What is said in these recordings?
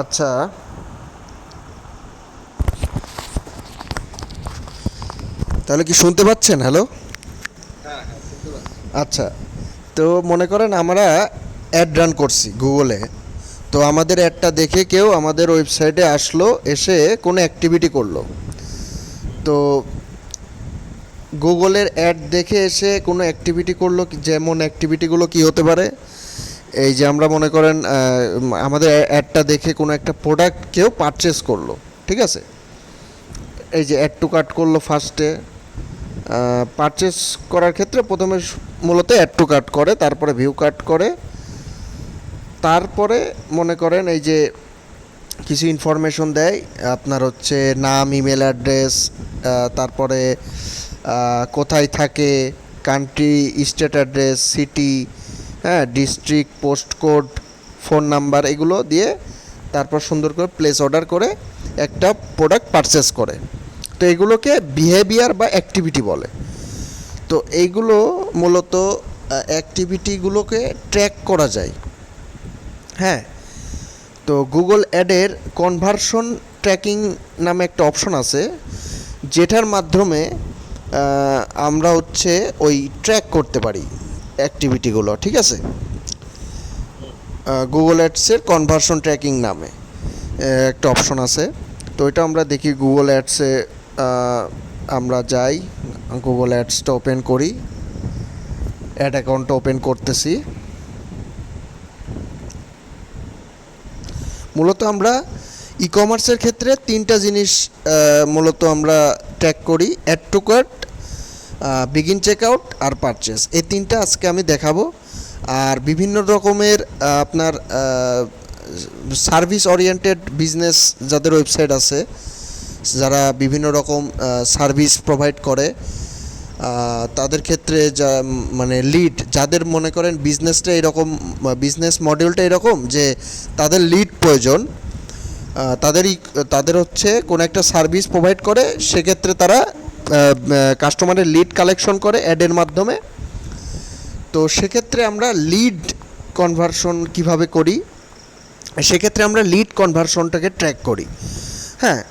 আচ্ছা, তাহলে কি শুনতে পাচ্ছেন? হ্যালো। হ্যাঁ, হ্যাঁ, শুনতে পাচ্ছি। আচ্ছা, তো মনে করেন আমরা অ্যাড রান করছি গুগলে। তো আমাদের অ্যাডটা দেখে কেউ আমাদের ওয়েবসাইটে আসলো, এসে কোনো অ্যাক্টিভিটি করলো। তো গুগলের অ্যাড দেখে এসে কোনো অ্যাক্টিভিটি করলো, যেমন অ্যাক্টিভিটিগুলো কি হতে পারে? এই যে আমরা মনে করেন আমাদের অ্যাডটা দেখে কোনো একটা প্রোডাক্ট কেউ পারচেস করলো, ঠিক আছে? এই যে অ্যাড টু কার্ট করলো ফার্স্টে। পারচেস করার ক্ষেত্রে প্রথমে মূলত অ্যাড টু কার্ট করে, তারপরে ভিউ কার্ট করে, তারপরে মনে করেন এই যে কিছু ইনফরমেশন দেয় আপনার, হচ্ছে নাম, ইমেল অ্যাড্রেস, তারপরে কোথায় থাকে, কান্ট্রি, স্টেট অ্যাড্রেস, সিটি, হ্যাঁ, district, post code, phone number, এগুলো দিয়ে তারপর সুন্দর করে প্লেস অর্ডার করে একটা প্রোডাক্ট পারচেস করে। তো এগুলোকে বিহেভিয়ার বা অ্যাক্টিভিটি বলে। তো এইগুলো মূলত অ্যাক্টিভিটিগুলোকে ট্র্যাক করা যায়। হ্যাঁ, তো গুগল অ্যাডের কনভার্সন ট্র্যাকিং নামে একটা অপশন আছে, যেটার মাধ্যমে আমরা হচ্ছে ওই ট্র্যাক করতে পারি অ্যাক্টিভিটিগুলো, ঠিক আছে? গুগল অ্যাডসের কনভার্সন ট্র্যাকিং নামে একটা অপশন আছে। তো এটা আমরা দেখি গুগল অ্যাডসে। আমরা যাই, গুগল অ্যাডসটা ওপেন করি, অ্যাড অ্যাকাউন্টটা ওপেন করতেছি। মূলত আমরা ই কমার্সের ক্ষেত্রে তিনটা জিনিস মূলত আমরা ট্র্যাক করি: add to cart, begin checkout আর পারচেস। এই তিনটা আজকে আমি দেখাবো। আর বিভিন্ন রকমের আপনার সার্ভিস ওরিয়েন্টেড বিজনেস যাদের ওয়েবসাইট আছে, যারা বিভিন্ন রকম সার্ভিস প্রোভাইড করে, তাদের ক্ষেত্রে যা মানে লিড, যাদের মনে করেন বিজনেসটা এরকম, বিজনেস মডেলটা এরকম যে তাদের লিড প্রয়োজন, তাদের হচ্ছে কোনো একটা সার্ভিস প্রোভাইড করে, সেক্ষেত্রে তারা কাস্টমারের লিড কালেকশন করে অ্যাডের মাধ্যমে। তো সেক্ষেত্রে আমরা লিড কনভার্সন কিভাবে করি, সেক্ষেত্রে আমরা লিড কনভার্সনটাকে ট্র্যাক করি। হ্যাঁ,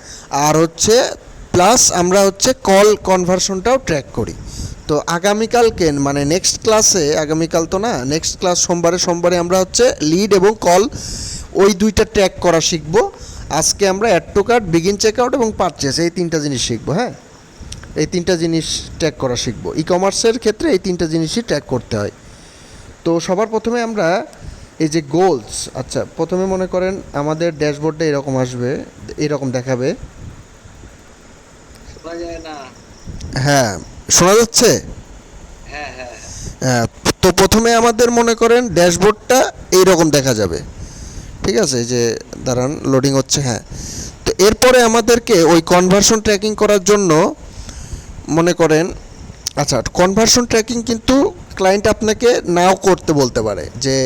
আর হচ্ছে প্লাস আমরা হচ্ছে কল কনভার্সনটাও ট্র্যাক করি। তো আগামীকালকে মানে নেক্সট ক্লাসে, আগামীকাল তো না, নেক্সট ক্লাস সোমবারে আমরা হচ্ছে লিড এবং কল ওই দুইটা ট্র্যাক করা শিখবো। আজকে আমরা add to cart, begin checkout এবং পারচেস, এই তিনটা জিনিস শিখবো। হ্যাঁ, এই তিনটা জিনিস ট্র্যাক করা শিখবো। ই কমার্সের ক্ষেত্রে এই তিনটা জিনিসই ট্র্যাক করতে হয়। তো সবার প্রথমে আমরা এই যে গোলস, আচ্ছা, প্রথমে মনে করেন আমাদের ড্যাশবোর্ডটা এরকম আসবে, এরকম দেখাবে। শোনা যায় না। হ্যাঁ, শোনা যাচ্ছে? হ্যাঁ, হ্যাঁ, হ্যাঁ। হ্যাঁ, তো প্রথমে আমাদের মনে করেন ড্যাশবোর্ডটা এইরকম দেখা যাবে, ঠিক আছে? এই যে দাঁড়ান, লোডিং হচ্ছে। হ্যাঁ, তো এরপরে আমাদেরকে ওই কনভার্সন ট্র্যাকিং করার জন্য মনে করেন, আচ্ছা, কনভার্সন ট্র্যাকিং কিন্তু ক্লায়েন্ট আপনাকে নাও করতে বলতে পারে। যে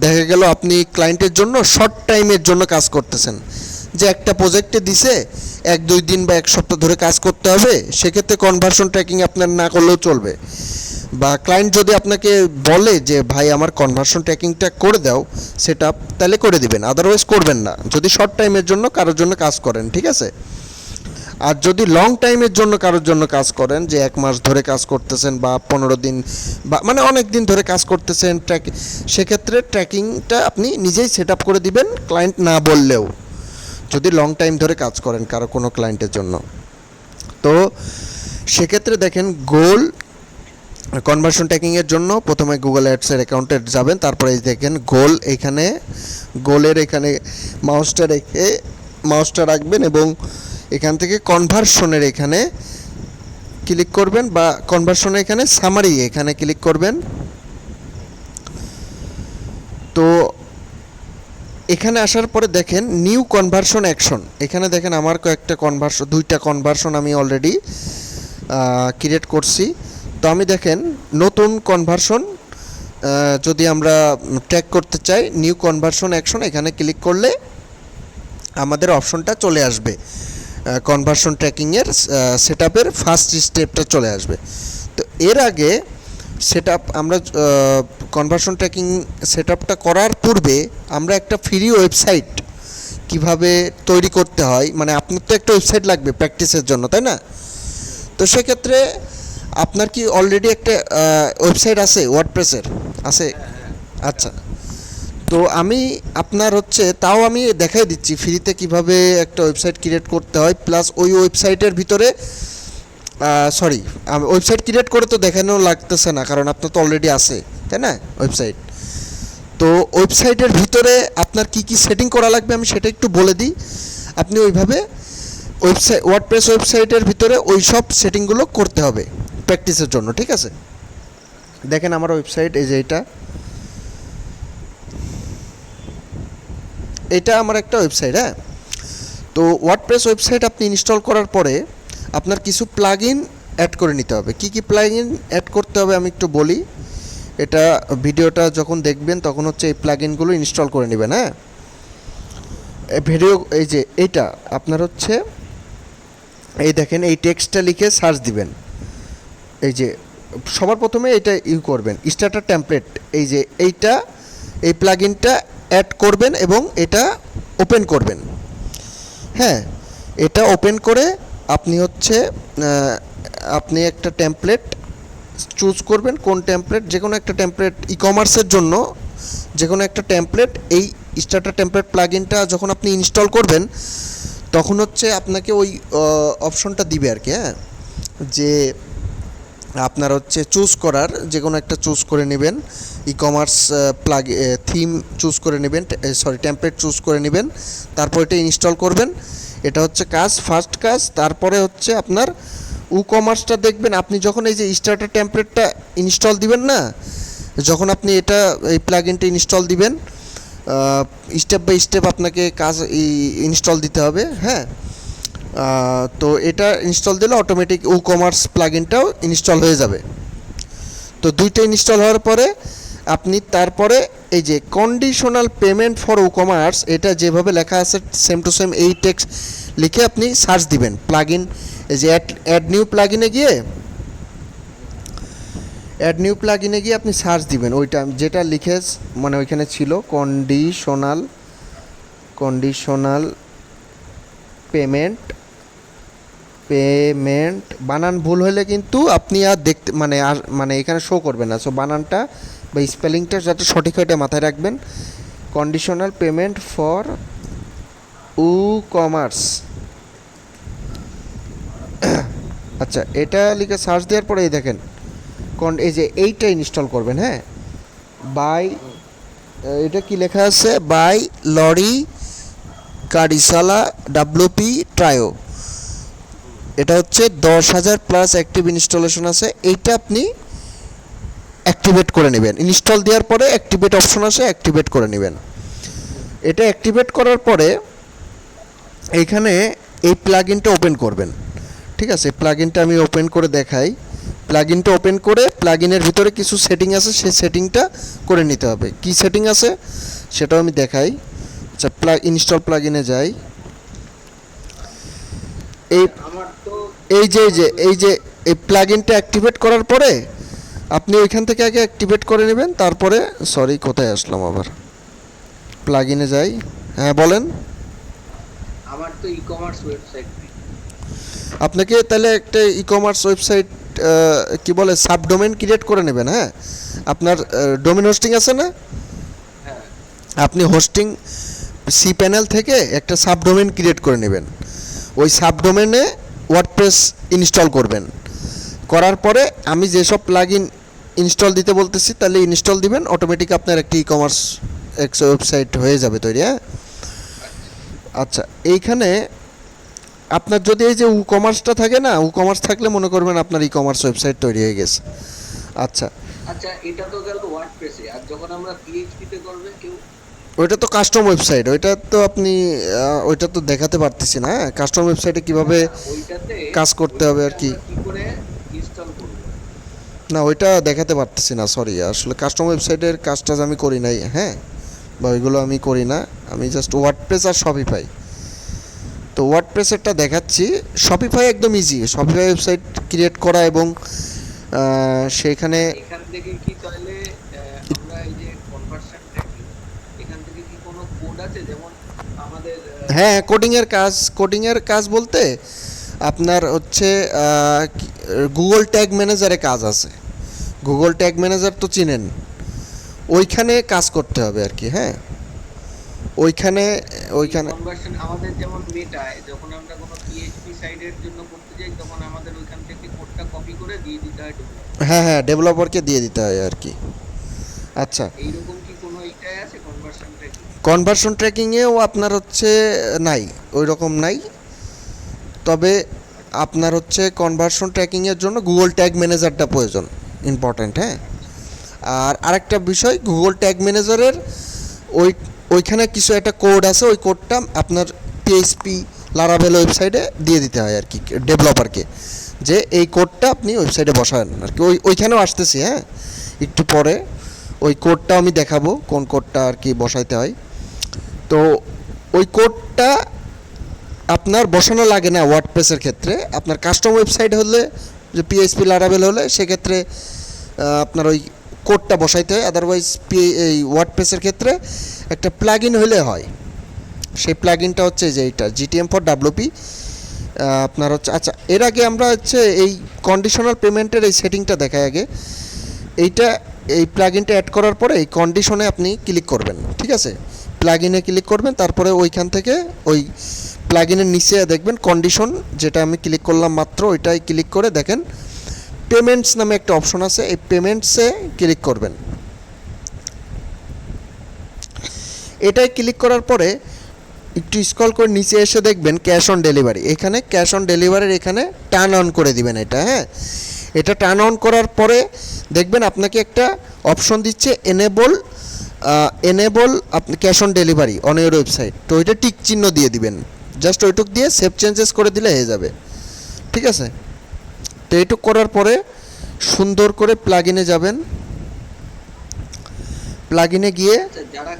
দেখা গেল আপনি ক্লায়েন্টের জন্য শর্ট টাইমের জন্য কাজ করতেছেন, যে একটা প্রজেক্টে দিছে 1-2 দিন বা 1 সপ্তাহ ধরে কাজ করতে হবে, সেক্ষেত্রে কনভার্সন ট্র্যাকিং আপনার না করলেও চলবে। বা ক্লায়েন্ট যদি আপনাকে বলে যে ভাই আমার কনভার্সন ট্র্যাকিংটা করে দাও সেট আপ, তাহলে করে দিবেন, আদারওয়াইজ করবেন না, যদি শর্ট টাইমের জন্য কারোর জন্য কাজ করেন, ঠিক আছে? আর যদি লং টাইমের জন্য কারোর জন্য কাজ করেন, যে 1 মাস ধরে কাজ করতেছেন বা 15 দিন বা মানে অনেক দিন ধরে কাজ করতেছেন, সেক্ষেত্রে ট্র্যাকিংটা আপনি নিজেই সেট আপ করে দিবেন, ক্লায়েন্ট না বললেও, যদি লং টাইম ধরে কাজ করেন কারো কোনো ক্লায়েন্টের জন্য। তো সেক্ষেত্রে দেখেন, গোল কনভার্সন ট্র্যাকিংয়ের জন্য প্রথমে গুগল অ্যাডসের অ্যাকাউন্টে যাবেন, তারপরে দেখেন গোল, এখানে গোলের এখানে মাউসটা রাখবেন এবং এখান থেকে কনভার্সনের এখানে ক্লিক করবেন, বা কনভার্সনের এখানে সামারি এখানে ক্লিক করবেন। তো এখানে আসার পরে দেখেন নিউ কনভার্সন অ্যাকশন, এখানে দেখেন আমার কয়েকটা কনভার্সন, 2টা কনভার্সন আমি অলরেডি ক্রিয়েট করছি। তো আমি দেখেন নতুন কনভার্সন যদি আমরা ট্র্যাক করতে চাই, নিউ কনভার্সন অ্যাকশন এখানে ক্লিক করলে আমাদের অপশনটা চলে আসবে, কনভার্সন ট্র্যাকিংয়ের সেট আপের ফার্স্ট স্টেপটা চলে আসবে। তো এর আগে সেট আপ আমরা কনভার্সন ট্র্যাকিং সেট আপটা করার পূর্বে আমরা একটা ফ্রি ওয়েবসাইট কিভাবে তৈরি করতে হয়, মানে আপনার তো একটা ওয়েবসাইট লাগবে প্র্যাকটিসের জন্য, তাই না? তো সেক্ষেত্রে আপনার কি অলরেডি একটা ওয়েবসাইট আছে ওয়ার্ডপ্রেসের? আছে? আচ্ছা, তো আমি আপনার হচ্ছে তাও আমি দেখাই দিচ্ছি ফ্রিতে কিভাবে একটা ওয়েবসাইট ক্রিয়েট করতে হয়, প্লাস ওই ওয়েবসাইটের ভিতরে সরি, ওয়েবসাইট ক্রিয়েট করে তো দেখানো লাগতেছে না, কারণ আপনার তো অলরেডি আছে, তাই না, ওয়েবসাইট। তো ওয়েবসাইটের ভিতরে আপনার কি কি সেটিং করা লাগবে আমি সেটা একটু বলে দিই। আপনি ওইভাবে ওয়ার্ডপ্রেস ওয়েবসাইটের ভিতরে ওই সব সেটিংগুলো করতে হবে প্র্যাকটিসের জন্য, ঠিক আছে? দেখেন আমার ওয়েবসাইট এই যে এটা আমার একটা ওয়েবসাইট, হ্যাঁ। তো ওয়ার্ডপ্রেস ওয়েবসাইট আপনি ইনস্টল করার পরে আপনার কিছু প্লাগইন অ্যাড করে নিতে হবে। কি কি প্লাগইন অ্যাড করতে হবে আমি একটু বলি। এটা ভিডিওটা যখন দেখবেন তখন হচ্ছে এই প্লাগইনগুলো ইনস্টল করে নেবেন, হ্যাঁ। ভিডিও এই যে এইটা আপনার হচ্ছে এই দেখেন এই টেক্সটটা লিখে সার্চ দিবেন। এই যে সবার প্রথমে এটা করবেন স্টার্টার টেমপ্লেট, এই যে এই প্লাগইনটা অ্যাড করবেন এবং এটা ওপেন করবেন, হ্যাঁ। এটা ওপেন করে আপনি হচ্ছে আপনি একটা টেমপ্লেট চুজ করবেন। কোন টেমপ্লেট? যে কোনো একটা টেমপ্লেট, ই কমার্সের জন্য যে কোনো একটা টেমপ্লেট। এই স্টার্টার টেমপ্লেট প্লাগইনটা যখন আপনি ইনস্টল করবেন তখন হচ্ছে আপনাকে ওই অপশনটা দিবে আর কি, হ্যাঁ, যে আপনার হচ্ছে চুজ করার, যে কোনো একটা চুজ করে নেবেন, ই কমার্স থিম চুজ করে নেবেন, সরি টেমপ্লেট চুজ করে নেবেন, তারপর এটা ইনস্টল করবেন। এটা হচ্ছে কাজ, ফার্স্ট কাজ। তারপরে হচ্ছে আপনার কমার্সটা দেখবেন আপনি যখন এই যে স্টার্টার টেমপ্লেটটা ইনস্টল দিবেন না, যখন আপনি এটা এই প্লাগইনটা ইনস্টল দিবেন স্টেপ বাই স্টেপ আপনাকে কাজ ইনস্টল দিতে হবে, হ্যাঁ। তো এটা ইনস্টল দিলে অটোমেটিক কমার্স প্লাগইনটাও ইনস্টল হয়ে যাবে। তো দুইটা ইনস্টল হওয়ার পরে আপনি তারপরে এই যে কন্ডিশনাল পেমেন্ট ফর কমার্স, এটা যেভাবে লেখা আছে সেম টু সেম এই টেক্সট লিখে আপনি সার্চ দিবেন প্লাগইন। এই যে অ্যাড নিউ প্লাগইনে গিয়ে আপনি সার্চ দিবেন ওইটা যেটা লিখে, মানে ওইখানে ছিল কন্ডিশনাল পেমেন্ট। বানান ভুল হলে কিন্তু আপনি আর দেখতে মানে এখানে শো করবে না। সো বানানটা বা স্পেলিংটা যাতে সঠিক হয় এটা মাথায় রাখবেন। কন্ডিশনাল পেমেন্ট ফর কমার্স, আচ্ছা, এটা লিখে সার্চ দেওয়ার পরে এই দেখেন এই যে এইটা ইনস্টল করবেন, হ্যাঁ। এটা কি লেখা আছে? বাই লরি কারিসালা ডাব্লুপি ট্রায়ো। এটা হচ্ছে 10,000 প্লাস অ্যাক্টিভ ইনস্টলেশন আছে। এইটা আপনি অ্যাক্টিভেট করে নেবেন। ইনস্টল দেওয়ার পরে অ্যাক্টিভেট অপশন আসে, অ্যাক্টিভেট করে নেবেন। এটা অ্যাক্টিভেট করার পরে এইখানে এই প্লাগইনটা ওপেন করবেন, ঠিক আছে? প্লাগইনটা আমি ওপেন করে দেখাই। প্লাগইনটা ওপেন করে প্লাগইনের ভিতরে কিছু সেটিং আছে, সেই সেটিংটা করে নিতে হবে। কি সেটিং আছে সেটাও আমি দেখাই। আচ্ছা, ইনস্টল প্লাগইনে যাই। এই যে এই প্লাগইনটা অ্যাক্টিভেট করার পরে আপনি ওইখান থেকে আগে অ্যাক্টিভেট করে নেবেন, তারপরে সরি কোথায় আসলাম আবার, প্লাগইনে যাই, হ্যাঁ বলেন। আমার তো ই কমার্স ওয়েবসাইট নেই। আপনাকে তাহলে একটা ই কমার্স ওয়েবসাইট কি বলে সাবডোমেন ক্রিয়েট করে নেবেন, হ্যাঁ। আপনার ডোমেন হোস্টিং আছে না? হ্যাঁ, আপনি হোস্টিং সি প্যানেল থেকে একটা সাবডোমেন ক্রিয়েট করে নেবেন। ওই সাবডোমেনে ওয়ার্ডপ্রেস ইনস্টল করবেন। করার পরে আমি যেসব প্লাগইন ইনস্টল দিতে বলতেছি তাহলে ইনস্টল দিবেন, অটোমেটিক আপনার একটি ই কমার্স ওয়েবসাইট হয়ে যাবে তৈরি, হ্যাঁ। আচ্ছা, এইখানে আপনার যদি এই যে কমার্সটা থাকে না, কমার্স থাকলে মনে করবেন আপনার ই কমার্স ওয়েবসাইট তৈরি হয়ে গেছে। আচ্ছা, এটা তো গেল ওয়ার্ডপ্রেসে। আর যখন আমরা পিএইচপি তে করবে কেউ, ওইটা তো কাস্টম ওয়েবসাইট, ওইটা তো আপনি ওইটা তো দেখাতে পারতেছি না, হ্যাঁ। কাস্টম ওয়েবসাইটে কিভাবে ওইটাতে কাজ করতে হবে আর কি, কি করে ইনস্টল করব? না ওইটা দেখাতে পারতেছি না, সরি। আসলে কাস্টম ওয়েবসাইটের কাজটা আমি করি নাই, হ্যাঁ, বা ওইগুলো আমি করি না। আমি জাস্ট ওয়ার্ডপ্রেস আর শপিফাই। তো ওয়ার্ডপ্রেসেরটা দেখাচ্ছি। শপিফাই একদম ইজি, শপিফাই ওয়েবসাইট ক্রিয়েট করা এবং সেইখানে এখান থেকে কি চাইলে আমরা এই যে কনভার্সন ট্র্যাকিং, এখান থেকে কি কোনো কোড আছে? যেমন আমাদের হ্যাঁ, কোডিংয়ের কাজ বলতে আপনার হচ্ছে গুগল ট্যাগ ম্যানেজারে কাজ আছে। গুগল ট্যাগ ম্যানেজার তো চিনেন, ওইখানে কাজ করতে হবে আর কি। হ্যাঁ, ওইখানে ওইখানে কনভার্সন আমাদের যেমন মেটায়, যখন আমরা কোনো পিএইচপি সাইটের জন্য করতে যাই তখন আমাদের ওইখান থেকে কোডটা কপি করে দিয়ে দিতে হয় ডেভেলপার। হ্যাঁ হ্যাঁ, ডেভেলপারকে দিয়ে দিতে হয় আর কি। আচ্ছা, এইরকম কি কোনো এইটাই আছে কনভার্সনটা কি? কনভার্সন ট্র্যাকিংয়েও আপনার হচ্ছে নাই, ওই রকম নাই। তবে আপনার হচ্ছে কনভার্সন ট্র্যাকিংয়ের জন্য গুগল ট্যাগ ম্যানেজারটা প্রয়োজন, ইম্পর্ট্যান্ট। হ্যাঁ, আর আরেকটা বিষয়, গুগল ট্যাগ ম্যানেজারের ওই ওইখানে কিছু একটা কোড আছে, ওই কোডটা আপনার পিএইচপি লারাভেল ওয়েবসাইটে দিয়ে দিতে হয় আর কি ডেভেলপারকে, যে এই কোডটা আপনি ওয়েবসাইটে বসান আর কি। ওইখানেও আসতেছি, হ্যাঁ, একটু পরে ওই কোডটা আমি দেখাবো কোন কোডটা আর কি বসাইতে হয়। তো ওই কোডটা আপনার বসানো লাগে না ওয়ার্ডপ্রেসের ক্ষেত্রে। আপনার কাস্টম ওয়েবসাইট হলে, যে পিএইচপি লারাভেল হলে, সেক্ষেত্রে আপনার ওই কোডটা বসাইতে হয়। আদারওয়াইজ এই ওয়ার্ডপ্রেসের ক্ষেত্রে একটা প্লাগইন হলে হয়। সেই প্লাগইনটা হচ্ছে যে এইটা জিটিএম ফর ডাব্লিউপি আপনার হচ্ছে। আচ্ছা, এর আগে আমরা হচ্ছে এই কন্ডিশনাল পেমেন্টের এই সেটিংটা দেখাই আগে। এই প্লাগইনটা অ্যাড করার পরে এই কন্ডিশনে আপনি ক্লিক করবেন, ঠিক আছে? প্লাগইনে ক্লিক করবেন, তারপরে ওইখান থেকে ওই প্লাগইনের নিচে দেখবেন কন্ডিশন, যেটা আমি ক্লিক করলাম মাত্র, ওইটাই ক্লিক করে দেখেন পেমেন্টস নামে একটা অপশন আছে, এই পেমেন্টসে ক্লিক করবেন। এটাই ক্লিক করার পরে একটু স্ক্রল করে নিচে এসে দেখবেন ক্যাশ অন ডেলিভারি। এখানে ক্যাশ অন ডেলিভারির এখানে টার্ন অন করে দিবেন এটা। হ্যাঁ, এটা টার্ন অন করার পরে দেখবেন আপনাকে একটা অপশন দিচ্ছে এনেবল আপনি cash on delivery on your website. তো ওইটা টিক চিহ্ন দিয়ে দিবেন, জাস্ট ওইটুক দিয়ে সেভ চেঞ্জেস করে দিলে হয়ে যাবে, ঠিক আছে? তো এইটুক করার পরে সুন্দর করে প্লাগইনে যাবেন। প্লাগইনে গিয়ে আচ্ছা, যারা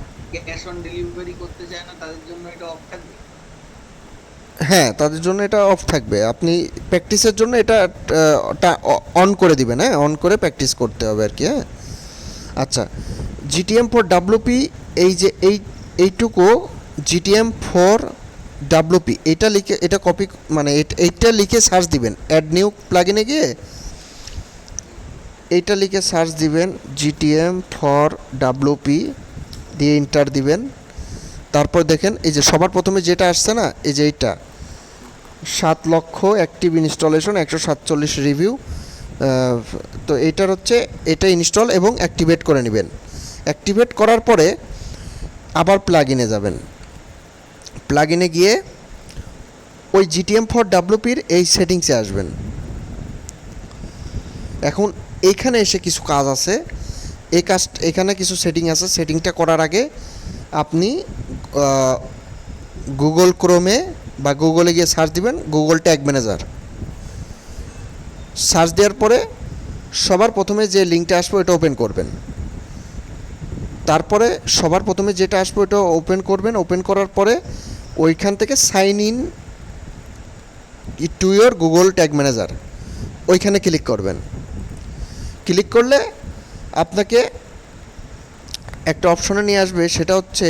ক্যাশ অন ডেলিভারি করতে চায় না তাদের জন্য এটা অফ থাকবে? হ্যাঁ, তাদের জন্য এটা অফ থাকবে। আপনি প্র্যাকটিসের জন্য এটা অন করে দিবেন। হ্যাঁ, অন করে প্র্যাকটিস করতে হবে আর কি। হ্যাঁ, আচ্ছা, জিটিএম ফর ডাব্লিউপি, এই যে এইটুকু জিটিএম ফর ডাব্লিউপি, এটা লিখে, এটা কপি, মানে এইটা লিখে সার্চ দিবেন। অ্যাড নিউ প্লাগইনে গিয়ে এইটা লিখে সার্চ দিবেন, জিটিএম ফর ডাব্লিউপি দিয়ে এন্টার দিবেন। তারপর দেখেন এই যে সবার প্রথমে যেটা আসছে না, এই যে এইটা 7 লক্ষ অ্যাক্টিভ ইনস্টলেশন, 147 রিভিউ। তো এইটার হচ্ছে এটা ইনস্টল এবং অ্যাক্টিভেট করে নেবেন। অ্যাক্টিভেট করার পরে আবার প্লাগইনে যাবেন। প্লাগইনে গিয়ে ওই জিটিএম ফর ডাব্লিউপির এই সেটিংসে আসবেন। এখন এইখানে এসে কিছু কাজ আছে, এখানে কিছু সেটিং আছে। সেটিংটা করার আগে আপনি গুগল ক্রোমে বা গুগলে গিয়ে সার্চ দিবেন গুগল ট্যাগ ম্যানেজার। সার্চ দেওয়ার পরে সবার প্রথমে যে লিঙ্কটা আসবে ওটা ওপেন করবেন। তারপরে সবার প্রথমে যেটা আসবে ওটা ওপেন করবেন। ওপেন করার পরে ওইখান থেকে sign in to your Google tag manager, ওইখানে ক্লিক করবেন। ক্লিক করলে আপনাকে একটা অপশনে নিয়ে আসবে, সেটা হচ্ছে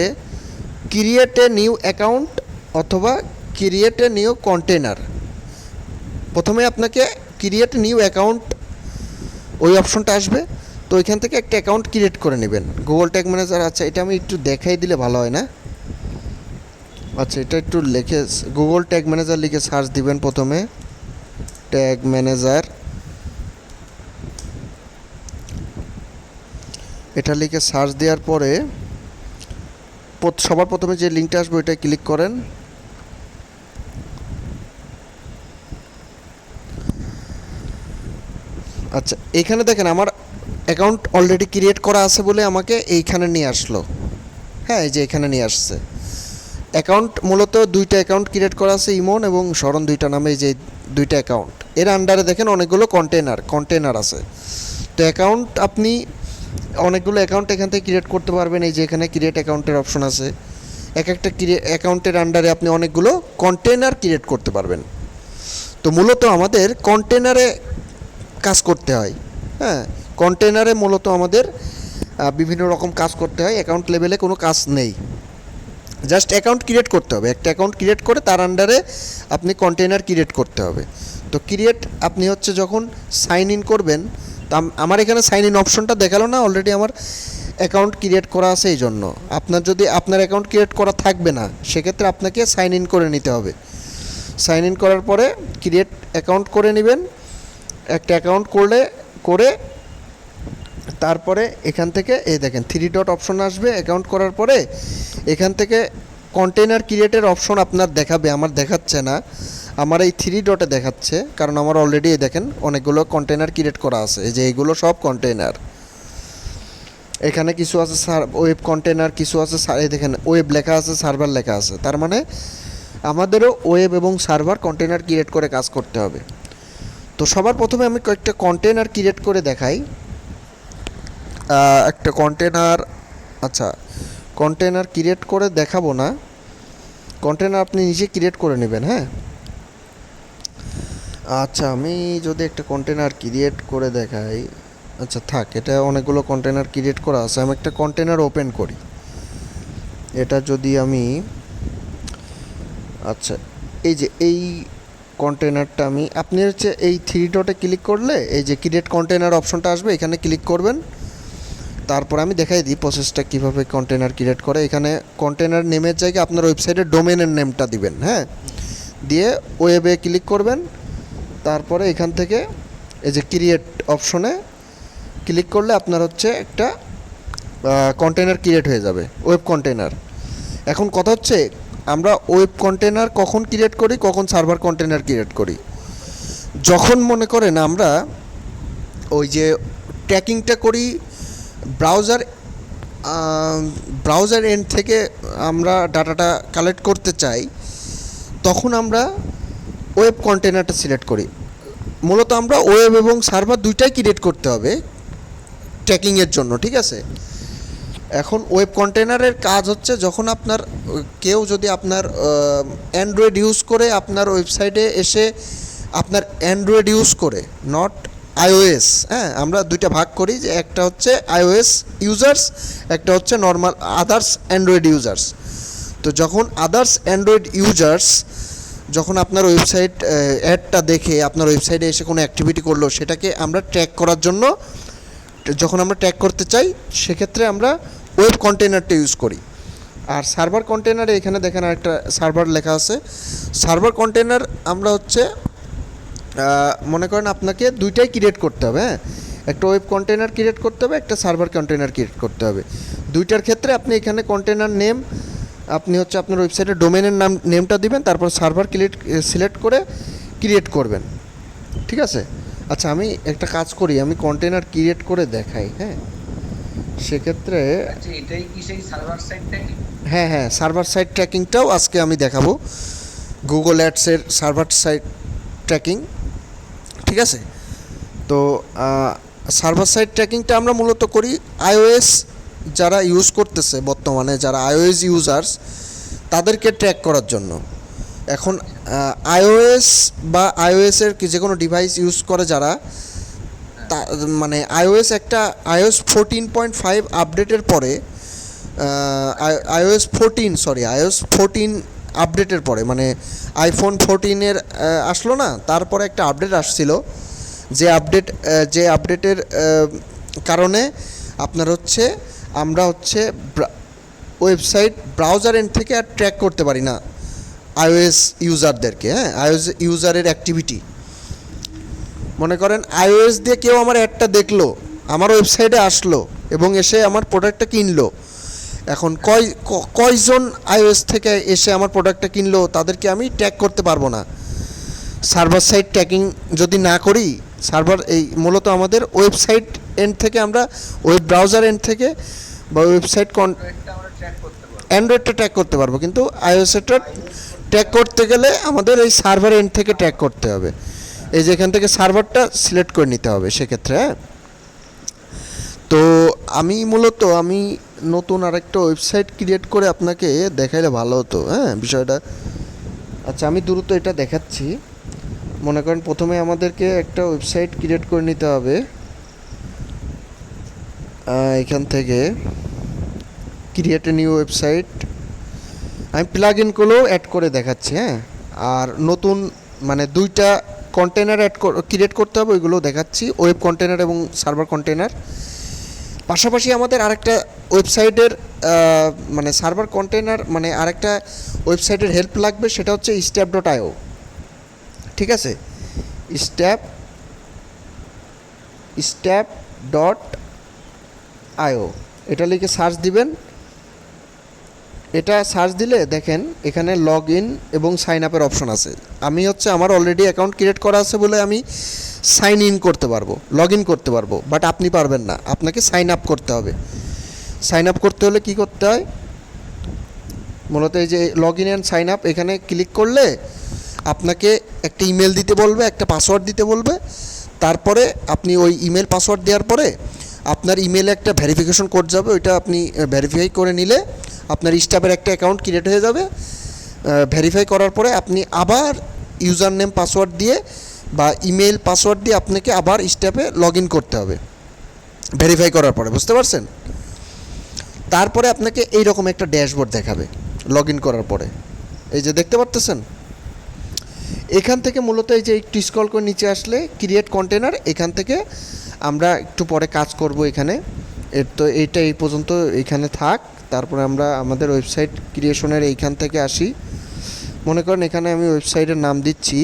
ক্রিয়েট এ নিউ অ্যাকাউন্ট অথবা ক্রিয়েট এ নিউ কন্টেনার। প্রথমে আপনাকে ক্রিয়েট নিউ অ্যাকাউন্ট, ওই অপশনটা আসবে। তো ওইখান থেকে একটা অ্যাকাউন্ট ক্রিয়েট করে নেবেন গুগল ট্যাগ ম্যানেজার। আচ্ছা, এটা আমি একটু দেখাই দিলে ভালো হয় না? আচ্ছা, এটা একটু লিখে গুগল ট্যাগ ম্যানেজার লিখে সার্চ দিবেন। প্রথমে ট্যাগ ম্যানেজার, এটা লিখে সার্চ দেওয়ার পরে সবার প্রথমে যে লিঙ্কটা আসবে ওইটা ক্লিক করেন। আচ্ছা, এইখানে দেখেন আমার অ্যাকাউন্ট অলরেডি ক্রিয়েট করা আছে বলে আমাকে এইখানে নিয়ে আসলো। হ্যাঁ, এই যে এখানে নিয়ে আসছে। অ্যাকাউন্ট মূলত দুইটা অ্যাকাউন্ট ক্রিয়েট করা আছে, ইমন এবং শরণ, দুইটা নামে। এই যে দুইটা অ্যাকাউন্ট, এর আন্ডারে দেখেন অনেকগুলো কন্টেনার আছে। তো অ্যাকাউন্ট আপনি অনেকগুলো অ্যাকাউন্ট এখান থেকে ক্রিয়েট করতে পারবেন। এই যে এখানে ক্রিয়েট অ্যাকাউন্টের অপশন আছে। এক একটা অ্যাকাউন্টের আন্ডারে আপনি অনেকগুলো কন্টেনার ক্রিয়েট করতে পারবেন। তো মূলত আমাদের কন্টেনারে কাজ করতে হয়। হ্যাঁ, কন্টেনারে মূলত আমাদের বিভিন্ন রকম কাজ করতে হয়, অ্যাকাউন্ট লেভেলে কোনো কাজ নেই। জাস্ট অ্যাকাউন্ট ক্রিয়েট করতে হবে, একটা অ্যাকাউন্ট ক্রিয়েট করে তার আন্ডারে আপনি কন্টেনার ক্রিয়েট করতে হবে। তো ক্রিয়েট আপনি হচ্ছে যখন সাইন ইন করবেন, তো আমার এখানে সাইন ইন অপশনটা দেখালো না, অলরেডি আমার অ্যাকাউন্ট ক্রিয়েট করা আছে এই জন্য। আপনার যদি আপনার অ্যাকাউন্ট ক্রিয়েট করা থাকবে না, সেক্ষেত্রে আপনাকে সাইন ইন করে নিতে হবে। সাইন ইন করার পরে ক্রিয়েট অ্যাকাউন্ট করে নেবেন, একটা অ্যাকাউন্ট করে তারপরে এখান থেকে এই দেখেন 3 ডট অপশন আসবে। অ্যাকাউন্ট করার পরে এখান থেকে কন্টেনার ক্রিয়েটের অপশন আপনার দেখাবে, আমার দেখাচ্ছে না, আমার এই 3 ডটে দেখাচ্ছে, কারণ আমার অলরেডি দেখেন অনেকগুলো কন্টেনার ক্রিয়েট করা আছে। এই যে এইগুলো সব কন্টেনার, এখানে কিছু আছে ওয়েব কন্টেনার, কিছু আছে এই দেখেন ওয়েব লেখা আছে, সার্ভার লেখা আছে। তার মানে আমাদেরও ওয়েব এবং সার্ভার কন্টেনার ক্রিয়েট করে কাজ করতে হবে। তো সবার প্রথমে আমি কয়েকটা কন্টেনার ক্রিয়েট করে দেখাই। একটা কন্টেনার, আচ্ছা কন্টেনার ক্রিয়েট করে দেখাবো না, কন্টেনার আপনি নিজে ক্রিয়েট করে নেবেন। হ্যাঁ, আচ্ছা আমি যদি একটা কন্টেনার ক্রিয়েট করে দেখাই, আচ্ছা থাক, এটা অনেকগুলো কন্টেনার ক্রিয়েট করা আছে, আমি একটা কন্টেনার ওপেন করি। এটা যদি আমি, আচ্ছা এই যে এই কন্টেনারটা আমি, আপনি হচ্ছে এই 3 ডটে ক্লিক করলে এই যে ক্রিয়েট কন্টেনার অপশনটা আসবে, এখানে ক্লিক করবেন। তারপর আমি দেখাই দিই প্রসেসটা কীভাবে কন্টেনার ক্রিয়েট করে। এখানে কন্টেনার নেমের জায়গায় আপনার ওয়েবসাইটের ডোমেনের নেমটা দিবেন। হ্যাঁ, দিয়ে ওয়েবে ক্লিক করবেন। তারপরে এখান থেকে এই যে ক্রিয়েট অপশনে ক্লিক করলে আপনার হচ্ছে একটা কন্টেনার ক্রিয়েট হয়ে যাবে, ওয়েব কন্টেনার। এখন কথা হচ্ছে আমরা ওয়েব কন্টেনার কখন ক্রিয়েট করি, কখন সার্ভার কন্টেনার ক্রিয়েট করি? যখন মনে করেন আমরা ওই যে ট্র্যাকিংটা করি ব্রাউজার এন্ড থেকে আমরা ডাটাটা কালেক্ট করতে চাই, তখন আমরা ওয়েব কন্টেনারটা সিলেক্ট করি। মূলত আমরা ওয়েব এবং সার্ভার দুইটাই ক্রিয়েট করতে হবে ট্র্যাকিংয়ের জন্য, ঠিক আছে? এখন ওয়েব কন্টেনারের কাজ হচ্ছে যখন আপনার কেউ যদি আপনার অ্যান্ড্রয়েড ইউজ করে আপনার ওয়েবসাইটে এসে, আপনার অ্যান্ড্রয়েড ইউজ করে, নট আইওএস। হ্যাঁ, আমরা দুইটা ভাগ করি, যে একটা হচ্ছে আইওএস ইউজার্স, একটা হচ্ছে নর্মাল আদার্স অ্যান্ড্রয়েড ইউজার্স। তো যখন আদার্স অ্যান্ড্রয়েড ইউজার্স যখন আপনার ওয়েবসাইট অ্যাডটা দেখে আপনার ওয়েবসাইটে এসে কোনো অ্যাক্টিভিটি করলো, সেটাকে আমরা ট্র্যাক করার জন্য, যখন আমরা ট্র্যাক করতে চাই, সেক্ষেত্রে আমরা ওয়েব কন্টেনারটা ইউজ করি। আর সার্ভার কন্টেনারে এখানে দেখেন একটা সার্ভার লেখা আছে। সার্ভার কন্টেনার আমরা হচ্ছে মনে করেন আপনাকে দুইটাই ক্রিয়েট করতে হবে। হ্যাঁ, একটা ওয়েব কন্টেনার ক্রিয়েট করতে হবে, একটা সার্ভার কন্টেনার ক্রিয়েট করতে হবে। দুইটার ক্ষেত্রে আপনি এখানে কন্টেনার নেম, আপনি হচ্ছে আপনার ওয়েবসাইটের ডোমেনের নেমটা দিবেন, তারপর সার্ভার সিলেক্ট করে ক্রিয়েট করবেন, ঠিক আছে? আচ্ছা আমি একটা কাজ করি, আমি কন্টেনার ক্রিয়েট করে দেখাই। হ্যাঁ, সেক্ষেত্রে আচ্ছা এটাই কি সেই সার্ভার সাইড ট্র্যাকিং? হ্যাঁ হ্যাঁ, সার্ভার সাইড ট্র্যাকিংটাও আজকে আমি দেখাবো, গুগল অ্যাডসের সার্ভার সাইড ট্র্যাকিং, ঠিক আছে? তো সার্ভার সাইড ট্র্যাকিংটা আমরা মূলত করি আইওএস যারা ইউজ করতেছে, বর্তমানে যারা আইওএস ইউজার্স, তাদেরকে ট্র্যাক করার জন্য। এখন আইওএস বা আইওএসের যে কোনো ডিভাইস ইউজ করে যারা, মানে আইওএস 14.5 আপডেটের পরে, আইওএস 14 আপডেটের পরে, মানে আইফোন 14-এর আসলো না, তারপরে একটা আপডেট আসছিল, যে আপডেটের কারণে আপনার হচ্ছে আমরা হচ্ছে ওয়েবসাইট ব্রাউজার এন্ড থেকে আর ট্র্যাক করতে পারি না আইওএস ইউজারদেরকে। হ্যাঁ, আইওএস ইউজারের অ্যাক্টিভিটি, মনে করেন আইওএস দিয়ে কেউ আমার অ্যাডটা দেখলো, আমার ওয়েবসাইটে আসলো এবং এসে আমার প্রোডাক্টটা কিনলো। এখন কয়জন আইওএস থেকে এসে আমার প্রোডাক্টটা কিনলো, তাদেরকে আমি ট্র্যাক করতে পারবো না সার্ভার সাইড ট্র্যাকিং যদি না করি। সার্ভার এই মূলত আমাদের ওয়েবসাইট এন্ড থেকে, আমরা ওয়েব ব্রাউজার এন্ড থেকে বা ওয়েবসাইট অ্যান্ড্রয়েডটা ট্র্যাক করতে পারবো, কিন্তু আইওএসটা ট্র্যাক করতে গেলে আমাদের এই সার্ভার এন্ড থেকে ট্র্যাক করতে হবে। এই যে এখান থেকে সার্ভারটা সিলেক্ট করে নিতে হবে সেক্ষেত্রে। হ্যাঁ, তো আমি নতুন আরেকটা ওয়েবসাইট ক্রিয়েট করে আপনাকে দেখাইলে ভালো হতো। হ্যাঁ, বিষয়টা, আচ্ছা আমি দ্রুত এটা দেখাচ্ছি। মনে করেন প্রথমে আমাদেরকে একটা ওয়েবসাইট ক্রিয়েট করে নিতে হবে। এখান থেকে ক্রিয়েট এ নিউ ওয়েবসাইট, আমি প্লাগইনগুলো অ্যাড করে দেখাচ্ছি, হ্যাঁ। আর নতুন মানে দুইটা কন্টেনার ক্রিয়েট করতে হবে, ওইগুলো দেখাচ্ছি, ওয়েব কন্টেনার এবং সার্ভার কন্টেনার। পাশাপাশি আমাদের আরেকটা ওয়েবসাইটের মানে সার্ভার কন্টেনার মানে আরেকটা ওয়েবসাইটের হেল্প লাগবে, সেটা হচ্ছে step.io। ঠিক আছে, step.io এটা লিখে সার্চ দিবেন। এটা সার্চ দিলে দেখেন এখানে লগ ইন এবং সাইন আপের অপশন আছে। আমি হচ্ছে আমার অলরেডি অ্যাকাউন্ট ক্রিয়েট করা আছে বলে আমি সাইন ইন করতে পারবো, লগ ইন করতে পারবো, বাট আপনি পারবেন না, আপনাকে সাইন আপ করতে হবে। সাইন আপ করতে হলে কি করতে হয়, মূলত এই যে log in and sign up এখানে ক্লিক করলে আপনাকে একটা ইমেল দিতে বলবে, একটা পাসওয়ার্ড দিতে বলবে। তারপরে আপনি ওই ইমেল পাসওয়ার্ড দেওয়ার পরে আপনার ইমেলে একটা ভেরিফিকেশন কোড যাবে, ওইটা আপনি ভেরিফাই করে নিলে আপনার স্টাফের একটা অ্যাকাউন্ট ক্রিয়েট হয়ে যাবে। ভেরিফাই করার পরে আপনি আবার ইউজার নেম পাসওয়ার্ড দিয়ে বা ইমেল পাসওয়ার্ড দিয়ে আপনাকে আবার স্টাফে লগ ইন করতে হবে ভেরিফাই করার পরে, বুঝতে পারছেন? তারপরে আপনাকে এইরকম একটা ড্যাশবোর্ড দেখাবে লগ ইন করার পরে, এই যে দেখতে পারতেছেন। এখান থেকে মূলত এই যে একটু স্ক্রল করে নিচে আসলে ক্রিয়েট কন্টেনার, এখান থেকে আমরা একটু পরে কাজ করব এখানে। তো এইটা এই পর্যন্ত এখানে থাক, তারপরে আমরা আমাদের ওয়েবসাইট ক্রিয়েশনের এইখান থেকে আসি। মনে করেন এখানে আমি ওয়েবসাইটের নাম দিচ্ছি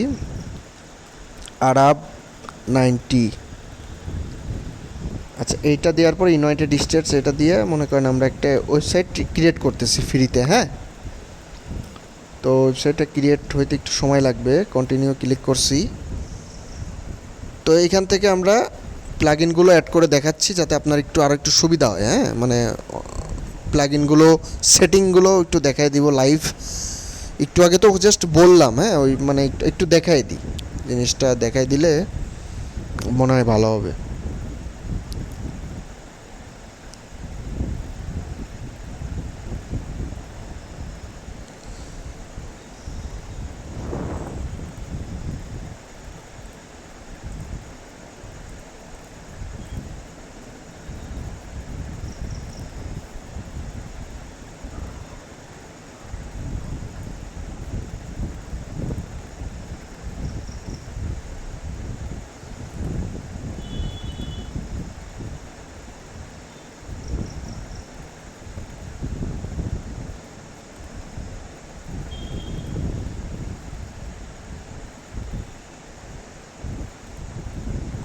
arab90। আচ্ছা, এইটা দেওয়ার পর ইউনাইটেড স্টেটস এটা দিয়ে মনে করেন আমরা একটা ওয়েবসাইট ক্রিয়েট করতেছি ফ্রিতে, হ্যাঁ। তো ওয়েবসাইটটা ক্রিয়েট হইতে একটু সময় লাগবে, কন্টিনিউ ক্লিক করছি। তো এইখান থেকে আমরা প্লাগইনগুলো অ্যাড করে দেখাচ্ছি যাতে আপনার একটু আরও একটু সুবিধা হয়, হ্যাঁ। মানে প্লাগইনগুলো সেটিংগুলো একটু দেখাই দিব লাইভ। একটু আগে তো জাস্ট বললাম, হ্যাঁ, ওই মানে একটু দেখাই দিই, জিনিসটা দেখাই দিলে মনে হয় ভালো হবে।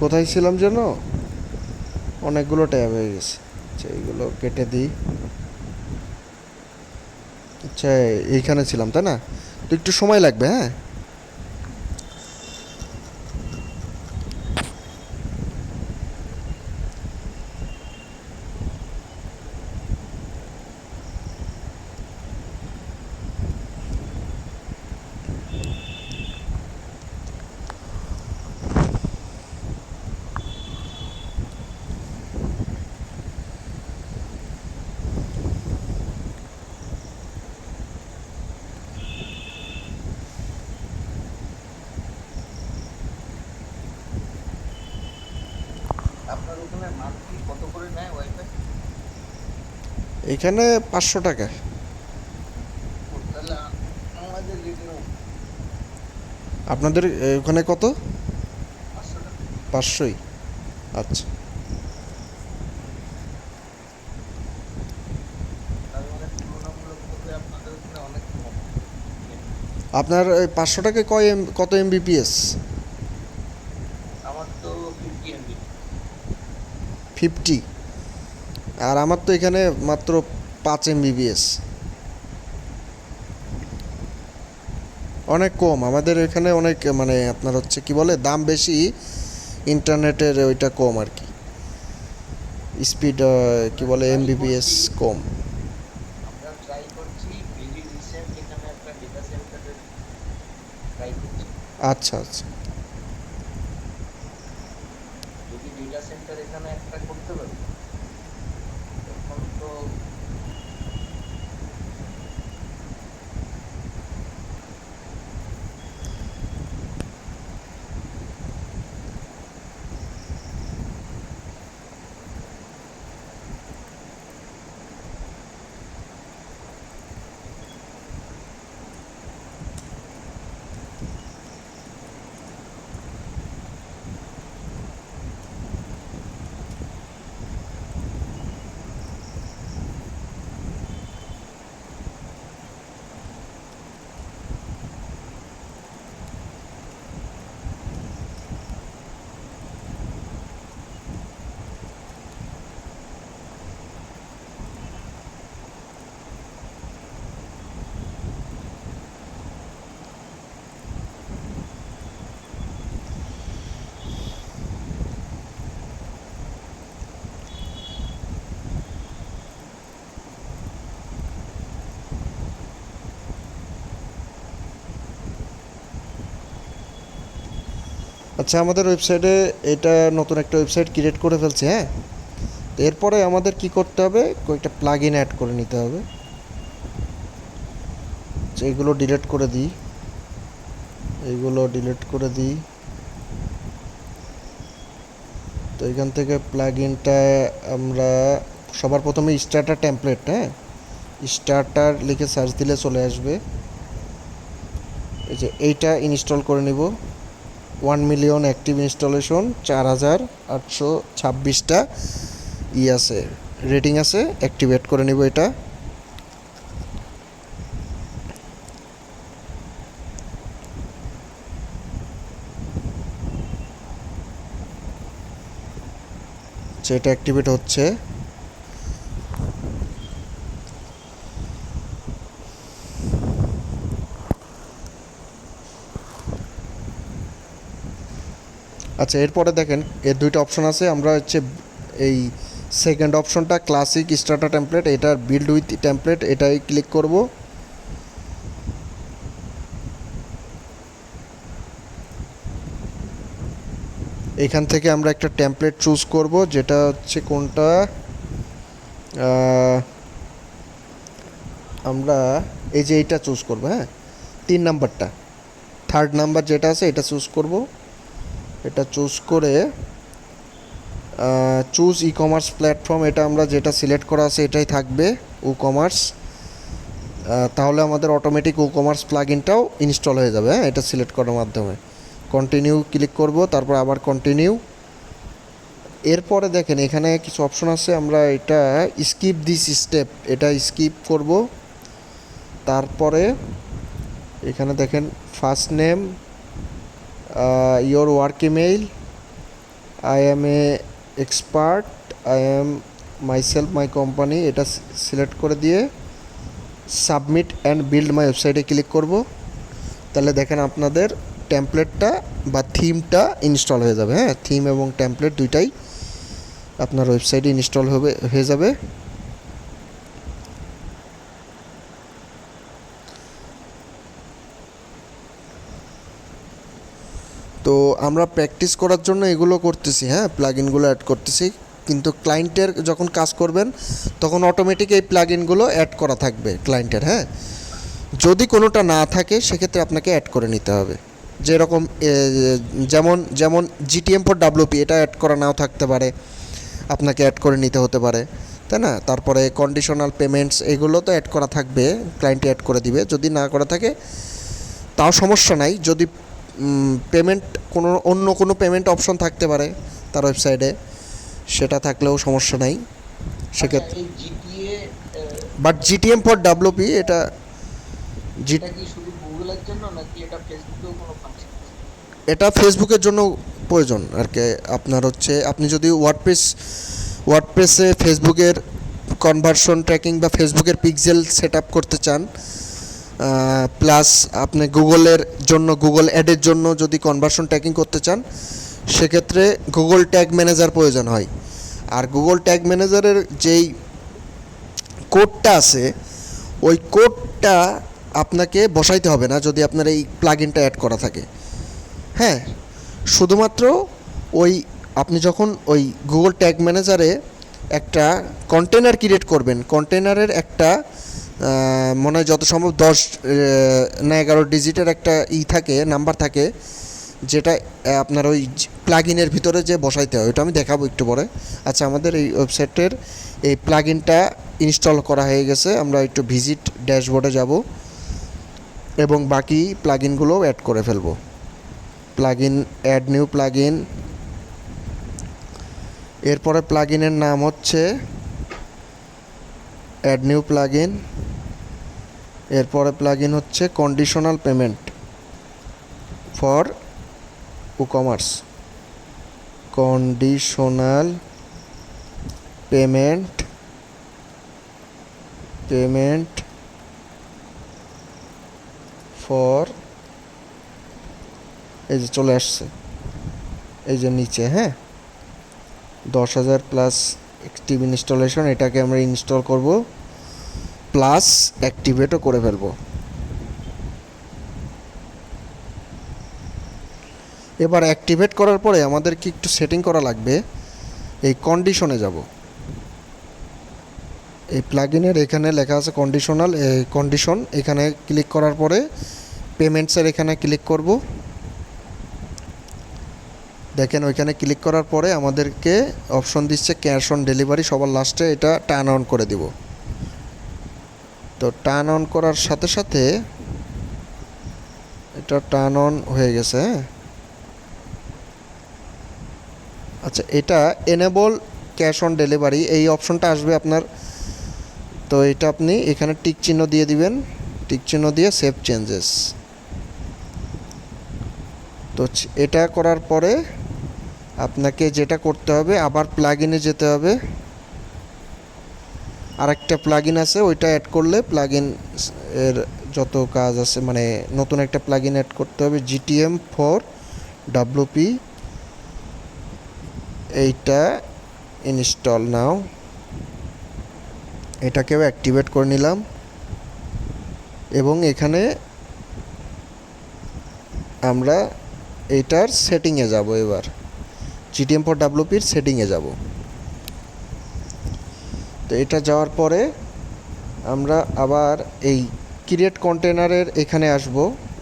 কোথায় ছিলাম যেন, অনেকগুলো ট্যাব হয়ে গেছে। আচ্ছা, এইগুলো কেটে দিই। আচ্ছা, এইখানে ছিলাম তাই না, তো একটু সময় লাগবে, হ্যাঁ। আপনার ওখানে মান্থলি কত করে নেয় ওয়াইফাই? এখানে 500 টাকা। তাহলে আমাদের রেটের আপনাদের ওখানে কত? 500 টাকা। 500ই? আচ্ছা। তার মানে তুলনামূলকভাবে আপনাদের ওখানে অনেক কম। আপনার ওই 500 টাকায় কত এমবিপিএস? আমার তো 50 এমবি। 50? আর আমার তো এখানে মাত্র 5 এমবিপিএস, অনেক কম। আমাদের এখানে অনেক মানে আপনার হচ্ছে কি বলে দাম বেশি, ইন্টারনেটের ওইটা কম আর কি, স্পিড কি বলে এমবিপিএস কম। আমরা ট্রাই করছি, ভেরি রিসেন্ট এখানে একটা ডেটা সেন্টারের ট্রাই করছি। আচ্ছা আচ্ছা। যদি ডেটা সেন্টার এখানে একটা করতে পারি তখন তো আচ্ছা, আমাদের ওয়েবসাইটে এটা নতুন একটা ওয়েবসাইট ক্রিয়েট করে ফেলছে, হ্যাঁ। তো এরপরে আমাদের কি করতে হবে, কয়েকটা প্লাগ ইন অ্যাড করে নিতে হবে। তো এগুলো ডিলিট করে দিই, এইগুলো ডিলিট করে দিই। তো এখান থেকে প্লাগ ইনটা আমরা সবার প্রথমে স্টার্টার টেমপ্লেট, হ্যাঁ, স্টার্টার লিখে সার্চ দিলে চলে আসবে। এই যে এইটা ইনস্টল করে নিব। 1 মিলিয়ন অ্যাক্টিভ ইনস্টলেশন, 4826টা আছে, রেটিং আছে, অ্যাক্টিভেট করে নিব এটা। এটা অ্যাক্টিভেট হচ্ছে। আচ্ছা, এরপরে দেখেন এর দুইটা অপশন আছে। আমরা হচ্ছে এই সেকেন্ড অপশনটা ক্লাসিক স্টার্টার টেমপ্লেট, এটার বিল্ড উইথ টেমপ্লেট, এটাই ক্লিক করব। এখান থেকে আমরা একটা টেমপ্লেট চুজ করব, যেটা হচ্ছে কোনটা, আমরা এই যে এইটা চুজ করব, হ্যাঁ, 3 নাম্বারটা, থার্ড নাম্বার যেটা আছে এটা চুজ করব। এটা চুজ করে চুজ ই কমার্স প্ল্যাটফর্ম, এটা আমরা যেটা সিলেক্ট করা আছে এটাই থাকবে, ও কমার্স। তাহলে আমাদের অটোমেটিক ও কমার্স প্লাগইনটাও ইনস্টল হয়ে যাবে, হ্যাঁ, এটা সিলেক্ট করার মাধ্যমে। কন্টিনিউ ক্লিক করব, তারপর আবার কন্টিনিউ। এরপরে দেখেন এখানে কিছু অপশন আছে, আমরা এটা স্কিপ দিস স্টেপ, এটা স্কিপ করব। তারপরে এখানে দেখেন first name, your work email, I am A expert, I am myself my company, এটা সিলেক্ট করে দিয়ে সাবমিট অ্যান্ড বিল্ড মাই ওয়েবসাইটে ক্লিক করব। তাহলে দেখেন আপনাদের টেমপ্লেটটা বা থিমটা ইনস্টল হয়ে যাবে, হ্যাঁ, থিম এবং টেমপ্লেট দুইটাই আপনার ওয়েবসাইটে ইনস্টল হয়ে যাবে। তো আমরা প্র্যাকটিস করার জন্য এগুলো করতেছি, হ্যাঁ, প্লাগইনগুলো অ্যাড করতেছি, কিন্তু ক্লায়েন্টের যখন কাজ করবেন তখন অটোমেটিক এই প্লাগইনগুলো অ্যাড করা থাকবে ক্লায়েন্টের, হ্যাঁ। যদি কোনোটা না থাকে সেক্ষেত্রে আপনাকে অ্যাড করে নিতে হবে। যেরকম যেমন যেমন জিটিএম ফর ডাব্লিউপি, এটা অ্যাড করা নাও থাকতে পারে, আপনাকে অ্যাড করে নিতে হতে পারে, তাই না। তারপরে কন্ডিশনাল পেমেন্টস, এগুলো তো অ্যাড করা থাকবে, ক্লায়েন্ট অ্যাড করে দিবে। যদি না করা থাকে তাও সমস্যা নাই, যদি পেমেন্ট অন্য কোনো পেমেন্ট অপশন থাকতে পারে তার ওয়েবসাইটে, সেটা থাকলেও সমস্যা নাই সেক্ষেত্রে। বাট জিটিএম ফর ডাব্লিউপি এটা কি শুধু গুগলের জন্য নাকি এটা ফেসবুকেও কোনো ফাংশন? এটা ফেসবুকের জন্য প্রয়োজন আর কি। আপনার হচ্ছে আপনি যদি ওয়ার্ডপ্রেসে ফেসবুকের কনভার্সন ট্র্যাকিং বা ফেসবুকের পিক্সেল সেট আপ করতে চান, প্লাস আপনি গুগলের জন্য গুগল অ্যাডের জন্য যদি কনভার্সন ট্র্যাকিং করতে চান, সেক্ষেত্রে গুগল ট্যাগ ম্যানেজার প্রয়োজন হয়। আর গুগল ট্যাগ ম্যানেজারের যেই কোডটা আছে, ওই কোডটা আপনাকে বসাইতে হবে না যদি আপনার এই প্লাগইনটা অ্যাড করা থাকে, হ্যাঁ। শুধুমাত্র ওই আপনি যখন ওই গুগল ট্যাগ ম্যানেজারে একটা কন্টেনার ক্রিয়েট করবেন, কন্টেনারের একটা মনে হয় যত সম্ভব 10 না 11 ডিজিটের একটা থাকে, নাম্বার থাকে, যেটা আপনার ওই প্লাগইনের ভিতরে যে বসাইতে হয়, ওটা আমি দেখাবো একটু পরে। আচ্ছা, আমাদের এই ওয়েবসাইটের এই প্লাগইনটা ইনস্টল করা হয়ে গেছে। আমরা একটু ভিজিট ড্যাশবোর্ডে যাব এবং বাকি প্লাগইনগুলোও অ্যাড করে ফেলবো। Plugin, add new plugin. এরপরে প্লাগইনের নাম হচ্ছে অ্যাড নিউ প্লাগইন। এরপরে প্লাগইন হচ্ছে conditional payment for e-commerce, conditional payment for, এই যে চলে আসছে, এই যে নিচে, হ্যাঁ, 10,000 প্লাস অ্যাক্টিভ ইনস্টলেশন, এটাকে আমরা ইনস্টল করব, প্লাস অ্যাক্টিভেটও করে ফেলব। এবার অ্যাক্টিভেট করার পরে আমাদের কি একটু সেটিং করা লাগবে। এই কন্ডিশনে যাব, এই প্লাগইনের এখানে লেখা আছে কন্ডিশনাল কন্ডিশন, এখানে ক্লিক করার পরে পেমেন্টসের এখানে ক্লিক করব। দেখেন ওইখানে ক্লিক করার পরে আমাদেরকে অপশন দিচ্ছে ক্যাশ অন ডেলিভারি, সবার লাস্টে এটা টার্ন অন করে দিব। তো টার্ন অন করার সাথে সাথে এটা টার্ন অন হয়ে গেছে। হ্যাঁ, আচ্ছা, এটা এনেবল ক্যাশ অন ডেলিভারি এই অপশনটা আসবে আপনার। তো এটা আপনি এখানে টিক চিহ্ন দিয়ে দিবেন, টিক চিহ্ন দিয়ে সেভ চেঞ্জেস। তো এটা করার পরে আপনাকে যেটা করতে হবে, আবার প্লাগইনে যেতে হবে। আরেকটা প্লাগইন আছে, ওইটা অ্যাড করলে প্লাগইন এর যত কাজ আছে, মানে নতুন একটা প্লাগইন অ্যাড করতে হবে, GTM ফর WP। এইটা ইনস্টল নাও, এটাকেও অ্যাক্টিভেট করে নিলাম। এবং এখানে আমরা এইটার সেটিংয়ে যাব, এবার GTM ফর WPর সেটিংয়ে যাব। তো এটা যাওয়ার পরে আমরা আবার এই ক্রিয়েট কন্টেনারের এখানে আসব।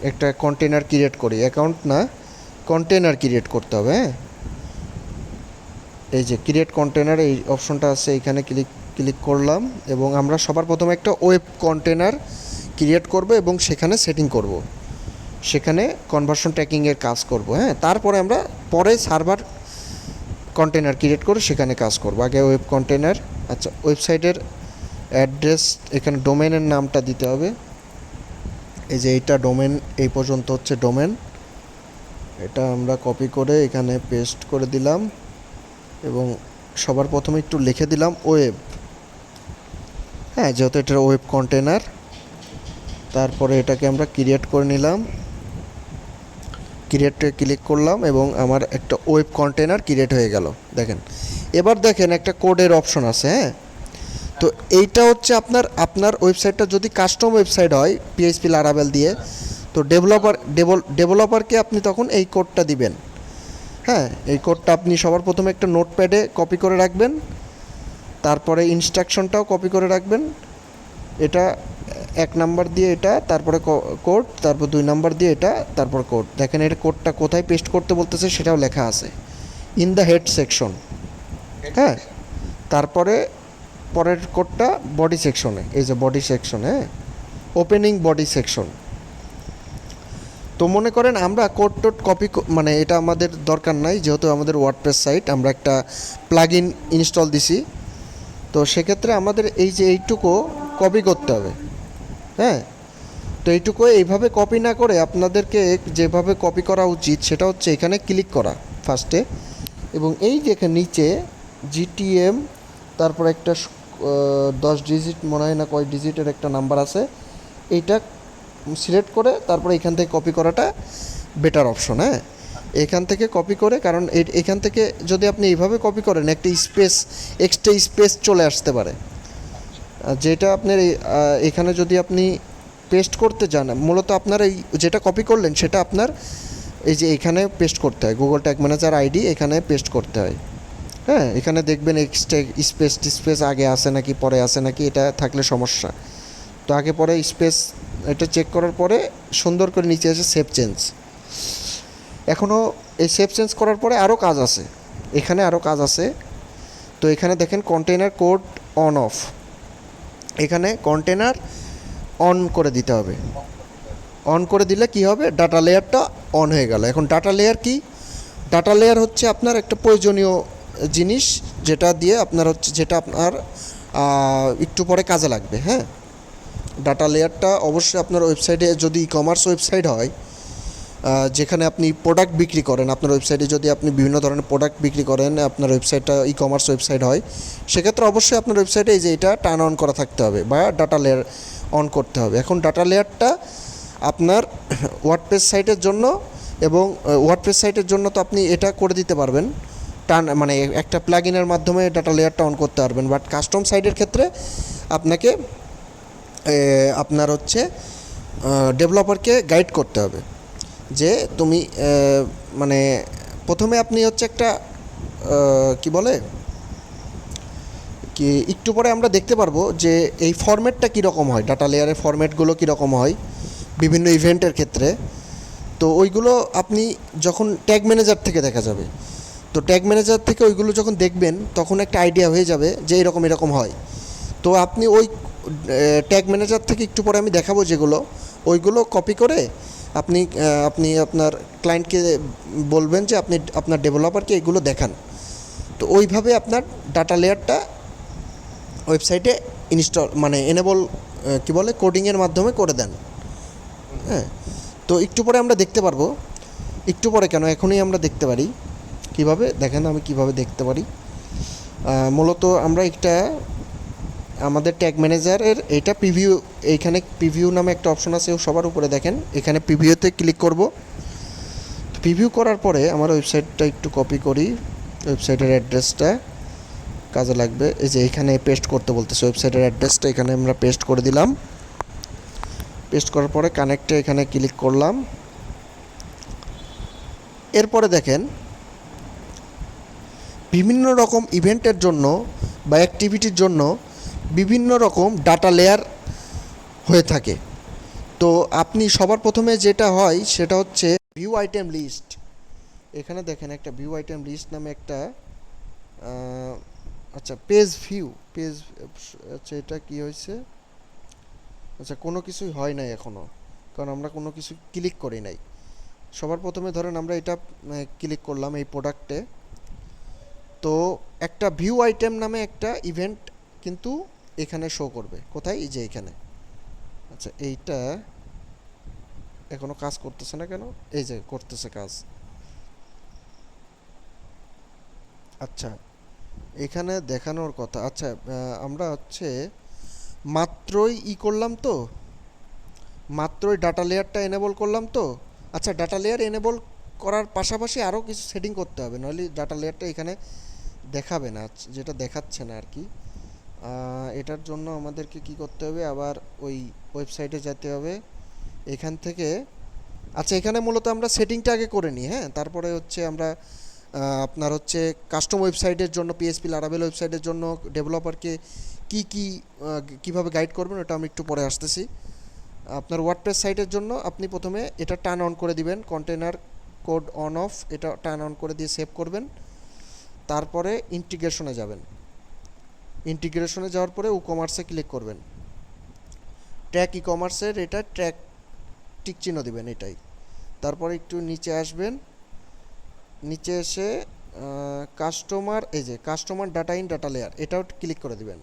একটা কন্টেনার ক্রিয়েট করি, অ্যাকাউন্ট না, কন্টেনার ক্রিয়েট করতে হবে। হ্যাঁ, এই যে ক্রিয়েট কন্টেনার এই অপশনটা আছে, এখানে ক্লিক করলাম এবং আমরা সবার প্রথমে একটা ওয়েব কন্টেনার ক্রিয়েট করব এবং সেখানে সেটিং করব, সেখানে কনভার্সন ট্র্যাকিংয়ের কাজ করব। হ্যাঁ, তারপরে আমরা পরে সার্ভার কন্টেনার ক্রিয়েট করে সেখানে কাজ করব। আগে ওয়েব কন্টেনার। আচ্ছা, ওয়েবসাইটের অ্যাড্রেস এখানে ডোমেনের নামটা দিতে হবে। এই যে এইটা ডোমেন, এই পর্যন্ত হচ্ছে ডোমেন। এটা আমরা কপি করে এখানে পেস্ট করে দিলাম এবং সবার প্রথমে একটু লিখে দিলাম ওয়েব। হ্যাঁ, যেহেতু এটা ওয়েব কন্টেনার। তারপরে এটাকে আমরা ক্রিয়েট করে নিলাম, ক্রিয়েটে ক্লিক করলাম এবং আমার একটা ওয়েব কন্টেনার ক্রিয়েট হয়ে গেল। দেখেন, এবার দেখেন একটা কোডের অপশন আছে। হ্যাঁ, তো এইটা হচ্ছে আপনার ওয়েবসাইটটা যদি কাস্টম ওয়েবসাইট হয় PHP লারাভেল দিয়ে, তো ডেভেলপারকে আপনি তখন এই কোডটা দিবেন। হ্যাঁ, এই কোডটা আপনি সবার প্রথমে একটা নোটপ্যাডে কপি করে রাখবেন, তারপরে ইনস্ট্রাকশনটাও কপি করে রাখবেন। এটা 1 নাম্বার দিয়ে এটা, তারপরে কোড, তারপর 2 নাম্বার দিয়ে এটা, তারপর কোড। দেখেন এটা কোডটা কোথায় পেস্ট করতে বলতেছে সেটাও লেখা আছে, ইন দ্য হেড সেকশন। হ্যাঁ, তারপরে পরের কোডটা বডি সেকশনে, এই যে বডি সেকশন। হ্যাঁ, ওপেনিং বডি সেকশন। তো মনে করেন আমরা কোড টোড কপি, মানে এটা আমাদের দরকার নাই, যেহেতু আমাদের ওয়ার্ডপ্রেস সাইট, আমরা একটা প্লাগইন ইনস্টল দিছি। তো সেক্ষেত্রে আমাদের এই যে এইটুকু কপি করতে হবে। হ্যাঁ, তো এইটুকু এইভাবে কপি না করে আপনাদেরকে যেভাবে কপি করা উচিত সেটা হচ্ছে এখানে ক্লিক করা ফার্স্টে, এবং এই যে এখানে নিচে GTM, তারপর একটা 10 ডিজিট মনে হয় না কয় ডিজিটের একটা নাম্বার আছে, এইটা সিলেক্ট করে তারপরে এখান থেকে কপি করাটা বেটার অপশন। হ্যাঁ, এখান থেকে কপি করে, কারণ এখান থেকে যদি আপনি এইভাবে কপি করেন একটা এক্সট্রা স্পেস চলে আসতে পারে, যেটা আপনার এখানে যদি আপনি পেস্ট করতে যান, মূলত আপনার এই যেটা কপি করলেন সেটা আপনার এই যে এখানে পেস্ট করতে হয়, গুগল ট্যাগ ম্যানেজার ID এখানে পেস্ট করতে হয়। হ্যাঁ, এখানে দেখবেন এক্সট্রা স্পেস আগে আসে নাকি পরে আসে নাকি, এটা থাকলে সমস্যা। তো আগে পরে স্পেস এটা চেক করার পরে সুন্দর করে নিচে এসে সেভ চেঞ্জ। এখনও এই সেভ চেঞ্জ করার পরে আরও কাজ আছে, এখানে আরও কাজ আছে। তো এখানে দেখেন কন্টেনার কোড অন অফ, এখানে কন্টেনার অন করে দিতে হবে। অন করে দিলে কি হবে, ডাটা লেয়ারটা অন হয়ে গেল। এখন ডাটা লেয়ার কি? ডাটা লেয়ার হচ্ছে আপনার একটা প্রয়োজনীয় জিনিস, যেটা দিয়ে আপনার হচ্ছে, যেটা আপনার একটু পরে কাজে লাগবে। হ্যাঁ, ডাটা লেয়ারটা অবশ্যই আপনার ওয়েবসাইটে, যদি ই-কমার্স ওয়েবসাইট হয় যেখানে আপনি প্রোডাক্ট বিক্রি করেন, আপনার ওয়েবসাইটে যদি আপনি বিভিন্ন ধরনের প্রোডাক্ট বিক্রি করেন, আপনার ওয়েবসাইটটা ই-কমার্স ওয়েবসাইট হয়, সেক্ষেত্রে অবশ্যই আপনার ওয়েবসাইটে এই যে এটা টার্ন অন করা থাকতে হবে বা ডাটা লেয়ার অন করতে হবে। এখন ডাটা লেয়ারটা আপনার ওয়ার্ডপ্রেস সাইটের জন্য, এবং ওয়ার্ডপ্রেস সাইটের জন্য তো আপনি এটা করে দিতে পারবেন, মানে একটা প্লাগইনের মাধ্যমে ডাটা লেয়ারটা অন করতে পারবেন। বাট কাস্টম সাইটের ক্ষেত্রে আপনাকে আপনার হচ্ছে ডেভেলপারকে গাইড করতে হবে। যে তুমি মানে প্রথমে আপনি হচ্ছে একটা কি বলে কি একটু পরে আমরা দেখতে পারবো যে এই ফরম্যাটটা কীরকম হয়, ডাটা লেয়ারের ফরম্যাটগুলো কীরকম হয় বিভিন্ন ইভেন্টের ক্ষেত্রে। তো ওইগুলো আপনি যখন ট্যাগ ম্যানেজার থেকে দেখা যাবে, তো ট্যাগ ম্যানেজার থেকে ওইগুলো যখন দেখবেন তখন একটা আইডিয়া হয়ে যাবে যে এরকম এরকম হয়। তো আপনি ওই ট্যাগ ম্যানেজার থেকে একটু পরে আমি দেখাবো যেগুলো, ওইগুলো কপি করে আপনি আপনি আপনার ক্লায়েন্টকে বলবেন যে আপনি আপনার ডেভেলপারকে এগুলো দেখান। তো ওইভাবে আপনার ডাটা লেয়ারটা ওয়েবসাইটে ইনস্টল মানে এনেবল কি বলে কোডিংয়ের মাধ্যমে করে দেন। হ্যাঁ, তো একটু পরে আমরা দেখতে পারবো, একটু পরে কেন এখনই আমরা দেখতে পারি কিভাবে, দেখেন আমি কিভাবে দেখতে পারি। মূলত আমরা একটা আমাদের ট্যাগ ম্যানেজারের এটা প্রিভিউ, এইখানে প্রিভিউ নামে একটা অপশন আছে সবার উপরে দেখেন, এখানে প্রিভিউতে ক্লিক করব। প্রিভিউ করার পরে আমার ওয়েবসাইটটা একটু কপি করি, ওয়েবসাইটের অ্যাড্রেসটা কাজে লাগবে। এই যে এখানে পেস্ট করতে বলতেছে ওয়েবসাইটের অ্যাড্রেসটা, এখানে আমরা পেস্ট করে দিলাম। পেস্ট করার পরে কানেক্টে এখানে ক্লিক করলাম। এরপরে দেখেন বিভিন্ন রকম ইভেন্টের জন্য বা অ্যাক্টিভিটির জন্য বিভিন্ন রকম ডাটা লেয়ার হয়ে থাকে। তো আপনি সবার প্রথমে যেটা হয় সেটা হচ্ছে ভিউ আইটেম লিস্ট। এখানে দেখেন একটা ভিউ আইটেম লিস্ট নামে একটা আচ্ছা পেজ ভিউ পেজ, আচ্ছা এটা কি হয়েছে, আচ্ছা কোনো কিছুই হয় নাই এখনও, কারণ আমরা কোনো কিছু ক্লিক করি নাই। সবার প্রথমে ধরেন আমরা এটা ক্লিক করলাম এই প্রোডাক্টে, তো একটা ভিউ আইটেম নামে একটা ইভেন্ট কিন্তু এখানে শো করবে। কোথায়? এই যে এখানে। আচ্ছা এইটা এখনও কাজ করতেছে না কেন? এই যে করতেছে কাজ। আচ্ছা এখানে দেখানোর কথা, আচ্ছা আমরা হচ্ছে মাত্রই করলাম তো, মাত্রই ডাটা লেয়ারটা এনেবল করলাম তো। আচ্ছা ডাটা লেয়ার এনেবল করার পাশাপাশি আরও কিছু সেটিং করতে হবে, নাহলে ডাটা লেয়ারটা এখানে দেখাবে না, যেটা দেখাচ্ছে না আর কি। এটার জন্য আমাদেরকে কি করতে হবে, আবার ওই ওয়েবসাইটে যেতে হবে এখান থেকে। আচ্ছা এখানে মূলত আমরা সেটিংটা আগে করে নিই, হ্যাঁ, তারপরে হচ্ছে আমরা আপনার হচ্ছে কাস্টম ওয়েবসাইটের জন্য পিএসপি লারাভেল ওয়েবসাইটের জন্য ডেভেলপারকে কি কি কিভাবে গাইড করবেন ওটা আমি একটু পরে আসতেছি। আপনার ওয়ার্ডপ্রেস সাইটের জন্য আপনি প্রথমে এটা টার্ন অন করে দিবেন, কন্টেনার কোড অন অফ, এটা টার্ন অন করে দিয়ে সেভ করবেন। তারপরে ইন্টিগ্রেশনে যাবেন, ইন্টিগ্রেশনে যাওয়ার পরে ই কমার্সে ক্লিক করবেন। ট্র্যাক ই কমার্সের এটা ট্র্যাক টিক চিহ্ন দিবেন এটাই। তারপরে একটু নিচে আসবেন, নিচে এসে কাস্টমার, এই যে customer data in data layer, এটাও ক্লিক করে দিবেন।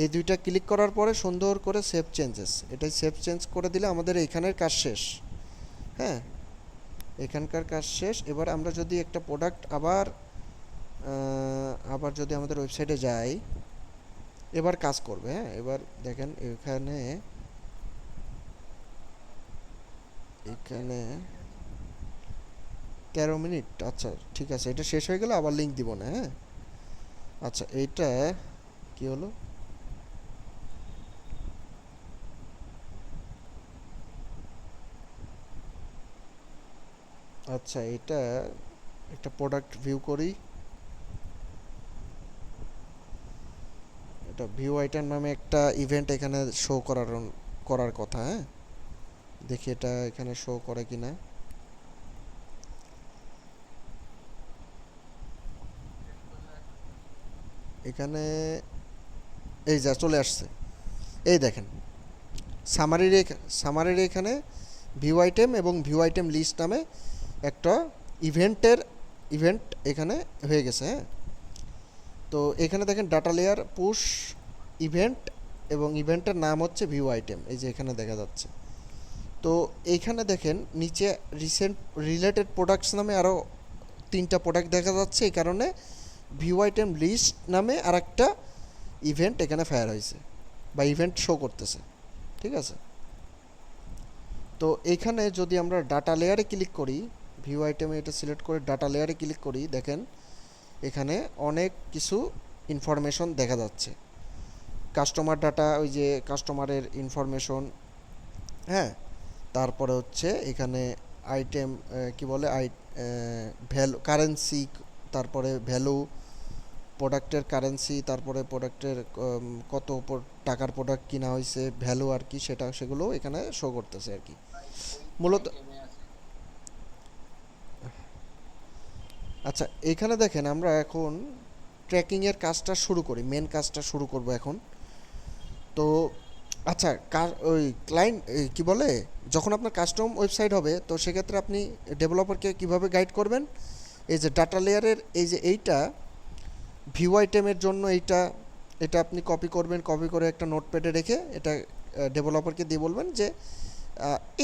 এই দুইটা ক্লিক করার পরে সুন্দর করে সেভ চেঞ্জেস, এটাই সেভ চেঞ্জ করে দিলে আমাদের এইখানের কাজ শেষ। হ্যাঁ, এখানকার কাজ শেষ। এবার আমরা যদি একটা প্রোডাক্ট আবার যদি আমাদের ওয়েবসাইটে যাই, এবার কাজ করবে। হ্যাঁ, এবার দেখেন এখানে এখানে 13 মিনিট। আচ্ছা ঠিক আছে, এটা শেষ হয়ে গেলে আবার লিঙ্ক দিব না। হ্যাঁ, আচ্ছা এইটা কি হলো, আচ্ছা এটা একটা প্রোডাক্ট ভিউ করি, এটা ভিউ আইটেম নামে একটা ইভেন্ট এখানে শো করার কথা। হ্যাঁ, দেখি এটা এখানে শো করে কিনা। এখানে এই যা চলে আসছে, এই দেখেন সামারির এখানে ভিউ আইটেম এবং ভিউ আইটেম লিস্ট নামে একটা ইভেন্ট এখানে হয়ে গেছে। হ্যাঁ, তো এখানে দেখেন ডাটা লেয়ার পুশ ইভেন্ট এবং ইভেন্টের নাম হচ্ছে ভিউ আইটেম, এই যে এখানে দেখা যাচ্ছে। তো এইখানে দেখেন নিচে রিলেটেড প্রোডাক্টস নামে আরও 3টা প্রোডাক্ট দেখা যাচ্ছে, এই কারণে ভিউ আইটেম লিস্ট নামে আর একটা ইভেন্ট এখানে ফায়ার হয়েছে বা ইভেন্ট শো করতেছে। ঠিক আছে, তো এইখানে যদি আমরা ডাটা লেয়ারে ক্লিক করি, ভিউ আইটেমে এটা সিলেক্ট করে ডাটা লেয়ারে ক্লিক করি, দেখেন এখানে অনেক কিছু ইনফরমেশন দেখা যাচ্ছে। কাস্টমার ডাটা, ওই যে কাস্টমারের ইনফরমেশন, হ্যাঁ, তারপরে হচ্ছে এখানে আইটেম কি বলে ভ্যালু কারেন্সি, তারপরে ভ্যালু, প্রোডাক্টের কারেন্সি, তারপরে প্রোডাক্টের কত টাকার প্রোডাক্ট কিনা হয়েছে, ভ্যালু আর কি, সেগুলো এখানে শো করতেছে আর কি ওই মূলত। আইটেমে আছে। আচ্ছা, এখানে দেখেন আমরা এখন ট্র্যাকিংয়ের কাজটা শুরু করি, মেন কাজটা শুরু করব এখন। তো আচ্ছা, ওই ক্লায়েন্ট কি বলে, যখন আপনার কাস্টম ওয়েবসাইট হবে তো সেক্ষেত্রে আপনি ডেভেলপারকে কিভাবে গাইড করবেন, এই যে ডাটা লেয়ারের এই যে এইটা ভিউ আইটেমের জন্য এইটা, এটা আপনি কপি করবেন, কপি করে একটা নোটপ্যাডে রেখে এটা ডেভেলপারকে দিয়ে বলবেন যে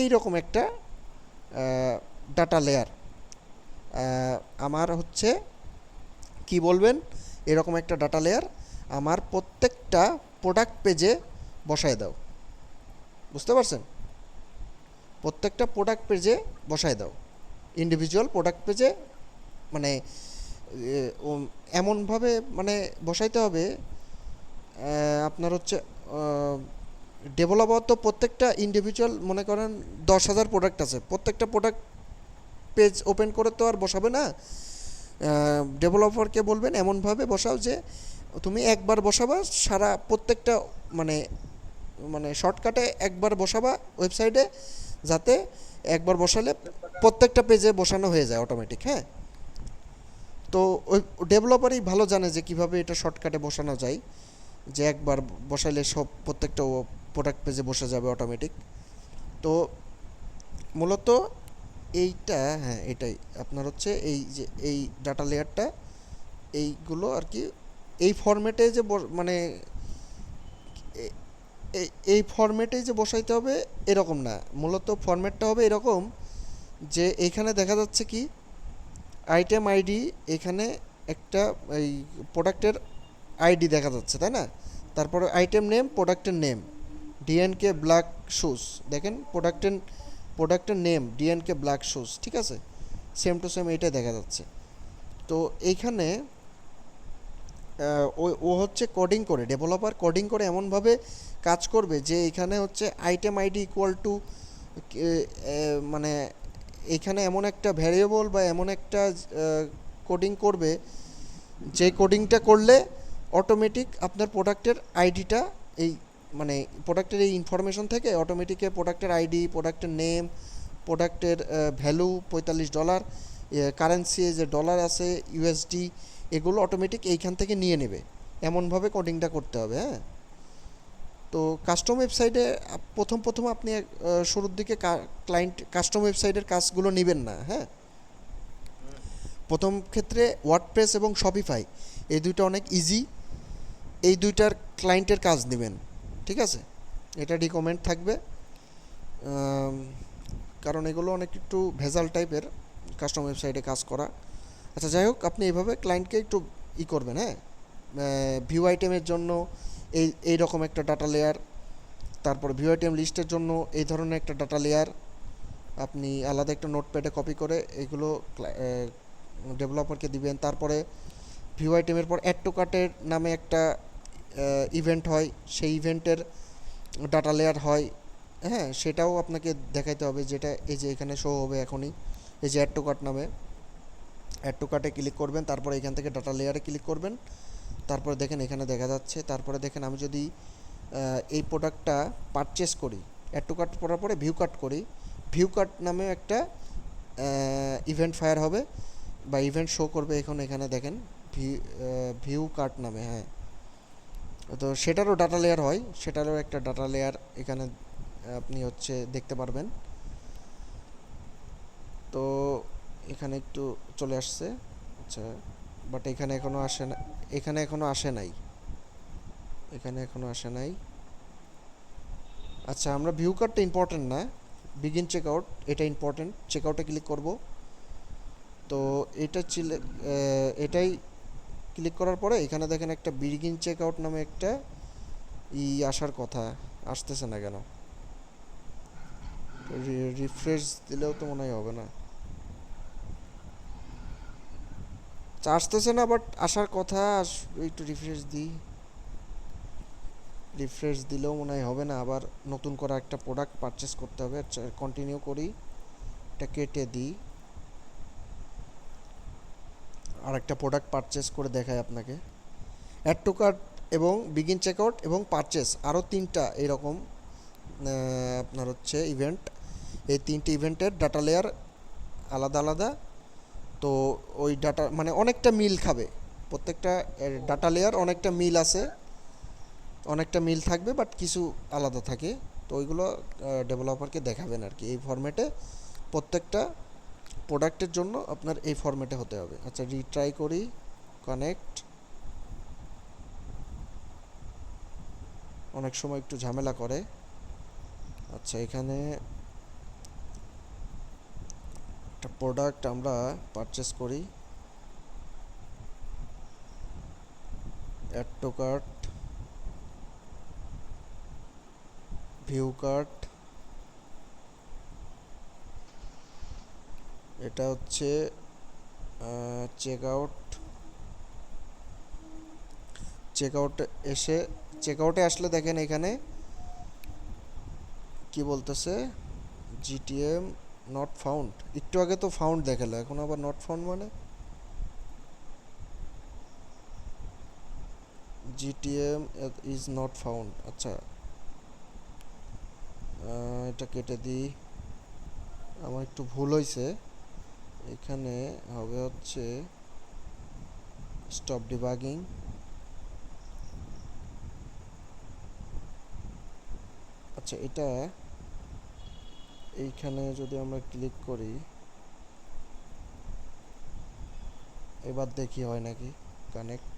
এই রকম একটা ডাটা লেয়ার আমার হচ্ছে, কি বলবেন, এরকম একটা ডাটা লেয়ার আমার প্রত্যেকটা প্রোডাক্ট পেজে বসায় দাও। বুঝতে পারছেন? প্রত্যেকটা প্রোডাক্ট পেজে বসায় দাও, ইন্ডিভিজুয়াল প্রোডাক্ট পেজে, মানে এমনভাবে মানে বসাইতে হবে আপনার হচ্ছে ডেভেলপার তো প্রত্যেকটা ইন্ডিভিজুয়াল, মনে করেন 10,000 প্রোডাক্ট আছে, প্রত্যেকটা প্রোডাক্ট পেজ ওপেন করে তো আর বসাবে না। ডেভেলপারকে বলবেন এমনভাবে বসাও যে তুমি একবার বসাবা সারা প্রত্যেকটা, মানে মানে শর্টকাটে একবার বসাবা ওয়েবসাইটে, যাতে একবার বসালে প্রত্যেকটা পেজে বসানো হয়ে যায় অটোমেটিক। হ্যাঁ, তো ওই ডেভেলপারই ভালো জানে যে কিভাবে এটা শর্টকাটে বসানো যায়, যে একবার বসাইলে সব প্রত্যেকটা প্রোডাক্ট পেজে বসে যাবে অটোমেটিক। তো মূলত এইটা, হ্যাঁ এটাই আপনার হচ্ছে এই যে এই ডাটা লেয়ারটা, এইগুলো আর কি এই ফরম্যাটে যে মানে এই ফরম্যাটে যে বসাইতে হবে এরকম না, মূলত ফরম্যাটটা হবে এরকম যে এইখানে দেখা যাচ্ছে কি আইটেম আইডি, এখানে একটা এই প্রোডাক্টের আইডি দেখা যাচ্ছে, তাই না? তারপরে আইটেম নেম, প্রোডাক্টের নেম, ডিএনকে ব্ল্যাক শুজ, দেখেন প্রোডাক্টের নেম ডিএনকে ব্ল্যাক শুজ, ঠিক আছে, সেম টু সেম এইটাই দেখা যাচ্ছে। তো এইখানে ও হচ্ছে কোডিং করে, ডেভেলপার কোডিং করে এমনভাবে কাজ করবে যে এখানে হচ্ছে আইটেম আইডি ইকুয়াল টু, মানে এখানে এমন একটা ভ্যারিয়েবল বা এমন একটা কোডিং করবে, যে কোডিংটা করলে অটোমেটিক আপনার প্রোডাক্টের আইডিটা, এই মানে প্রোডাক্টের এই ইনফরমেশন থেকে অটোমেটিক প্রোডাক্টের আইডি, প্রোডাক্টের নেম, প্রোডাক্টের ভ্যালু $45, কারেন্সি যে ডলার আছে, ইউএসডি, এগুলো অটোমেটিক এইখান থেকে নিয়ে নেবে, এমনভাবে কোডিংটা করতে হবে। হ্যাঁ, তো কাস্টম ওয়েবসাইটে প্রথম আপনি শুরুর দিকে ক্লায়েন্ট কাস্টম ওয়েবসাইটের কাজগুলো নেবেন না। হ্যাঁ, প্রথম ক্ষেত্রে ওয়ার্ডপ্রেস এবং শপিফাই, এই দুইটা অনেক ইজি, এই দুইটার ক্লায়েন্টের কাজ নেবেন, ঠিক আছে, এটা রিকমেন্ড থাকবে, কারণ এগুলো অনেক একটু ভেজাল টাইপের কাস্টম ওয়েবসাইটে কাজ করা। আচ্ছা, যাই হোক, আপনি এইভাবে ক্লায়েন্টকে একটু করবেন। হ্যাঁ, ভিউ আইটেমের জন্য এই রকম একটা ডাটা লেয়ার, তারপর ভিউ আইটেম লিস্টের জন্য এই ধরনের একটা ডাটা লেয়ার, আপনি আলাদা একটা নোটপ্যাডে কপি করে এগুলো ডেভেলপারকে দিবেন। তারপরে ভিউ আইটেমের পর অ্যাড টু কার্টের নামে একটা ইভেন্ট হয়, সেই ইভেন্টের ডাটা লেয়ার হয়। হ্যাঁ, সেটাও আপনাকে দেখাইতে হবে, যেটা এই যে এখানে শো হবে এখনই, এই যে অ্যাড টু কার্ট নামে, অ্যাড টু কার্টে ক্লিক করবেন, তারপরে এখান থেকে ডাটা লেয়ারে ক্লিক করবেন, তারপরে দেখেন এখানে দেখা যাচ্ছে। তারপরে দেখেন আমি যদি এই প্রোডাক্টটা পারচেস করি, অ্যাড টু কার্ট করার পরে ভিউ কার্ট করি, ভিউ কার্ট নামে একটা ইভেন্ট ফায়ার হবে বা ইভেন্ট শো করবে, এখন এখানে দেখেন ভিউ কার্ট নামে। হ্যাঁ, তো সেটারও ডাটা লেয়ার হয়, সেটারও একটা ডাটা লেয়ার এখানে আপনি হচ্ছে দেখতে পারবেন। তো এখানে একটু চলে আসছে, আচ্ছা, বাট এখানে এখনও আসে না, এখানে এখনও আসে নাই, এখানে এখনও আসে নাই। আচ্ছা, আমরা ভিউ কার্ডটা ইম্পর্টেন্ট না, বিগিন চেক আউট এটা ইম্পর্টেন্ট, চেক আউটে ক্লিক করব। তো এটা এটাই ক্লিক করার পরে এখানে দেখেন একটা বিগিন চেক আউট নামে একটা আসার কথা, আসতেছে না কেন? রিফ্রেশ দিলেও তো মনে হয় হবে না, আসতেছে না, বাট আসার কথা। একটু রিফ্রেশ দিই, রিফ্রেশ দিলেও মনে হয় হবে না, আবার নতুন করে একটা প্রোডাক্ট পারচেস করতে হবে। কন্টিনিউ করি, এটা কেটে দিই, আর একটা প্রোডাক্ট পারচেস করে দেখাই আপনাকে। অ্যাড টু কার্ট এবং বিগিন চেকআউট এবং পারচেস, আরও তিনটা এরকম আপনার হচ্ছে ইভেন্ট। এই তিনটে ইভেন্টের ডাটা লেয়ার আলাদা আলাদা। তো ওই ডাটা মানে অনেকটা মিল খাবে, প্রত্যেকটা ডাটা লেয়ার অনেকটা মিল আছে, অনেকটা মিল থাকবে, বাট কিছু আলাদা থাকে। তো ওইগুলো ডেভেলপারকে দেখাবেন আর কি। এই ফরম্যাটে প্রত্যেকটা প্রোডাক্টের জন্য আপনার এই ফরম্যাটে হতে হবে। আচ্ছা রিট্রাই করি, কানেক্ট। অনেক সময় একটু ঝামেলা করে। আচ্ছা এখানে একটা প্রোডাক্ট আমরা পারচেস করি, add to cart, view cart, এটা হচ্ছে চেকআউট। চেকআউটে আসলে দেখেন এখানে কি বলতেছে, জিটিএম নট ফাউন্ড। একটু আগে তো ফাউন্ড দেখালো, এখন আবার নট ফাউন্ড মানে জিটিএম ইজ নট ফাউন্ড। আচ্ছা এটা কেটে দিই, আমার একটু ভুল হয়েছে। এখানে হবে হচ্ছে স্টপ ডিবাগিং। আচ্ছা এটা এইখানে যদি আমরা ক্লিক করি, এবার দেখি হয় নাকি। কানেক্ট,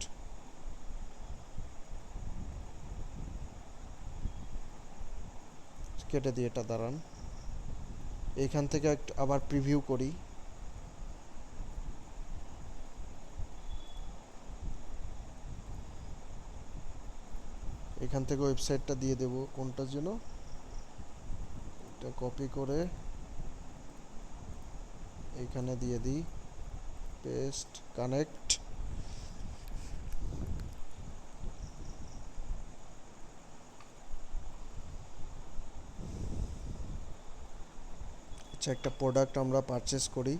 কেটে দিয়ে এটা দাঁড়ান। এইখান থেকে একটু আবার প্রিভিউ করি। এখান থেকে ওয়েবসাইটটা দিয়ে দেব, কোনটার জন্য। এটা কপি করে এইখানে দিয়ে দিই, পেস্ট, কানেক্ট। আচ্ছা একটা প্রোডাক্ট আমরা পারচেস করি,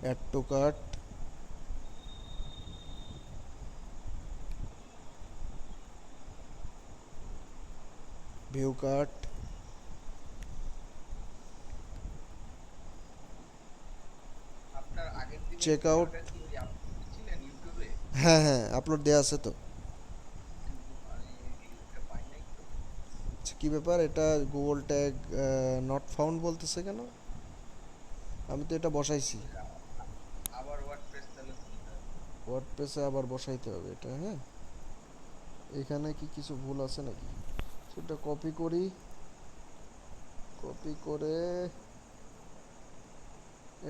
add to cart, view cart, আপনার আগের দিনের চেক আউট। ভিডিওটা কি ওই আপলোড করেছিলেন ইউটিউবে? হ্যাঁ হ্যাঁ আপলোড দেওয়া আছে তো। কিন্তু আমি লিঙ্কটা পাই নাই তো। আচ্ছা কী ব্যাপার, এটা গুগল ট্যাগ নট ফাউন্ড বলতেছে কেন? আমি তো এটা বসাইছি। আবার ওয়ার্ডপ্রেস তাহলে খুলতে হবে। ওয়ার্ডপ্রেসে আবার বসাইতে হবে এটা, হ্যাঁ। এখানে কি কিছু ভুল আছে নাকি? সেটা কপি করি, কপি করে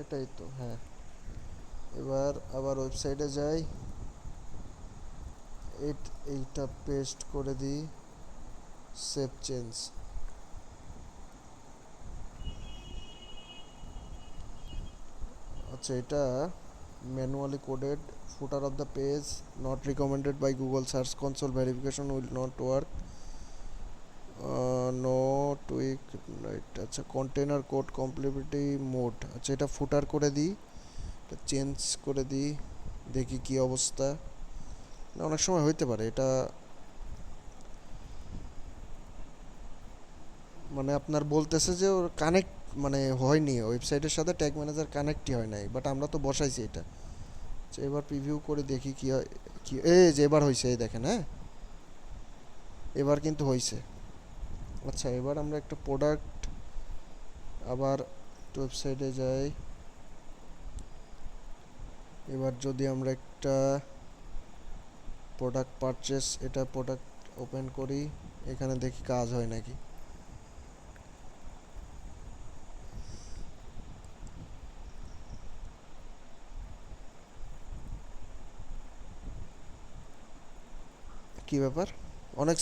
এটাই তো, হ্যাঁ। এবার আবার ওয়েবসাইটে যাই, এইটা পেস্ট করে দিই, সেভ চেঞ্জ। আচ্ছা এটা manually coded, footer of the page not recommended by Google search console, verification will not work, no tweak right. আচ্ছা কন্টেনার কোড কমপ্লিটিভিটি মোড, আচ্ছা এটা ফুটার করে দিই, এটা চেঞ্জ করে দিই, দেখি কি অবস্থা। না অনেক সময় হইতে পারে এটা, মানে আপনার বলতেছে যে ওর কানেক্ট মানে হয়নি, ওয়েবসাইটের সাথে ট্যাগ ম্যানেজার কানেক্টই হয় নাই, বাট আমরা তো বসাইছি এটা। আচ্ছা এবার প্রিভিউ করে দেখি কি হয়। কি এই যে এবার হয়েছে, এই দেখেন, হ্যাঁ এবার কিন্তু হয়েছে। আচ্ছা এবার আমরা একটা প্রোডাক্ট, আবার ওয়েবসাইটে যাই। এবার যদি আমরা একটা প্রোডাক্ট পারচেস, এটা প্রোডাক্ট ওপেন করি, এখানে দেখি কাজ হয় নাকি। কি ব্যাপার, অনেক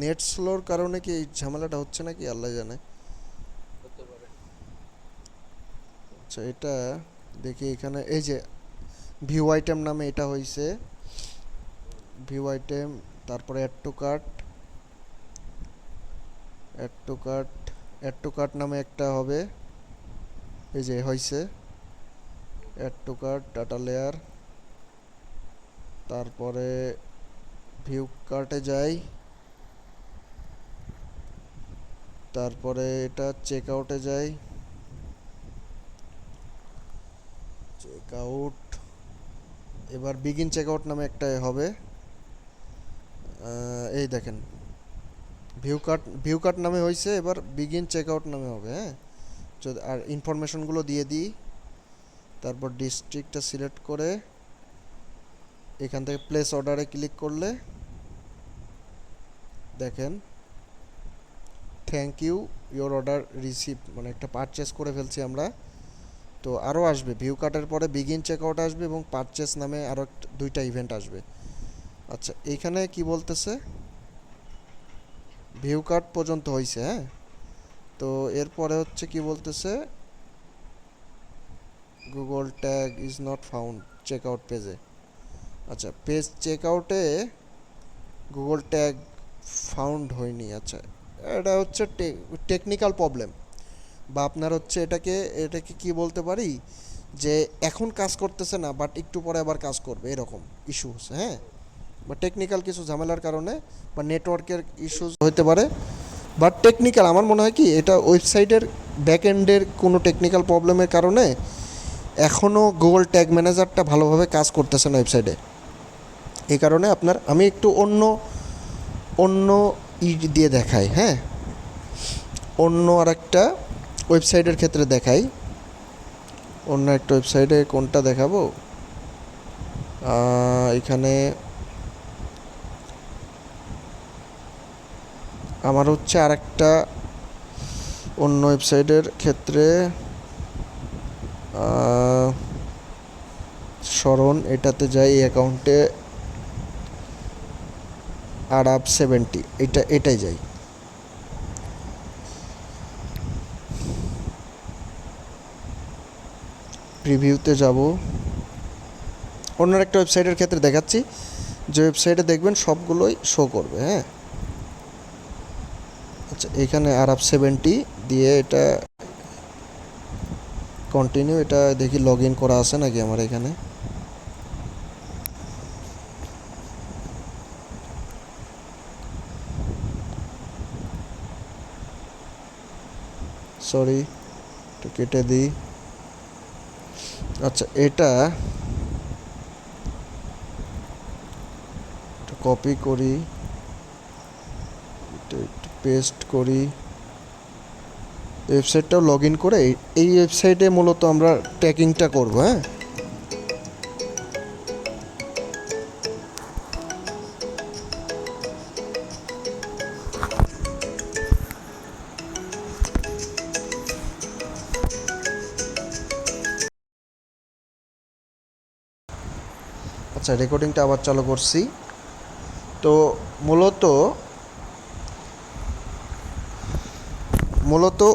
নেট স্লোর কারণে কি এই ঝামেলাটা হচ্ছে নাকি আল্লাহ জানে। হতে পারে। আচ্ছা এটা দেখি, এখানে এই যে ভিউ আইটেম নামে এটা হয়েছে, ভিউ আইটেম, তারপরে add to cart, add to cart, add to cart নামে একটা হবে, এই যে হয়েছে add to cart data layer. তারপরে ভিউ কার্টে যাই, তারপরে এটা চেক আউটে যাই, চেক আউট। এবার বিগিন চেক আউট নামে একটা হবে, এই দেখেন ভিউ কার্ট নামে হয়েছে, এবার বিগিন চেক আউট নামে হবে। হ্যাঁ, যদি আর ইনফরমেশনগুলো দিয়ে দিই, তারপর ডিস্ট্রিক্টটা সিলেক্ট করে এখান থেকে প্লেস অর্ডারে ক্লিক করলে দেখেন thank you your order receive, মানে একটা পারচেস করে ফেলছি আমরা। তো আরও আসবে, ভিউ কার্টের পরে বিগিন চেক আউট আসবে এবং পারচেস নামে আরও দুইটা ইভেন্ট আসবে। আচ্ছা, এইখানে কি বলতেছে, ভিউ কার্ট পর্যন্ত হয়েছে। হ্যাঁ, তো এরপরে হচ্ছে কি বলতেছে, Google tag is not found check out পেজে। আচ্ছা, পেজ চেক আউটে গুগল ট্যাগ ফাউন্ড হয়নি। আচ্ছা, এটা হচ্ছে টেকনিক্যাল প্রবলেম, বা আপনার হচ্ছে এটাকে কি বলতে পারি, যে এখন কাজ করতেছে না বাট একটু পরে আবার কাজ করবে, এরকম ইস্যু হচ্ছে। হ্যাঁ, বা টেকনিক্যাল কিছু ঝামেলার কারণে বা নেটওয়ার্কের ইস্যুস হতে পারে, বাট টেকনিক্যাল আমার মনে হয় কি এটা ওয়েবসাইটের ব্যাক এন্ডের কোনো টেকনিক্যাল প্রবলেমের কারণে এখনও গুগল ট্যাগ ম্যানেজারটা ভালোভাবে কাজ করতেছে না ওয়েবসাইটে। এই কারণে আমি একটু অন্য অন্য দিয়ে দেখাই। হ্যাঁ, অন্য আরেকটা ওয়েবসাইটের ক্ষেত্রে দেখাই। অন্য একটা ওয়েবসাইটে কোনটা দেখাবো, এখানে আমার হচ্ছে আরেকটা অন্য ওয়েবসাইটের ক্ষেত্রে স্মরণ, এটাতে যাই, এই অ্যাকাউন্টে আরাব 70, এটাই যাই। প্রিভিউতে যাব, অন্য একটা ওয়েবসাইটের ক্ষেত্রে দেখাচ্ছি, যে ওয়েবসাইটে দেখবেন সবগুলোই শো করবে। হ্যাঁ, আচ্ছা, এখানে আরাব 70 দিয়ে এটা কন্টিনিউ, এটা দেখি লগ ইন করা আছে নাকি আমার এখানে। সরি, এটা কেটে দিই। আচ্ছা, এটা কপি করি, পেস্ট করি, ওয়েবসাইটটাও লগ ইন করে এই ওয়েবসাইটে মূলত আমরা ট্র্যাকিংটা করব। হ্যাঁ, আচ্ছা, রেকর্ডিংটা আবার চালু করছি। তো মূলত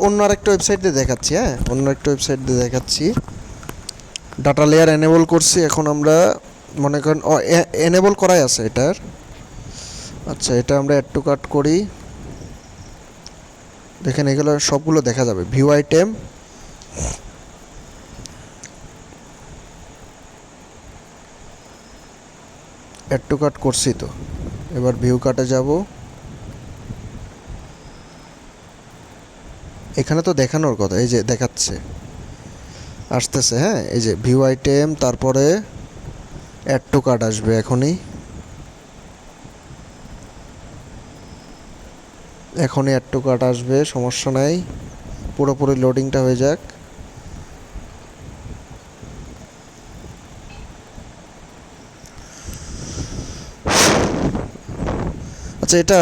অন্য আরেকটা ওয়েবসাইট দিয়ে দেখাচ্ছি। হ্যাঁ, অন্য একটা ওয়েবসাইট দিয়ে দেখাচ্ছি, ডাটা লেয়ার এনেবল করছি। এখন আমরা মনে করেন এনেবল করাই আছে এটার। আচ্ছা, এটা আমরা অ্যাড টু কার্ট করি, দেখেন এগুলো সবগুলো দেখা যাবে। View item, add to cart করছি, তো এবার ভিউ কার্টে যাব। এখানে তো দেখানোর কথা, এই যে দেখাচ্ছে, আসতেছে। হ্যাঁ, এই যে ভিউ আইটেম, তারপরে অ্যাড টু কার্ট আসবে এখনই অ্যাড টু কার্ট আসবে, সমস্যা নাই, পুরোপুরি লোডিংটা হয়ে যাক। আচ্ছা, এটা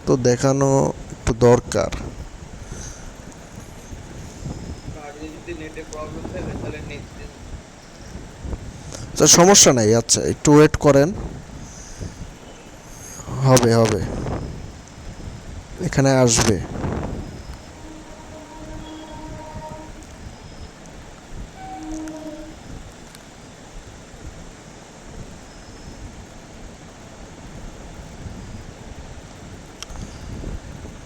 তো দেখানো একটু দরকার। আর যদি নেটে প্রবলেম থাকে তাহলে নেক্সট দিন। আচ্ছা, সমস্যা নাই, আচ্ছা একটু ওয়েট করেন, হবে এখানে আসবে।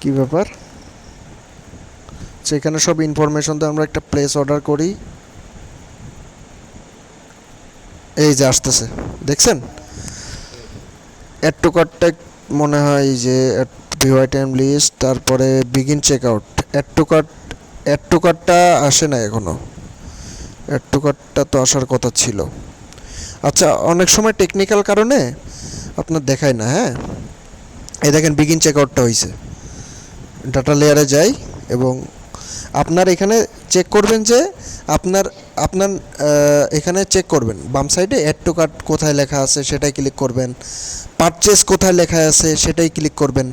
কি ব্যাপার, আচ্ছা, এখানে সব ইনফরমেশন দিয়ে আমরা একটা প্লেস অর্ডার করি। এই যে আসতেছে, দেখছেন? অ্যাড টু কার্টটা মনে হয় এই যে ভিউ আইটেম লিস্ট, তারপরে begin check out. Add to কার্টটা আসে না এখনও। অ্যাড টু কার্টটা তো আসার কথা ছিল। আচ্ছা, অনেক সময় টেকনিক্যাল কারণে আপনার দেখায় না। হ্যাঁ, এই দেখেন বিগিন চেক আউটটা হয়েছে। ডাটা লেয়ারে যাই এবং আপনার এখানে চেক করবেন যে আপনার আপনার এখানে চেক করবেন বাম সাইডে অ্যাড টু কার্ট কোথায় লেখা আছে সেটাই ক্লিক করবেন, পারচেস কোথায় লেখা আছে সেটাই ক্লিক করবেন,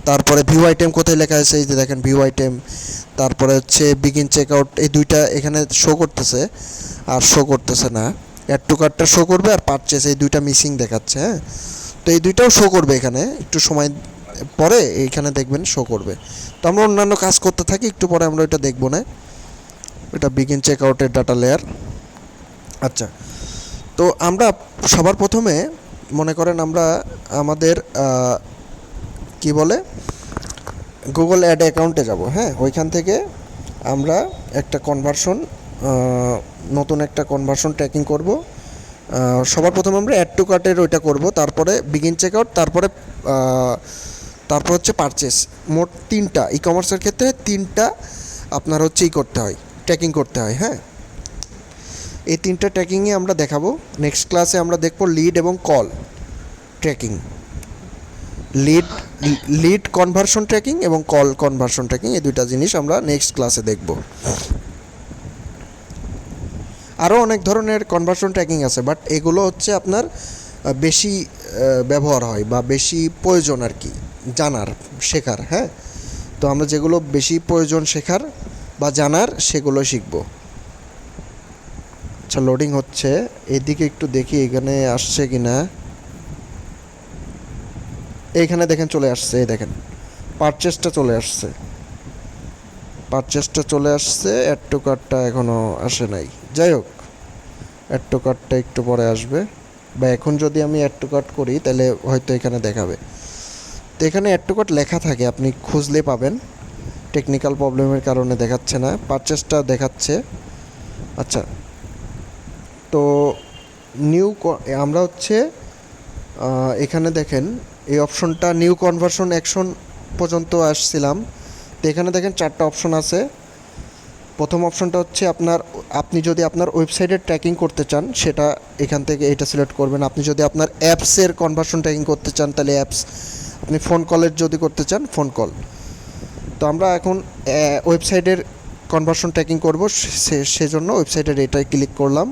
তারপরে ভিউ আইটেম কোথায় লেখা আছে এই যে দেখেন ভিউ আইটেম, তারপরে হচ্ছে বিগিন চেক আউট। এই দুইটা এখানে শো করতেছে আর শো করতেছে না। অ্যাড টু কার্টটা শো করবে আর পারচেস এই দুইটা মিসিং দেখাচ্ছে। হ্যাঁ, তো এই দুইটাও শো করবে এখানে, একটু সময় পরে এইখানে দেখবেন শো করবে। তো আমরা অন্যান্য কাজ করতে থাকি, একটু পরে আমরা ওইটা দেখবো না। এটা বিগিন চেক আউটের ডাটা লেয়ার। আচ্ছা, তো আমরা সবার প্রথমে মনে করেন আমরা আমাদের কি বলে গুগল অ্যাড অ্যাকাউন্টে যাব। হ্যাঁ, ওইখান থেকে আমরা একটা কনভার্সন, নতুন একটা কনভার্সন ট্র্যাকিং করব। সবার প্রথমে আমরা অ্যাড টু কার্টের ওইটা করব, তারপরে বিগিন চেক আউট, তারপর হচ্ছে পারচেস। মোট তিনটা ই কমার্সের ক্ষেত্রে তিনটা আপনার হচ্ছে করতে হয়, ট্র্যাকিং করতে হয়। হ্যাঁ, এই তিনটা ট্র্যাকিংয়ে আমরা দেখাবো। নেক্সট ক্লাসে আমরা দেখব লিড এবং call tracking, lead conversion tracking এবং কল কনভার্সন ট্র্যাকিং, এই দুইটা জিনিস আমরা নেক্সট ক্লাসে দেখব। আরও অনেক ধরনের কনভার্সন ট্র্যাকিং আছে, বাট এগুলো হচ্ছে আপনার বেশি ব্যবহার হয় বা বেশি প্রয়োজন আর কি জানার, শেখার। হ্যাঁ, তো আমরা যেগুলো বেশি প্রয়োজন শেখার বা জানার সেগুলো শিখব। আচ্ছা, লোডিং হচ্ছে, এদিকে একটু দেখি এখানে আসছে কি না। এইখানে দেখেন চলে আসছে, এই দেখেন পারচেসটা চলে আসছে, অ্যাড টু কার্টটা এখনও আসে নাই। যাই হোক, অ্যাড টু কার্টটা একটু পরে আসবে, বা এখন যদি আমি অ্যাড টু কার্ট করি তাহলে হয়তো এখানে দেখাবে। তো এখানে অ্যাড টু কার্ট লেখা থাকে, আপনি খুঁজলে পাবেন। টেকনিক্যাল প্রবলেমের কারণে দেখাচ্ছে না, পারচেসটা দেখাচ্ছে। আচ্ছা, তো আমরা হচ্ছে এখানে দেখেন এই অপশনটা নিউ কনভার্সন অ্যাকশন পর্যন্ত আসছিলাম। তো এখানে দেখেন চারটা অপশন আছে। প্রথম অপশনটা হচ্ছে আপনি যদি আপনার ওয়েবসাইটের ট্র্যাকিং করতে চান সেটা এখান থেকে এটা সিলেক্ট করবেন। আপনি যদি আপনার অ্যাপসের কনভার্সন ট্র্যাকিং করতে চান তাহলে অ্যাপস, আপনি ফোন কলের যদি করতে চান ফোন কল। তো আমরা এখন ওয়েবসাইটের কনভার্সন ট্র্যাকিং করব, সেজন্য ওয়েবসাইটের এটাই ক্লিক করলাম।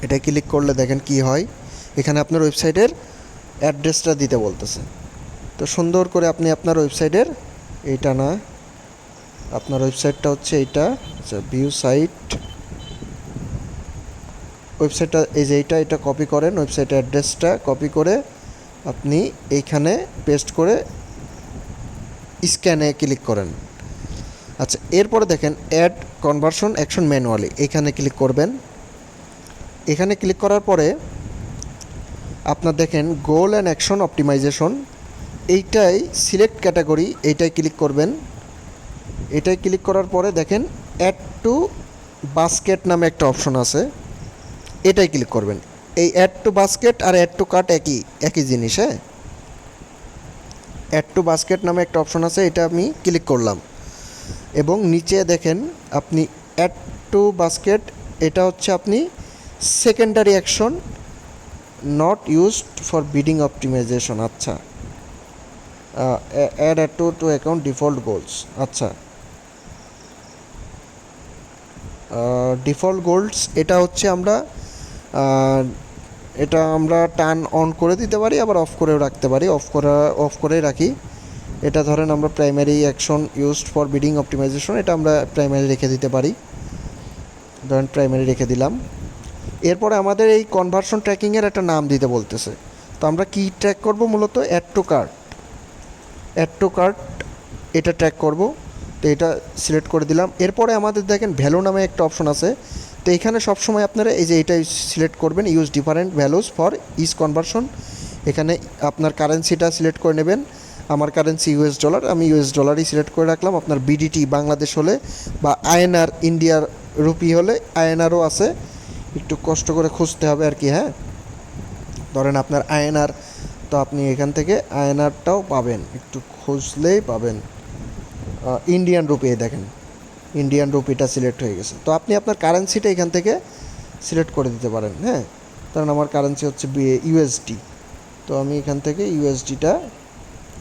এটা ক্লিক করলে দেখেন কি হয়, এখানে আপনার ওয়েবসাইটের অ্যাড্রেসটা দিতে বলতেছে। তো সুন্দর করে আপনি আপনার ওয়েবসাইটের, এইটা না, আপনার ওয়েবসাইটটা হচ্ছে এইটা, আচ্ছা ভিউ সাইট, ওয়েবসাইটটা এই যে এটা কপি করেন, ওয়েবসাইটের অ্যাড্রেসটা কপি করে আপনি এইখানে পেস্ট করে স্ক্যানে ক্লিক করেন। আচ্ছা, এরপরে দেখেন অ্যাড কনভার্সন অ্যাকশন ম্যানুয়ালি, এখানে ক্লিক করবেন। এখানে ক্লিক করার পরে আপনার দেখেন গোল অ্যান্ড অ্যাকশন অপটিমাইজেশন, এইটাই সিলেক্ট ক্যাটাগরি, এইটাই ক্লিক করবেন। এটাই ক্লিক করার পরে দেখেন অ্যাড টু বাস্কেট নামে একটা অপশন আছে, এটাই ক্লিক করবেন। এই অ্যাড টু বাস্কেট আর অ্যাড টু কার্ট একই জিনিস। হ্যাঁ, অ্যাড টু বাস্কেট নামে একটা অপশন আছে, এটা আমি ক্লিক করলাম এবং নিচে দেখেন আপনি অ্যাড টু বাস্কেট, এটা হচ্ছে আপনি secondary action not used for bidding optimisation. আচ্ছা, add to account default goals. আচ্ছা, ডিফল্ট গোলস এটা হচ্ছে আমরা টার্ন অন করে দিতে পারি, আবার অফ করেও রাখতে পারি। অফ করেই রাখি। এটা ধরেন আমরা primary action used for bidding optimisation, এটা আমরা প্রাইমারি রেখে দিতে পারি, ধরেন প্রাইমারি রেখে দিলাম। এরপরে আমাদের এই কনভার্সন ট্র্যাকিংয়ের একটা নাম দিতে বলতেছে। তো আমরা কি ট্র্যাক করব, মূলত অ্যাড টু কার্ট এটা ট্র্যাক করব। তো এটা সিলেক্ট করে দিলাম। এরপরে আমাদের দেখেন ভ্যালু নামে একটা অপশন আছে। তো এখানে সবসময় আপনারা এই যে এটাই সিলেক্ট করবেন, use different values for each conversion. এখানে আপনার কারেন্সিটা সিলেক্ট করে নেবেন আমার কারেন্সি ইউএস ডলার, আমি ইউএস ডলারই সিলেক্ট করে রাখলাম। আপনার বিডিটি বাংলাদেশ হলে বা আইএনআর ইন্ডিয়ার রুপি হলে, আইএনআরও আছে, একটু কষ্ট করে খুঁজতে হবে আর কি। হ্যাঁ, ধরেন আপনার আইএনআর, তো আপনি এখান থেকে আইএনআরটাও পাবেন, একটু খুঁজলেই পাবেন। ইন্ডিয়ান রুপি, দেখেন ইন্ডিয়ান রুপিটা সিলেক্ট হয়ে গেছে। তো আপনি আপনার কারেন্সিটা এখান থেকে সিলেক্ট করে দিতে পারেন। হ্যাঁ, কারণ আমার কারেন্সি হচ্ছে ইউএসডি, তো আমি এখান থেকে ইউএসডিটা,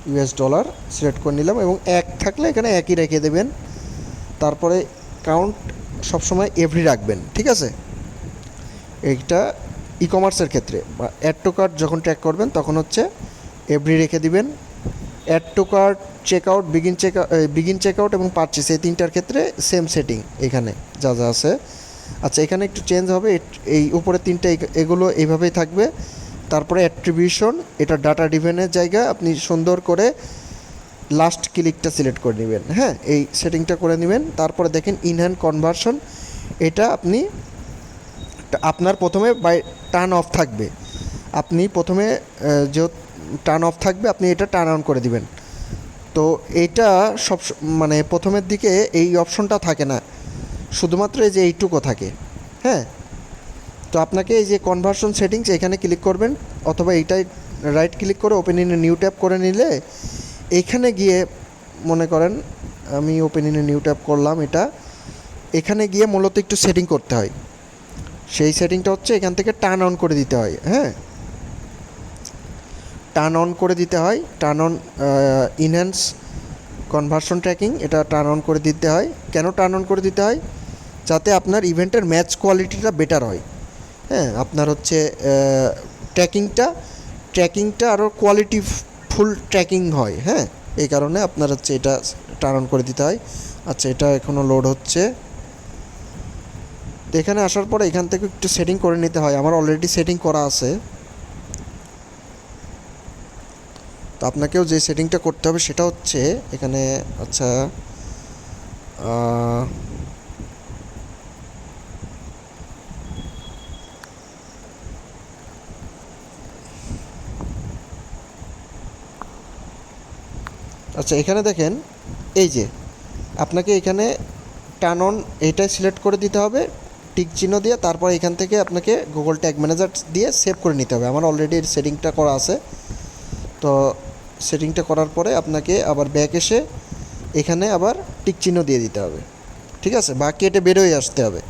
ইউএস ডলার সিলেক্ট করে নিলাম এবং এক থাকলে এখানে একই রেখে দেবেন। তারপরে কাউন্ট সবসময় এভরি রাখবেন, ঠিক আছে। এইটা ই কমার্সের ক্ষেত্রে বা অ্যাড টু কার্ট যখন ট্র্যাক করবেন তখন হচ্ছে এভরি রেখে দিবেন। Add to cart, check out, begin check out এবং পারচেস, এই তিনটার ক্ষেত্রে সেম সেটিং এখানে যা যা আছে। আচ্ছা, এখানে একটু চেঞ্জ হবে, এই উপরে তিনটা এগুলো এইভাবেই থাকবে। তারপরে অ্যাট্রিবিউশন, এটা ডাটা ডিভেনের জায়গা, আপনি সুন্দর করে লাস্ট ক্লিকটা সিলেক্ট করে নেবেন। হ্যাঁ, এই সেটিংটা করে নেবেন। তারপরে দেখেন ইনহ্যান্ড কনভার্সন, এটা আপনি আপনার প্রথমে বাই টার্ন অফ থাকবে, আপনি প্রথমে যে টার্ন অফ থাকবে আপনি এটা টার্ন অন করে দিবেন। তো এইটা সব মানে প্রথমের দিকে এই অপশনটা থাকে না, শুধুমাত্র এই যে এইটুকু থাকে। হ্যাঁ, তো আপনাকে এই যে কনভার্সন সেটিংস এখানে ক্লিক করবেন, অথবা এইটাই রাইট ক্লিক করে open in a new tab করে নিলে এইখানে গিয়ে, মনে করেন আমি open in a new tab করলাম, এটা এখানে গিয়ে মূলত একটু সেটিং করতে হয়। সেই সেটিংটা হচ্ছে এখান থেকে টার্ন অন করে দিতে হয়। হ্যাঁ, টার্ন অন করে দিতে হয়, turn on enhance conversion tracking, এটা টার্ন অন করে দিতে হয়। কেন টার্ন অন করে দিতে হয়? যাতে আপনার ইভেন্টের ম্যাচ কোয়ালিটিটা বেটার হয়। হ্যাঁ, আপনার হচ্ছে ট্র্যাকিংটা আরও কোয়ালিটি ফুল ট্র্যাকিং হয়। হ্যাঁ, এই কারণে আপনার হচ্ছে এটা টার্ন অন করে দিতে হয়। আচ্ছা, এটা এখনও লোড হচ্ছে। তো এখানে আসার পরে এখান থেকে একটু সেটিং করে নিতে হয়, আমার অলরেডি সেটিং করা আছে। তো আপনাকেও যে সেটিংটা করতে হবে সেটা হচ্ছে এখানে, আচ্ছা আচ্ছা এখানে দেখেন, এই যে আপনাকে এখানে টার্ন অন এইটাই সিলেক্ট করে দিতে হবে, টিক চিহ্ন দিয়ে। তারপর এখান থেকে আপনাকে গুগল ট্যাগ ম্যানেজার দিয়ে সেভ করে নিতে হবে। আমার অলরেডি সেটিংটা করা আছে। তো সেটিংটা করার পরে আপনাকে আবার ব্যাক এসে এখানে আবার টিক চিহ্ন দিয়ে দিতে হবে, ঠিক আছে, বা কেটে বেরোয় আসতে হবে।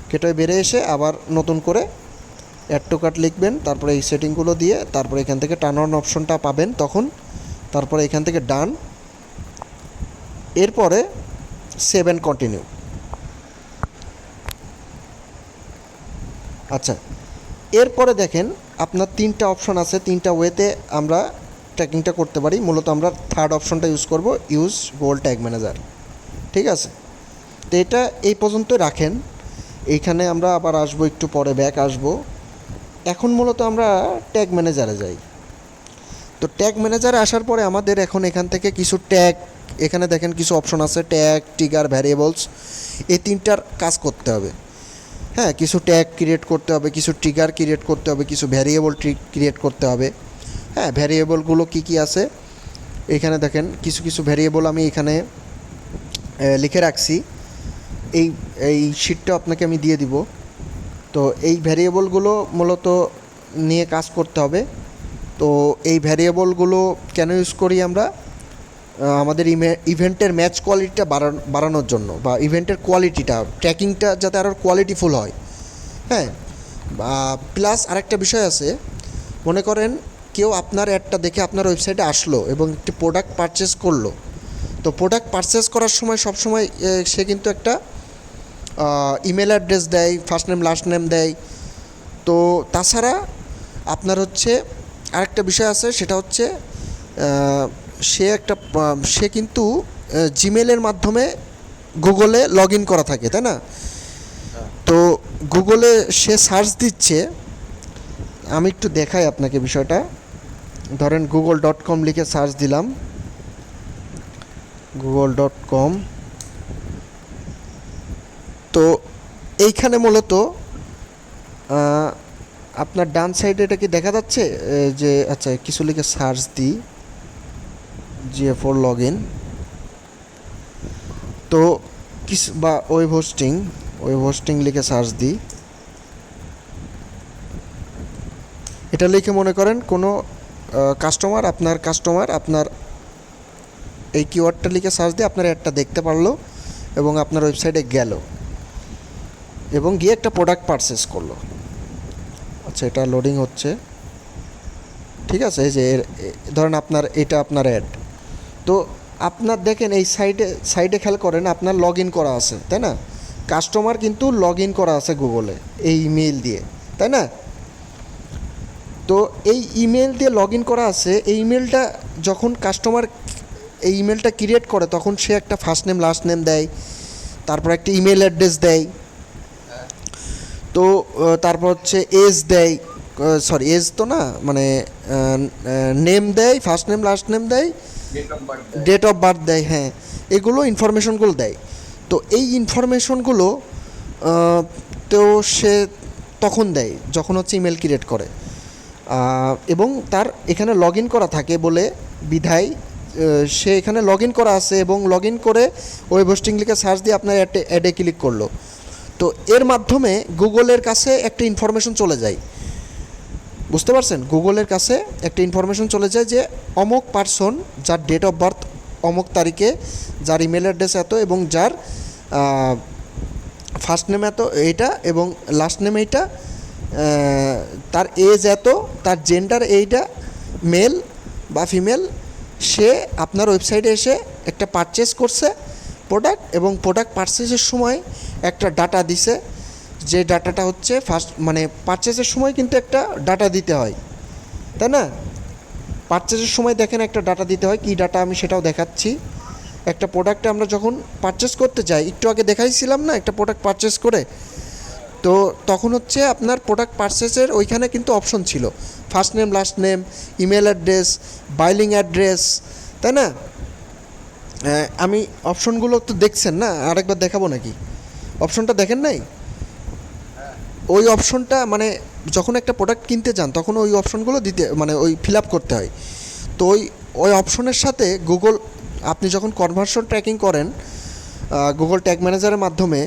কেটে বেরিয়ে এসে আবার নতুন করে অ্যাড টু কার্ট লিখবেন, তারপরে এই সেটিংগুলো দিয়ে তারপরে এখান থেকে টার্ন অন অপশনটা পাবেন তখন। তারপরে এখান থেকে ডান, এরপরে সেভ অ্যান্ড কন্টিনিউ। আচ্ছা, এরপরে দেখেন আপনার তিনটা অপশন আছে, তিনটা ওয়েতে আমরা ট্র্যাকিংটা করতে পারি। মূলত আমরা থার্ড অপশনটা ইউজ করব, ইউজ গুগল ট্যাগ ম্যানেজার, ঠিক আছে। তো এটা এই পর্যন্তই রাখেন। এইখানে আমরা আবার আসবো, একটু পরে ব্যাক আসবো। এখন মূলত আমরা ট্যাগ ম্যানেজারে যাই। তো ট্যাগ ম্যানেজারে আসার পরে আমাদের এখন এখান থেকে কিছু ট্যাগ, এখানে দেখেন কিছু অপশন আছে, ট্যাগ, ট্রিগার, ভ্যারিয়েবলস, এই তিনটার কাজ করতে হবে। হ্যাঁ, কিছু ট্যাগ ক্রিয়েট করতে হবে, কিছু ট্রিগার ক্রিয়েট করতে হবে, কিছু ভ্যারিয়েবল ক্রিয়েট করতে হবে। হ্যাঁ, ভ্যারিয়েবলগুলো কী কী আছে এখানে দেখেন, কিছু কিছু ভ্যারিয়েবল আমি এখানে লিখে রাখছি, এই এই শিটটা আপনাকে আমি দিয়ে দিব। তো এই ভ্যারিয়েবলগুলো মূলত নিয়ে কাজ করতে হবে। তো এই ভ্যারিয়েবলগুলো কেন ইউজ করি আমরা? আমাদের ইভেন্টের ম্যাচ কোয়ালিটিটা বাড়ানোর জন্য, বা ইভেন্টের কোয়ালিটিটা, ট্র্যাকিংটা যাতে আরও কোয়ালিটিফুল হয়। হ্যাঁ, প্লাস আরেকটা বিষয় আছে, মনে করেন কেউ আপনার অ্যাডটা দেখে আপনার ওয়েবসাইটে আসলো এবং একটি প্রোডাক্ট পারচেস করলো। তো প্রোডাক্ট পারচেস করার সময় সবসময় সে কিন্তু একটা ইমেল অ্যাড্রেস দেয়, ফার্স্ট নেম লাস্ট নেম দেয়। তো তাছাড়া আপনার হচ্ছে আরেকটা বিষয় আছে, সেটা হচ্ছে সে কিন্তু জিমেলের মাধ্যমে গুগলে লগ ইন করা থাকে, তাই না? তো গুগলে সে সার্চ দিচ্ছে, আমি একটু দেখাই আপনাকে বিষয়টা। ধরেন google.com লিখে সার্চ দিলাম, google.com। তো এইখানে মূলত আপনার ডান সাইডে এটা কি দেখা যাচ্ছে যে, আচ্ছা কিছু লিখে সার্চ দিই, GA4 লগ ইন। তো কিছু বা ওয়েব হোস্টিং লিখে সার্চ দিই। এটা লিখে মনে করেন কোনো কাস্টমার আপনার এই কিওয়ার্ডটা লিখে সার্চ দিয়ে আপনার অ্যাডটা দেখতে পারলো এবং আপনার ওয়েবসাইটে গেল এবং গিয়ে একটা প্রোডাক্ট পারচেস করলো। আচ্ছা, এটা লোডিং হচ্ছে। ঠিক আছে, এই যে ধরেন এটা আপনার অ্যাড। তো আপনার দেখেন এই সাইডে খেয়াল করেন আপনার লগ ইন করা আছে, তাই না? কাস্টমার কিন্তু লগ ইন করা আছে গুগলে এই ইমেল দিয়ে, তাই না? তো এই ইমেল দিয়ে লগ ইন করা আছে। এই ইমেলটা যখন কাস্টমার এই ইমেলটা ক্রিয়েট করে তখন সে একটা ফার্স্ট নেম লাস্ট নেম দেয়, তারপর একটা ইমেল অ্যাড্রেস দেয়, তো তারপর হচ্ছে এজ দেয়, এজ তো না, মানে নেম দেয়, ফার্স্ট নেম লাস্ট নেম দেয়, ডেট অফ বার্থ দেয়, হ্যাঁ, এগুলো ইনফরমেশনগুলো দেয়। তো এই ইনফরমেশনগুলো তো সে তখন দেয় যখন হচ্ছে ইমেল ক্রিয়েট করে, এবং তার এখানে লগ ইন করা থাকে বলে বিধায় সে এখানে লগ ইন করা আছে এবং লগ ইন করে ওয়েব হোস্টিং লিখে সার্চ দিয়ে আপনার অ্যাডে ক্লিক করলো। তো এর মাধ্যমে গুগলের কাছে একটা ইনফরমেশন চলে যায়, বুঝতে পারছেন? গুগলের কাছে একটা ইনফরমেশন চলে যায় যে অমুক পারসন যার ডেট অফ বার্থ অমুক তারিখে, যার ইমেল অ্যাড্রেস এত এবং যার ফার্স্ট নেম এত এইটা এবং লাস্ট নেম এইটা, তার এজ এত, তার জেন্ডার এইটা, মেল বা ফিমেল, সে আপনার ওয়েবসাইটে এসে একটা পারচেস করছে প্রোডাক্ট এবং প্রোডাক্ট পারচেসের সময় একটা ডাটা দিছে, যে ডাটাটা হচ্ছে মানে পারচেসের সময় কিন্তু একটা ডাটা দিতে হয়, তাই না? পারচেসের সময় দেখেন একটা ডাটা দিতে হয়, কী ডাটা আমি সেটাও দেখাচ্ছি। একটা প্রোডাক্টে আমরা যখন পারচেস করতে যাই, একটু আগে দেখাইছিলাম না একটা প্রোডাক্ট পারচেস করে, তো তখন হচ্ছে আপনার প্রোডাক্ট পারচেসের ওইখানে কিন্তু অপশন ছিল first name last name, email address, billing address, তাই না? আমি অপশনগুলো তো দেখছেন না, আরেকবার দেখাবো নাকি? অপশনটা দেখেন নাই? ওই অপশনটা মানে যখন একটা প্রোডাক্ট কিনতে যান তখন ওই অপশনগুলো দিতে মানে ওই ফিল আপ করতে হয়। তো ওই অপশনের সাথে গুগল, আপনি যখন কনভার্সন ট্র্যাকিং করেন গুগল ট্যাগ ম্যানেজারের মাধ্যমে,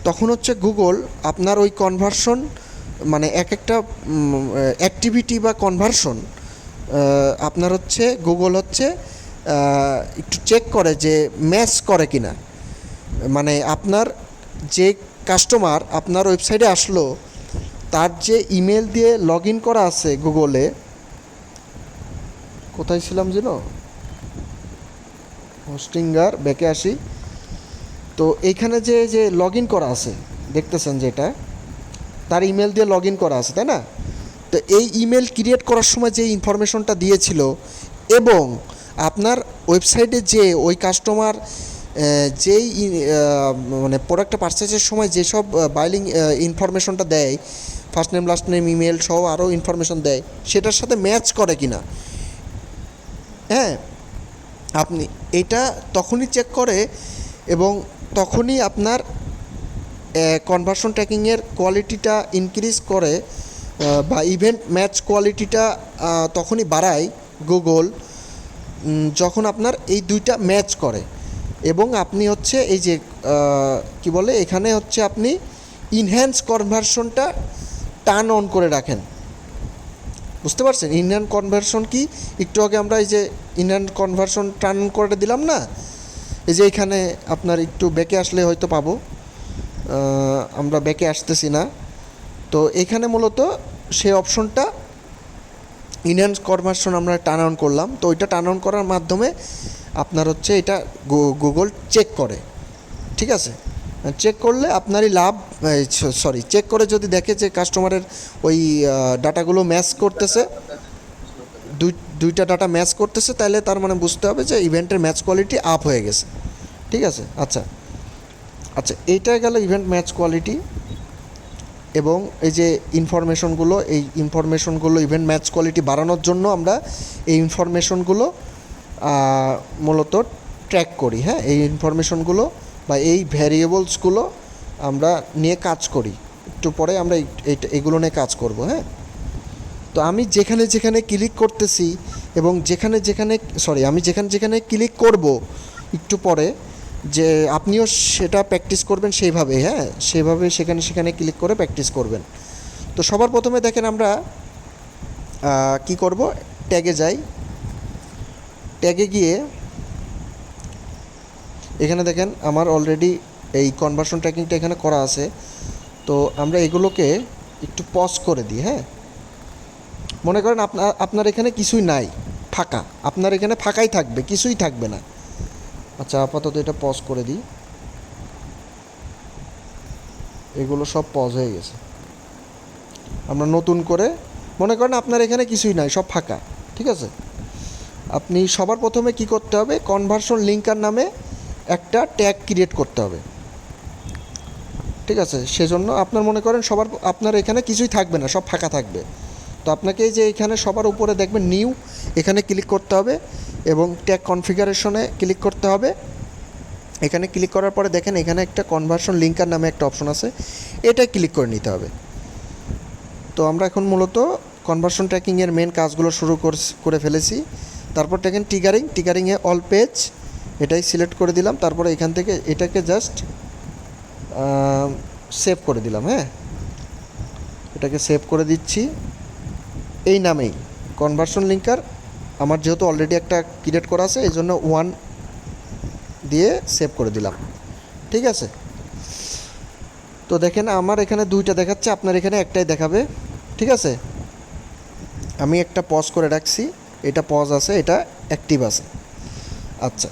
তখন হচ্ছে গুগল আপনার ওই কনভার্সন মানে এক একটা অ্যাক্টিভিটি বা কনভার্সন আপনার হচ্ছে গুগল হচ্ছে একটু চেক করে যে ম্যাচ করে কিনা। মানে আপনার যে কাস্টমার আপনার ওয়েবসাইটে আসলো তার যে ইমেল দিয়ে লগ ইন করা আছে গুগলে, কোথায় ছিলাম যেন, হোস্টিঙ্গার ব্যাকে আসি। তো এইখানে যে লগ ইন করা আছে দেখতেছেন যেটা, তার ইমেল দিয়ে লগ ইন করা আছে, তাই না? তো এই ইমেল ক্রিয়েট করার সময় যে ইনফরমেশনটা দিয়েছিল এবং আপনার ওয়েবসাইটে যে ওই কাস্টমার যেই মানে প্রোডাক্টটা পারচেসের সময় যেসব বাইলিং ইনফরমেশনটা দেয়, first name last name email সহ আরও ইনফরমেশন দেয়, সেটার সাথে ম্যাচ করে কিনা, হ্যাঁ, আপনি এটা তখনই চেক করে এবং তখনই আপনার কনভার্সন ট্র্যাকিংয়ের কোয়ালিটিটা ইনক্রিজ করে বা ইভেন্ট ম্যাচ কোয়ালিটিটা তখনই বাড়ায় গুগল যখন আপনার এই দুইটা ম্যাচ করে এবং আপনি হচ্ছে এই যে কি বলে এখানে হচ্ছে আপনি ইনহ্যান্স কনভার্সনটা টার্ন অন করে রাখেন, বুঝতে পারছেন? ইনহ্যান্স কনভার্সন কি, একটু আগে আমরা এই যে ইনহ্যান্স কনভার্সন টার্ন অন করে দিলাম না, এই যে এখানে আপনার একটু ব্যাকে আসলে হয়তো পাবো, আমরা ব্যাকে আসতেছি না। তো এখানে মূলত সেই অপশনটা ইনহ্যান্স কনভার্সন আমরা টার্ন অন করলাম। তো ওইটা টার্ন অন করার মাধ্যমে আপনার হচ্ছে এটা গুগল চেক করে, ঠিক আছে? চেক করলে আপনারই লাভ, চেক করে যদি দেখে যে কাস্টমারের ওই ডাটাগুলো ম্যাচ করতেছে, দুইটা ডাটা ম্যাচ করতেছে, তাহলে তার মানে বুঝতে হবে যে ইভেন্টের ম্যাচ কোয়ালিটি আপ হয়ে গেছে, ঠিক আছে? আচ্ছা, এইটা গেল ইভেন্ট ম্যাচ কোয়ালিটি এবং এই যে ইনফরমেশনগুলো ইভেন্ট ম্যাচ কোয়ালিটি বাড়ানোর জন্য আমরা এই ইনফরমেশনগুলো মূলত ট্র্যাক করি, হ্যাঁ, এই ইনফরমেশনগুলো বা এই ভ্যারিয়েবলসগুলো আমরা নিয়ে কাজ করি। একটু পরে আমরা এগুলো নিয়ে কাজ করব, হ্যাঁ। তো আমি যেখানে যেখানে ক্লিক করতেছি এবং যেখানে যেখানে আমি যেখানে যেখানে ক্লিক করব একটু পরে, যে আপনিও সেটা প্র্যাকটিস করবেন সেইভাবে, হ্যাঁ সেইভাবে সেখানে সেখানে ক্লিক করে প্র্যাকটিস করবেন। তো সবার প্রথমে দেখেন আমরা কি করব, ট্যাগে যাই। ট্যাগে গিয়ে এখানে দেখেন আমার অলরেডি এই কনভার্সন ট্র্যাকিংটা এখানে করা আছে। তো আমরা এগুলোকে একটু পজ করে দিই। হ্যাঁ, মনে করেন আপনার এখানে কিছুই নাই, ফাঁকা, আপনার এখানে ফাঁকাই থাকবে, কিছুই থাকবে না। আচ্ছা, আপাতত এটা পজ করে দিই। এগুলো সব পজ হয়ে গেছে। আমরা নতুন করে, মনে করেন আপনার এখানে কিছুই নাই, সব ফাঁকা, ঠিক আছে। আপনি সবার প্রথমে কি করতে হবে, কনভার্সন লিঙ্কার নামে একটা ট্যাগ ক্রিয়েট করতে হবে, ঠিক আছে। সেজন্য আপনার মনে করেন আপনার এখানে কিছুই থাকবে না, সব ফাঁকা থাকবে। তো আপনাকে যে এখানে সবার উপরে দেখবেন নিউ, এখানে ক্লিক করতে হবে এবং ট্যাগ কনফিগারেশনে ক্লিক করতে হবে। এখানে ক্লিক করার পরে দেখেন এখানে একটা কনভার্সন লিঙ্কার নামে একটা অপশন আছে, এটা ক্লিক করে নিতে হবে। তো আমরা এখন মূলত কনভার্সন ট্র্যাকিংয়ের মেন কাজগুলো শুরু করে ফেলেছি। তারপর দেখেন টিগারিংয়ে অল পেজ, এটাই সিলেক্ট করে দিলাম। তারপরে এখান থেকে এটাকে জাস্ট সেভ করে দিলাম। হ্যাঁ, এটাকে সেভ করে দিচ্ছি এই নামেই, কনভার্সন লিঙ্কার। আমার যেহেতু অলরেডি একটা ক্রিয়েট করা আছে, এই জন্য 1 দিয়ে সেভ করে দিলাম, ঠিক আছে। তো দেখেন আমার এখানে 2টা দেখাচ্ছে, আপনার এখানে একটাই দেখাবে, ঠিক আছে। আমি একটা পজ করে রাখছি, এটা পজ আছে, এটা অ্যাক্টিভ আছে। আচ্ছা,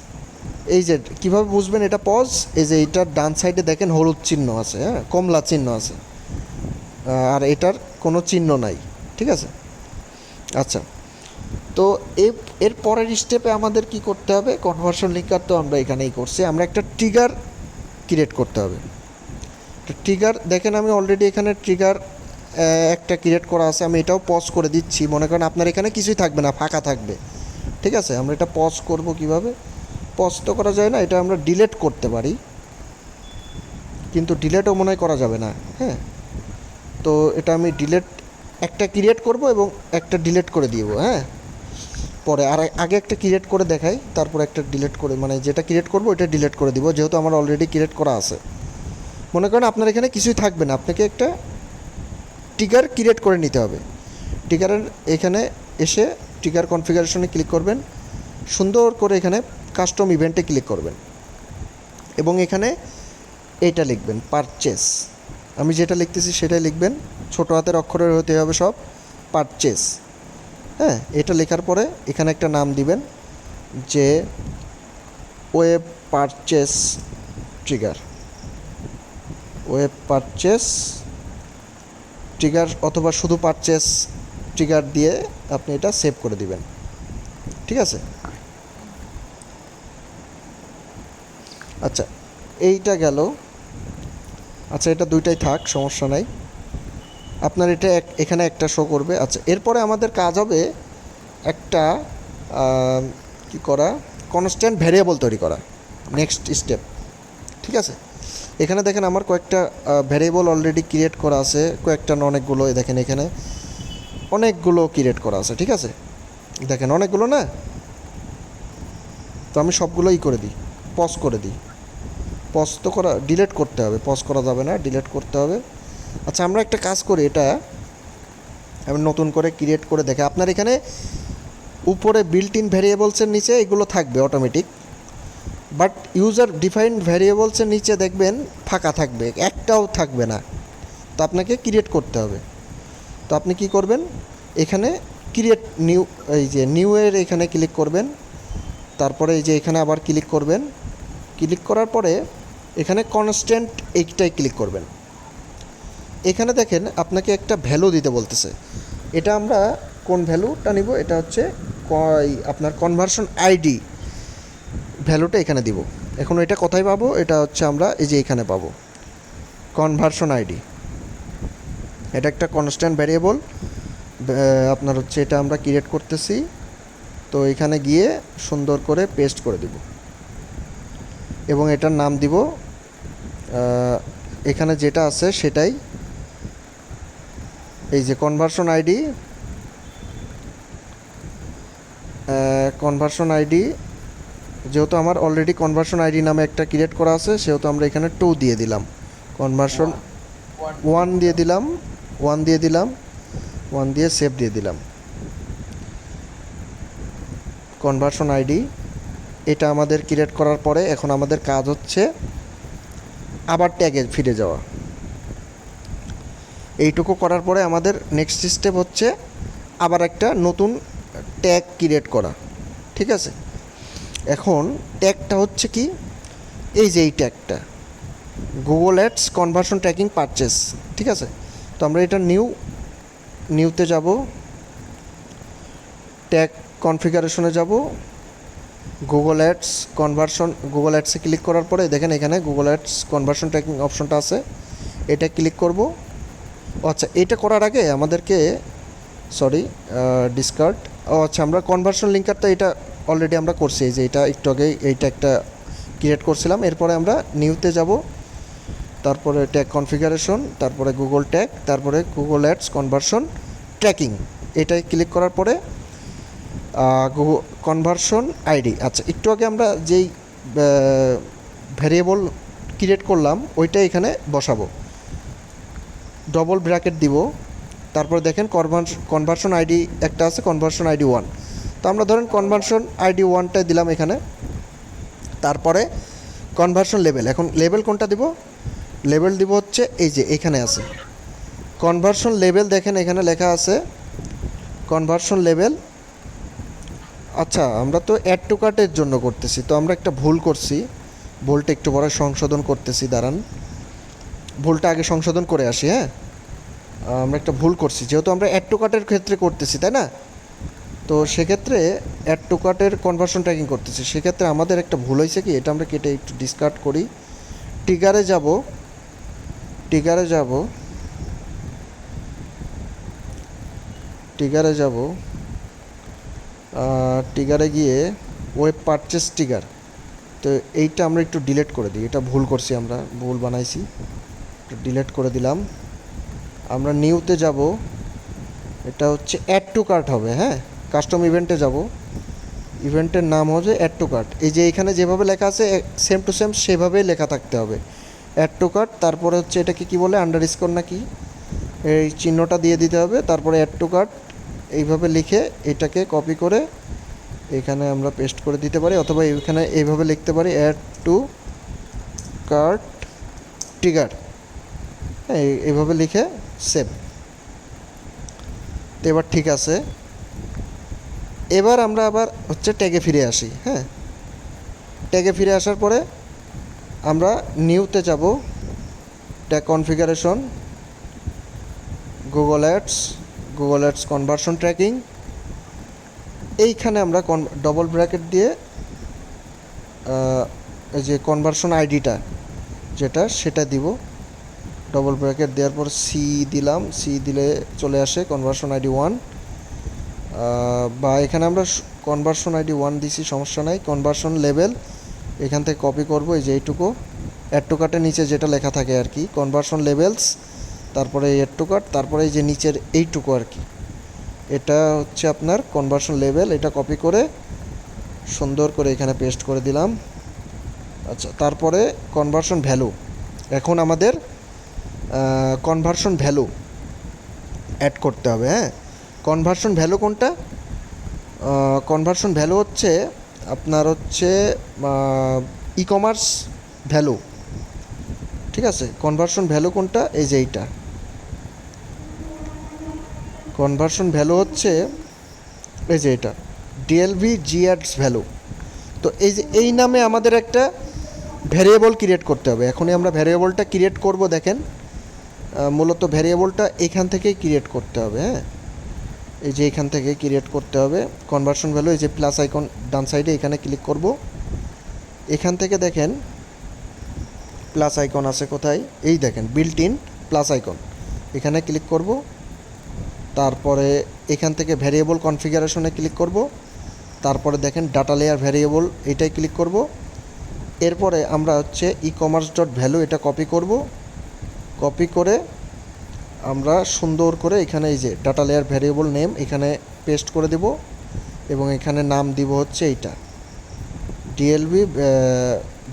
এই যে কীভাবে বুঝবেন এটা পজ, এই যে এইটার ডান সাইডে দেখেন হলুদ চিহ্ন আছে, হ্যাঁ কমলা চিহ্ন আছে, আর এটার কোনো চিহ্ন নাই, ঠিক আছে। আচ্ছা, তো এর পরের স্টেপে আমাদের কি করতে হবে, কনভার্সন লিঙ্কার তো আমরা এখানেই করছি, আমরা একটা ট্রিগার ক্রিয়েট করতে হবে। ট্রিগার দেখেন আমি অলরেডি এখানে ট্রিগার একটা ক্রিয়েট করা আছে, আমি এটাও পজ করে দিচ্ছি। মনে করেন আপনার এখানে কিছুই থাকবে না, ফাঁকা থাকবে, ঠিক আছে। আমরা এটা পজ করব কিভাবে, পজ তো করা যায় না, এটা আমরা ডিলেট করতে পারি, কিন্তু ডিলেটও মনে হয় করা যাবে না। হ্যাঁ, তো এটা আমি একটা ক্রিয়েট করব এবং একটা ডিলেট করে দিব। হ্যাঁ, পরে আর আগে একটা ক্রিয়েট করে দেখাই, তারপর একটা ডিলেট করে, মানে যেটা ক্রিয়েট করব ওইটা ডিলেট করে দিব, যেহেতু আমার অলরেডি ক্রিয়েট করা আছে। মনে করেন আপনার এখানে কিছুই থাকবে না, আপনাকে একটা ট্রিগার ক্রিয়েট করে নিতে হবে। ট্রিগারের এখানে এসে ট্রিগার কনফিগারেশনে ক্লিক করবেন, সুন্দর করে এখানে কাস্টম ইভেন্টে ক্লিক করবেন এবং এখানে এইটা লিখবেন পারচেস। আমি যেটা লিখতেছি সেটাই লিখবেন, ছোটো হাতের অক্ষরে হতে হবে সব, পারচেস। হ্যাঁ, এটা লেখার পরে এখানে একটা নাম দিবেন যে web purchase trigger, web purchase trigger, অথবা শুধু পারচেস ট্রিগার দিয়ে আপনি এটা সেভ করে দিবেন, ঠিক আছে। আচ্ছা, এইটা গেল। আচ্ছা, এটা দুইটাই থাক, সমস্যা নাই, আপনার এটা এখানে একটা শো করবে। আচ্ছা, এরপরে আমাদের কাজ হবে একটা কি করা, কনস্ট্যান্ট ভ্যারিয়েবল তৈরি করা, নেক্সট স্টেপ, ঠিক আছে। এখানে দেখেন আমার কয়েকটা ভ্যারিয়েবল অলরেডি ক্রিয়েট করা আছে, কয়েকটা না অনেকগুলো, দেখেন এখানে অনেকগুলো ক্রিয়েট করা আছে, ঠিক আছে। দেখেন অনেকগুলো না, তো আমি সবগুলোই করে দিই, পজ করে দিই। পজ তো করা, ডিলেট করতে হবে, পজ করা যাবে না, ডিলেট করতে হবে। আচ্ছা, আমরা একটা কাজ করি, এটা আমি নতুন করে ক্রিয়েট করে দেখে, আপনার এখানে উপরে বিল্ট ইন ভ্যারিয়েবলসের নিচে এগুলো থাকবে অটোমেটিক, বাট ইউজার ডিফাইন্ড ভ্যারিয়েবলসের নিচে দেখবেন ফাঁকা থাকবে, একটাও থাকবে না। তো আপনাকে ক্রিয়েট করতে হবে। তো আপনি কি করবেন, এখানে ক্রিয়েট নিউ, এই যে নিউ এর এখানে ক্লিক করবেন, তারপরে এই যে এখানে আবার ক্লিক করবেন, ক্লিক করার পরে এখানে কনস্ট্যান্ট এইটাই ক্লিক করবেন। এখানে দেখেন আপনাকে একটা ভ্যালু দিতে বলতেছে, এটা আমরা কোন ভ্যালুটা নিব, এটা হচ্ছে আপনার কনভার্সন আইডি ভ্যালুটা এখানে দিব। এখন এটা কোথায় পাবো, এটা হচ্ছে আমরা এই যে এখানে পাবো কনভার্সন আইডি, এটা একটা কনস্ট্যান্ট ভ্যারিয়েবল আপনার হচ্ছে, এটা আমরা ক্রিয়েট করতেছি। তো এখানে গিয়ে সুন্দর করে পেস্ট করে দিব এবং এটার নাম দিব এখানে যেটা আছে সেটাই, এই যে কনভার্সন আইডি কনভার্সন আইডি, যেহেতু আমার অলরেডি কনভার্সন আইডি নামে একটা ক্রিয়েট করা আছে, সেহেতু আমরা এখানে 2 দিয়ে দিলাম, কনভার্সন 1 দিয়ে দিলাম, 1 দিয়ে দিলাম, 1 দিয়ে সেভ দিয়ে দিলাম। কনভার্সন আইডি এটা আমাদের ক্রিয়েট করার পরে এখন আমাদের কাজ হচ্ছে আবার ট্যাগে ফিরে যাওয়া। এইটুকু করার পরে আমাদের নেক্সট স্টেপ হচ্ছে আবার একটা নতুন ট্যাগ ক্রিয়েট করা। ঠিক আছে, এখন ট্যাগটা হচ্ছে কি, এই যে এই ট্যাগটা Google ads conversion tracking purchase. ঠিক আছে, তো আমরা এটা নিউতে যাব, ট্যাগ কনফিগারেশনে যাব, গুগল অ্যাডস কনভার্সন, গুগল অ্যাডসে ক্লিক করার পরে দেখেন এখানে গুগল অ্যাডস কনভার্সন ট্র্যাকিং অপশনটা আছে, এটা ক্লিক করব। আচ্ছা, এটা করার আগে আমাদেরকে ডিসকার্ড, আচ্ছা আমরা কনভার্সন লিঙ্কারটা এটা অলরেডি আমরা করছি, এই যে এটা একটু আগে এইটা একটা ক্রিয়েট করছিলাম। এরপরে আমরা নিউতে যাব, তারপরে ট্যাগ কনফিগারেশন, তারপরে গুগল ট্যাগ, তারপরে গুগল অ্যাডস কনভার্সন ট্র্যাকিং, এটাই ক্লিক করার পরে কনভার্সন আইডি। আচ্ছা, একটু আগে আমরা যেই ভ্যারিয়েবল ক্রিয়েট করলাম ওইটা এখানে বসাবো, ডবল ব্র্যাকেট দিব, তারপরে দেখেন কনভার্সন আইডি একটা আছে, কনভার্সন আইডি 1, তো আমরা ধরেন কনভার্সন আইডি 1টাই দিলাম এখানে। তারপরে কনভার্সন লেভেল, এখন লেভেল কোনটা দিব, লেভেল দিব হচ্ছে এই যে এখানে আছে কনভার্সন লেভেল, দেখেন এখানে লেখা আছে কনভার্সন লেভেল। আচ্ছা, আমরা তো অ্যাড টু কার্টের জন্য করতেছি, তো আমরা একটা ভুল করছি, ভুলটা একটু পরে সংশোধন করতেছি, দাঁড়ান ভুলটা আগে সংশোধন করে আসি। হ্যাঁ, আমরা একটা ভুল করছি, যেহেতু আমরা অ্যাড টু কার্টের ক্ষেত্রে করতেছি, তাই না, তো সেক্ষেত্রে অ্যাড টু কার্টের কনভার্সন ট্র্যাকিং করতেছি, সেক্ষেত্রে আমাদের একটা ভুল হয়েছে কি, এটা আমরা কেটে একটু ডিসকার্ড করি। ট্রিগারে যাব, ট্রিগারে যাব, ট্রিগারে যাব, ট্রিগারে গিয়ে ওয়েব পারচেস ট্রিগার, তো এইটা আমরা একটু ডিলিট করে দিই, এটা ভুল করছি, আমরা ভুল বানাইছি, ডিলিট করে দিলাম। আমরা নিউতে যাব, এটা হচ্ছে অ্যাড টু কার্ট হবে। হ্যাঁ, কাস্টম ইভেন্টে যাব, ইভেন্টের নাম হচ্ছে অ্যাড টু কার্ট, এই যে এখানে যেভাবে লেখা আছে সেম টু সেম সেভাবেই লেখা থাকতে হবে, অ্যাড টু কার্ট। তারপরে হচ্ছে এটাকে কি বলে, আন্ডারস্কোর না কি, এই চিহ্নটা দিয়ে দিতে হবে, তারপরে অ্যাড টু কার্ট এইভাবে লিখে এটাকে কপি করে এখানে আমরা পেস্ট করে দিতে পারি, অথবা এখানে এইভাবে লিখতে পারি অ্যাড টু কার্ট ট্রিগার। হ্যাঁ, এইভাবে লিখে সেভ। তো এবার ঠিক আছে, এবার আমরা আবার হচ্ছে ট্যাগে ফিরে আসি। হ্যাঁ, ট্যাগে ফিরে আসার পরে আমরা নিউতে যাব, tag configuration, Google ads conversion tracking, এইখানে আমরা ডবল ব্র্যাকেট দিয়ে এই যে কনভার্সন আইডিটা যেটা সেটা দিব, ডবল ব্র্যাকেট দেওয়ার পর সি দিলাম, সি দিলে চলে আসে কনভার্সন আইডি 1, বা এখানে আমরা কনভার্সন আইডি 1 দিছি, সমস্যা নাই। কনভার্সন লেভেল এখান থেকে কপি করব, এই যে এইটুকু অ্যাড টু কার্টের নিচে যেটা লেখা থাকে আর কি, কনভার্সন লেভেলস, তারপরে অ্যাড টু কার্ট, তারপরে এই যে নিচের এইটুকু আর কি, এটা হচ্ছে আপনার কনভার্সন লেভেল, এটা কপি করে সুন্দর করে এখানে পেস্ট করে দিলাম। আচ্ছা, তারপরে কনভার্সন ভ্যালু, এখন আমাদের কনভার্সন ভ্যালু অ্যাড করতে হবে। হ্যাঁ, কনভার্সন ভ্যালু কোনটা, কনভার্সন ভ্যালু হচ্ছে আপনার হচ্ছে ই কমার্স ভ্যালু। ঠিক আছে, কনভার্সন ভ্যালু কোনটা, এই যে এইটা কনভার্সন ভ্যালু হচ্ছে এই যে এটা ডিএলভি জি অ্যাডস ভ্যালু। তো এই যে এই নামে আমাদের একটা ভ্যারিয়েবল ক্রিয়েট করতে হবে, এখনই আমরা ভ্যারিয়েবলটা ক্রিয়েট করব। দেখেন মূলত ভ্যারিয়েবলটা এখান থেকেই ক্রিয়েট করতে হবে। হ্যাঁ, এই যে এখান থেকে ক্রিয়েট করতে হবে কনভার্সন ভ্যালু, এই যে প্লাস আইকন ডান সাইডে এখানে ক্লিক করব, এখান থেকে দেখেন প্লাস আইকন আছে কোথায়, এই দেখেন বিল্ট ইন প্লাস আইকন, এখানে ক্লিক করব। তারপরে এখান থেকে ভ্যারিয়েবল কনফিগারেশনে ক্লিক করব, তারপরে দেখেন ডাটা লেয়ার ভ্যারিয়েবল এটাই ক্লিক করব। এরপরে আমরা হচ্ছে ই কমার্স ডট ভ্যালু এটা কপি করব, কপি করে আমরা সুন্দর করে এখানে এই যে ডাটা লেয়ার ভ্যারিয়েবল নেম এখানে পেস্ট করে দেব। এবং এখানে নাম দিব হচ্ছে এইটা ডিএলভি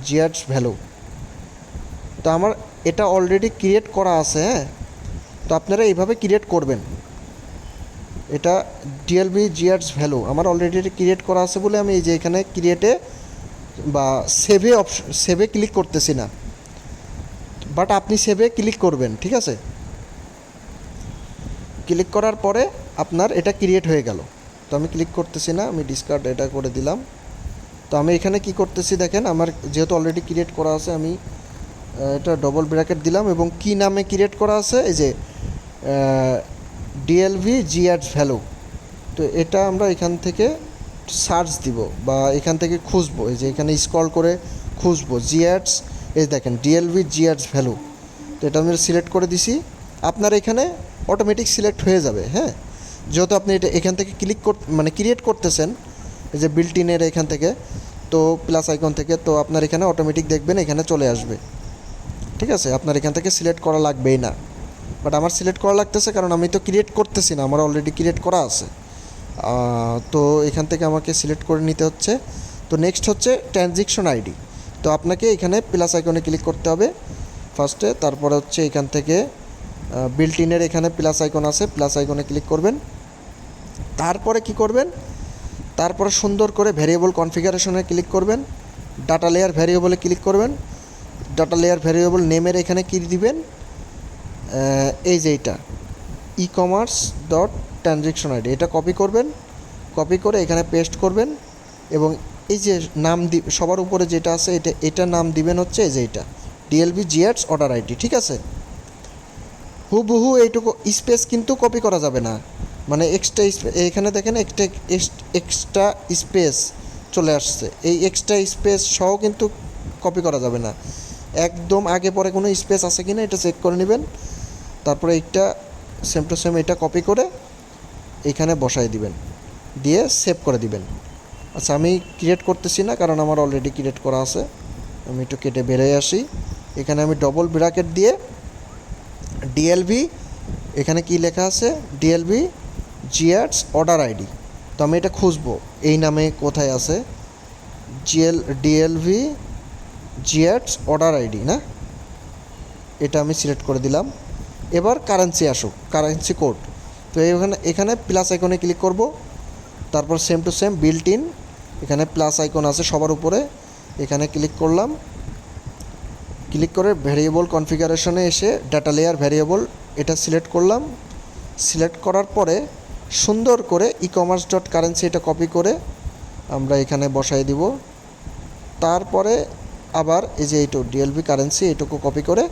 জিয়ার্স ভ্যালু। তো আমার এটা অলরেডি ক্রিয়েট করা আছে, হ্যাঁ। তো আপনারা এইভাবে ক্রিয়েট করবেন। এটা ডিএলভি জিয়ার্স ভ্যালু আমার অলরেডি ক্রিয়েট করা আছে বলে আমি এই যে এখানে ক্রিয়েটে বা সেভে ক্লিক করতেছি না, বাট আপনি সেভে ক্লিক করবেন, ঠিক আছে। ক্লিক করার পরে আপনার এটা ক্রিয়েট হয়ে গেল। তো আমি ক্লিক করতেছি না, আমি ডিসকার্ড এটা করে দিলাম। তো আমি এখানে কি করতেছি দেখেন, আমার যেহেতু অলরেডি ক্রিয়েট করা আছে আমি এটা ডবল ব্র্যাকেট দিলাম এবং কি নামে ক্রিয়েট করা আছে এই যে ডিএলভি জিয়ার্স ভ্যালু। তো এটা আমরা এখান থেকে সার্চ দিব বা এখান থেকে খুঁজবো, এই যে এখানে স্ক্রল করে খুঁজবো জিয়ার্স, এই দেখেন ডিএলভি জিয়ার্স ভ্যালু। তো এটা আমি সিলেক্ট করে দিছি, আপনার এখানে অটোমেটিক সিলেক্ট হয়ে যাবে, হ্যাঁ। যেহেতু আপনি এটা এখান থেকে ক্রিয়েট করতেছেন এই যে বিল্ট ইনের এখান থেকে, তো প্লাস আইকন থেকে, তো আপনার এখানে অটোমেটিক দেখবেন এখানে চলে আসবে, ঠিক আছে। আপনার এখান থেকে সিলেক্ট করা লাগবেই না, বাট আমার সিলেক্ট করা লাগতেছে কারণ আমি তো ক্রিয়েট করতেছি না, আমার অলরেডি ক্রিয়েট করা আছে। তো এখান থেকে আমাকে সিলেক্ট করে নিতে হচ্ছে। তো নেক্সট হচ্ছে ট্রানজ্যাকশন আইডি। তো আপনাকে এখানে প্লাস আইকনে ক্লিক করতে হবে ফার্স্টে, তারপরে হচ্ছে এখান থেকে বিল্ট ইনের এখানে প্লাস আইকন আছে, প্লাস আইকনে ক্লিক করবেন। তারপরে কি করবেন, তারপরে সুন্দর করে ভ্যারিয়েবল কনফিগারেশনে ক্লিক করবেন, ডাটা লেয়ার ভ্যারিয়েবলে ক্লিক করবেন। ডাটা লেয়ার ভ্যারিয়েবল নেমের এখানে কী দিবেন, এই যে এইটা e commerce dot transaction ID, এটা কপি করবেন। কপি করে এখানে পেস্ট করবেন এবং এই যে নাম সবার উপরে যেটা আছে এটা নাম দিবেন হচ্ছে এই যে এটা ডিএলভি জিয়ার্স অর্ডার আইডি, ঠিক আছে। হুবহু এইটুকু স্পেস কিন্তু কপি করা যাবে না, মানে এক্সট্রা এখানে দেখেন এক্সট্রা স্পেস চলে আসছে, এই এক্সট্রা স্পেস সহ কিন্তু কপি করা যাবে না। একদম আগে পরে কোনো স্পেস আছে কি না এটা চেক করে নেবেন। তারপরে এইটা সেম টু সেম এটা কপি করে এখানে বসাই দিবেন, দিয়ে সেভ করে দিবেন। আচ্ছা, আমি ক্রিয়েট করতেছি না কারণ আমার অলরেডি ক্রিয়েট করা আছে। আমি একটু কেটে বেরিয়ে আসি। এখানে আমি ডবল ব্র্যাকেট দিয়ে ডিএলভি, এখানে কি লেখা আছে ডিএলভি জিয়ার্স অর্ডার আইডি। তো আমি এটা খুঁজবো এই নামে কোথায় আছে, ডিএলভি জিয়ার্স অর্ডার আইডি না, এটা আমি সিলেক্ট করে দিলাম। এবার কারেন্সি আসুক, কারেন্সি কোড। তো এখানে প্লাস আইকনে ক্লিক করব, তারপর same to same built in এখানে প্লাস আইকন আছে সবার উপরে, এখানে ক্লিক করলাম। ক্লিক করে ভ্যারিয়েবল কনফিগারেশনে এসে ডাটা লেয়ার ভ্যারিয়েবল এটা সিলেক্ট করলাম। সিলেক্ট করার পরে সুন্দর করে ই কমার্স ডট কারেন্সি এটা কপি করে আমরা এখানে বসাই দিব। তারপরে আবার এই যে এইটু ডিএলভি কারেন্সি এইটুকু কপি করে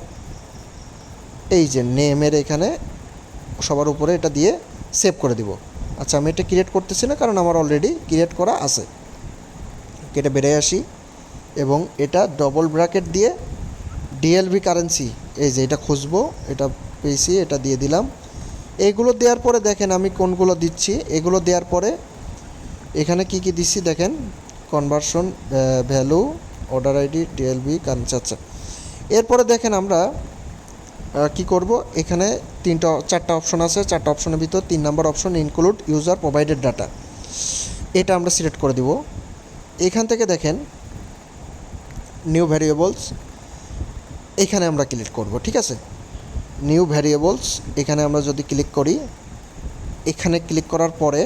এই যে নেমের এখানে সবার উপরে এটা দিয়ে সেভ করে দিব। আচ্ছা, আমি এটা ক্রিয়েট করতেছি না কারণ আমার অলরেডি ক্রিয়েট করা আছে। কেটে বেরিয়ে আসি এবং এটা ডবল ব্র্যাকেট দিয়ে ডিএলভি কারেন্সি এই যে এটা খুঁজবো, এটা পেয়েছি, এটা দিয়ে দিলাম। এইগুলো দেওয়ার পরে দেখেন আমি কোনগুলো দিচ্ছি। এগুলো দেওয়ার পরে এখানে কি কি দিচ্ছি দেখেন, conversion value order ID DLV currency. আচ্ছা, এরপরে দেখেন আমরা কি করব, এখানে চারটা অপশন আছে। চারটা অপশনের ভিতর 3 number option include user provided data, এটা আমরা সিলেক্ট করে দিব। এখান থেকে দেখেন নিউ ভ্যারিয়েবলস, এখানে আমরা ক্লিক করব, ঠিক আছে। নিউ ভ্যারিয়েবলস এখানে আমরা যদি ক্লিক করি, এখানে ক্লিক করার পরে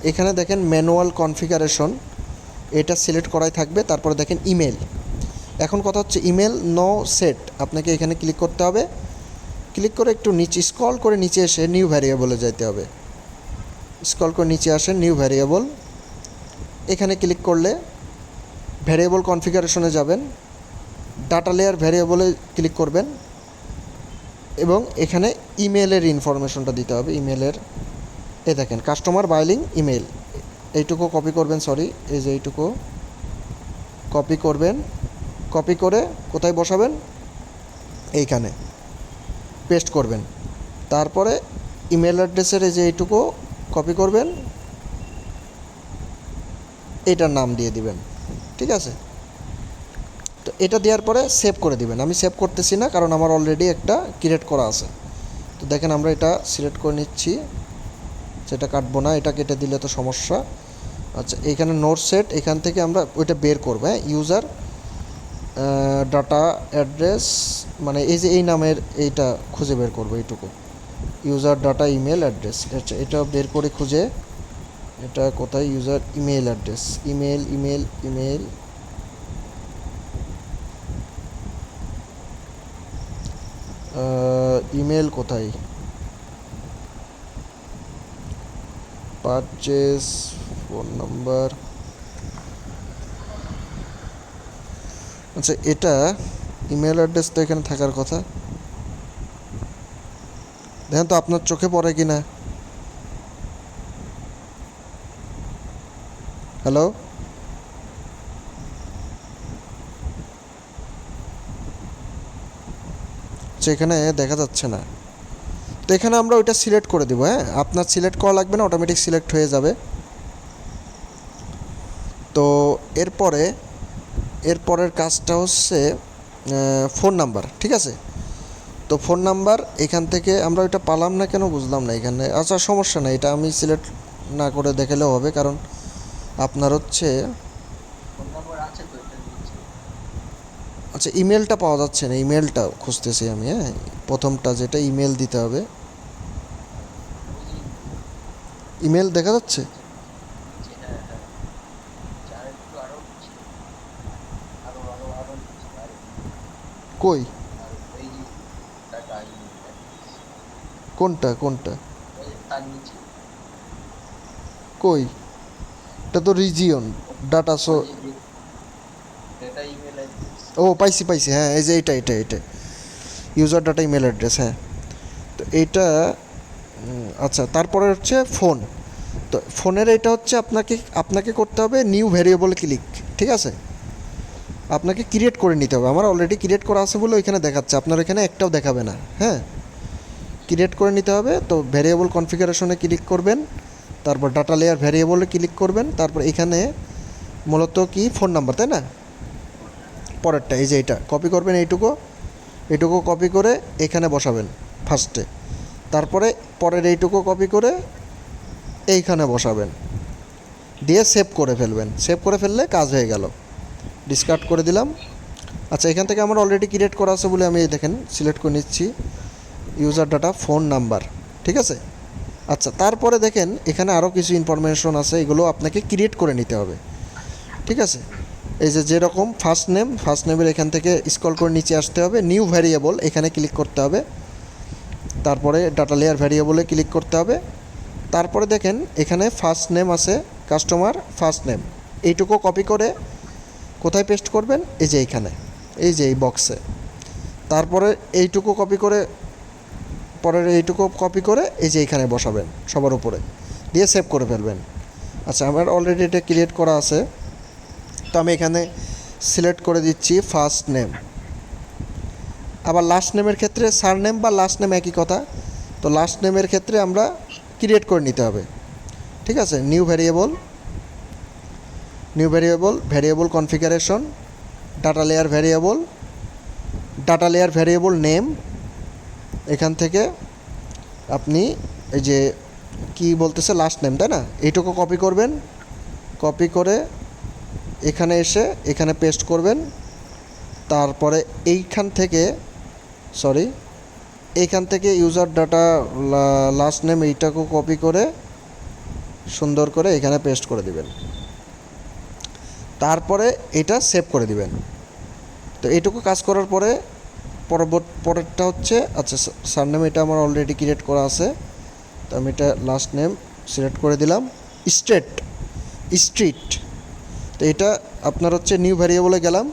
এখানে দেখেন ম্যানুয়াল কনফিগারেশন, এটা সিলেক্ট করাই থাকবে। তারপরে দেখেন ইমেল। এখন কথা হচ্ছে ইমেল নো সেট, আপনাকে এখানে ক্লিক করতে হবে। ক্লিক করে একটু নিচে স্ক্রল করে নিচে এসে নিউ ভ্যারিয়েবলে যেতে হবে। স্ক্রল করে নিচে আসেন, নিউ ভ্যারিয়েবল, এখানে ক্লিক করলে ভ্যারিয়েবল কনফিগারেশনে যাবেন, ডাটা লেয়ার ভ্যারিয়েবলে ক্লিক করবেন এবং এখানে ইমেলের ইনফরমেশনটা দিতে হবে। ইমেলের দেখেন কাস্টমার বাইলিং ইমেল, এইটুকু কপি করবেন, এই যে এইটুকু কপি করবেন। কপি করে কোথায় বসাবেন, এইখানে পেস্ট করবেন। তারপরে ইমেল অ্যাড্রেসের এই যে এইটুকু কপি করবেন, এটার নাম দিয়ে দিবেন, ঠিক আছে। তো এটা দেওয়ার পরে সেভ করে দিবেন। আমি সেভ করতেছি না কারণ আমার অলরেডি একটা ক্রিয়েট করা আছে। তো দেখেন আমরা এটা সিলেক্ট করে নিচ্ছি, যেটা কাটবো না, এটা কেটে দিলে তো সমস্যা। আচ্ছা এখানে নোট সেট, এখান থেকে আমরা ওইটা বের করবো। হ্যাঁ, ইউজার ডাটা অ্যাড্রেস, মানে এই যে এই নামের এইটা খুঁজে বের করবো এইটুকু, ইউজার ডাটা ইমেল অ্যাড্রেস। আচ্ছা এটা বের করে খুঁজে, এটা কোথায়, user email address, email email email, email কোথায়, পারচেস, ফোন নাম্বার। আচ্ছা এটা ইমেল অ্যাড্রেস তো এখানে থাকার কথা, দেখেন তো আপনার চোখে পড়ে কি না। হ্যালো, এখানে দেখা যাচ্ছে না, তো এখানে আমরা ওইটা সিলেক্ট করে দেবো। হ্যাঁ, আপনার সিলেক্ট করা লাগবে না, অটোমেটিক সিলেক্ট হয়ে যাবে। তো এরপরের কাজটা হচ্ছে ফোন নাম্বার, ঠিক আছে। তো ফোন নাম্বার এখান থেকে আমরা ওইটা পালাম না কেন বুঝলাম না এখানে। আচ্ছা সমস্যা নেই, এটা আমি সিলেক্ট না করে দেখালেও হবে, কারণ আপনার হচ্ছে, ফোন নাম্বার আছে তো এটা নিচে। আচ্ছা ইমেলটা পাওয়া যাচ্ছে না, ইমেলটা খুঁজতেছি আমি। হ্যাঁ, প্রথমটা যেটা ইমেল দিতে হবে, ওই যে ইমেল দেখা যাচ্ছে। নিচে, নিচে, হ্যাঁ হ্যাঁ, চার একটু আরো নিচে, আরো নিচে, কই, আর এই যে টাটা ইমেল অ্যাড্রেস, কোনটা কোনটা, ওই যে তার নিচে, কই, এটা তো রিজিয়ন ডাটা। সো ওই যে ডেটা ইমেল অ্যাড্রেস। ও পাইছি পাইছি, হ্যাঁ এই যে এটা ইউজার ডাটা ইমেল অ্যাড্রেস। হ্যাঁ, তো এইটা আচ্ছা তারপরে হচ্ছে ফোন। তো ফোনের এটা হচ্ছে আপনাকে করতে হবে নিউ ভ্যারিয়েবল ক্লিক, ঠিক আছে। আপনাকে ক্রিয়েট করে নিতে হবে, আমার অলরেডি ক্রিয়েট করা আছে বলে ওইখানে দেখাচ্ছে, আপনার এখানে একটাও দেখাবে না। হ্যাঁ, ক্রিয়েট করে নিতে হবে। তো ভ্যারিয়েবল কনফিগারেশনে ক্লিক করবেন, তারপর ডাটা লেয়ার ভ্যারিয়েবলে ক্লিক করবেন, তারপর এখানে মূলত কি ফোন নাম্বার, তাই না। পরেরটা এই যে এটা কপি করবেন, এইটুকু কপি করে এখানে বসাবেন ফার্স্টে, তারপরে পরের এইটুকু কপি করে এইখানে বসাবেন, দিয়ে সেভ করে ফেলবেন। সেভ করে ফেললে কাজ হয়ে গেল, ডিসকার্ড করে দিলাম। আচ্ছা এখান থেকে আমার অলরেডি ক্রিয়েট করা আছে বলে আমি দেখেন সিলেক্ট করে নিচ্ছি ইউজার ডাটা ফোন নাম্বার, ঠিক আছে। আচ্ছা তারপরে দেখেন এখানে আরও কিছু ইনফরমেশন আছে, এগুলো আপনাকে ক্রিয়েট করে নিতে হবে, ঠিক আছে। এই যে যেরকম ফার্স্ট নেমের এখান থেকে স্ক্রল করে নিচে আসতে হবে, নিউ ভ্যারিয়েবল এখানে ক্লিক করতে হবে, তারপরে ডাটা লেয়ার ভ্যারিয়েবলে ক্লিক করতে হবে। তারপরে দেখেন এখানে ফার্স্ট নেম আছে, কাস্টমার ফার্স্ট নেম, এইটুকু কপি করে কোথায় পেস্ট করবেন, এই যে এইখানে, এই যে এই বক্সে। তারপরে এইটুকু কপি করে, পরের এইটুকু কপি করে এই যে এইখানে বসাবেন সবার উপরে, দিয়ে সেভ করে ফেলবেন। আচ্ছা আমার অলরেডি এটা ক্রিয়েট করা আছে, তো আমি এখানে সিলেক্ট করে দিচ্ছি ফার্স্ট নেম। আবার লাস্ট নেমের ক্ষেত্রে সার নেম বা লাস্ট নেম একই কথা, তো লাস্ট নেমের ক্ষেত্রে আমরা ক্রিয়েট করে নিতে হবে, ঠিক আছে। New variable configuration, data layer variable name, এখান থেকে আপনি এই যে কি বলতেছে লাস্ট নেম, তাই না, এইটুকু কপি করবেন, কপি করে এখানে এসে এখানে পেস্ট করবেন। তারপরে এইখান থেকে ইউজার ডাটা লাস্ট নেম এইটাকে কপি করে সুন্দর করে এখানে পেস্ট করে দিবেন, তারপরে এটা সেভ করে দিবেন। তো এইটুকু কাজ করার পরে পরেরটা হচ্ছে, আচ্ছা সারনেম এটা আমার অলরেডি ক্রিয়েট করা আছে, তো আমি এটা লাস্ট নেম সিলেক্ট করে দিলাম। স্ট্রিট, তো এটা আপনার হচ্ছে নিউ ভ্যারিয়েবলে গেলাম,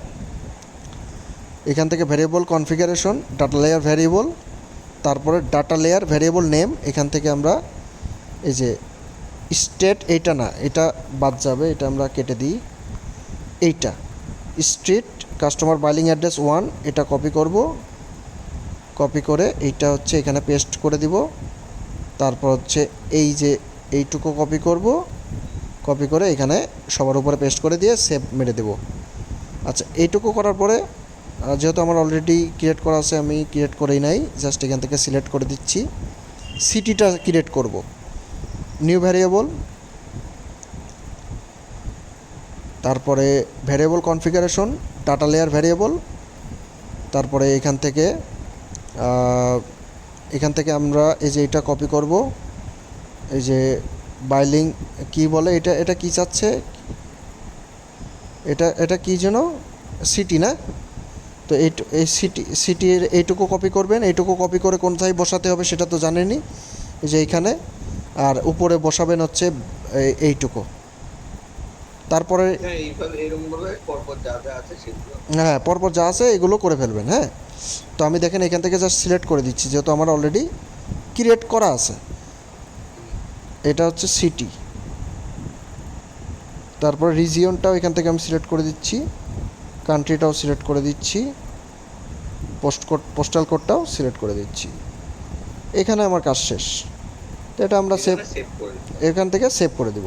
এখান থেকে variable configuration, data layer variable, তারপরে ডাটা লেয়ার ভ্যারিয়েবল নেম, এখান থেকে আমরা এই যে স্টেট, এইটা না, এটা বাদ যাবে, এটা আমরা কেটে দিই। এইটা স্ট্রিট কাস্টমার বাইলিং অ্যাড্রেস 1, এটা কপি করব, কপি করে এইটা হচ্ছে এখানে পেস্ট করে দিব। তারপর হচ্ছে এই যে এইটুকু কপি করব, কপি করে এখানে সবার উপরে পেস্ট করে দিয়ে সেভ মেরে দেব। আচ্ছা এইটুকু করার পরে যেহেতু আমার অলরেডি ক্রিয়েট করা আছে আমি ক্রিয়েট করেই নাই, জাস্ট এখান থেকে সিলেক্ট করে দিচ্ছি। সিটিটা ক্রিয়েট করব, নিউ ভ্যারিয়েবল, তারপরে variable configuration, data layer variable, তারপরে এখান থেকে আমরা এই যে এটা কপি করব, এই যে বাইলিং কি বলে এটা, এটা কি চাচ্ছে, এটা কি যেন, সিটি না? তো এই সিটির এইটুকু কপি করবেন, এইটুকু কপি করে কোথায় বসাতে হবে সেটা তো জানেনই, এই যে এইখানে, আর উপরে বসাবেন হচ্ছে এইটুকু। তারপরে হ্যাঁ এইভাবে এরকম ভাবে পরপর যা যা আছে সেগুলো। হ্যাঁ, পরপর যা আছে এগুলো করে ফেলবেন। হ্যাঁ, তো আমি দেখেন এখান থেকে জাস্ট সিলেক্ট করে দিচ্ছি, যেহেতু আমার অলরেডি ক্রিয়েট করা আছে। এটা হচ্ছে সিটি, তারপর রিজিয়নটাও এখান থেকে আমি সিলেক্ট করে দিচ্ছি, কান্ট্রিটাও সিলেক্ট করে দিচ্ছি, পোস্টাল কোডটাও সিলেক্ট করে দিচ্ছি। এখানে আমার কাজ শেষ। তো এটা আমরা সেভ করে দিই। এখান থেকে সেভ করে দেব।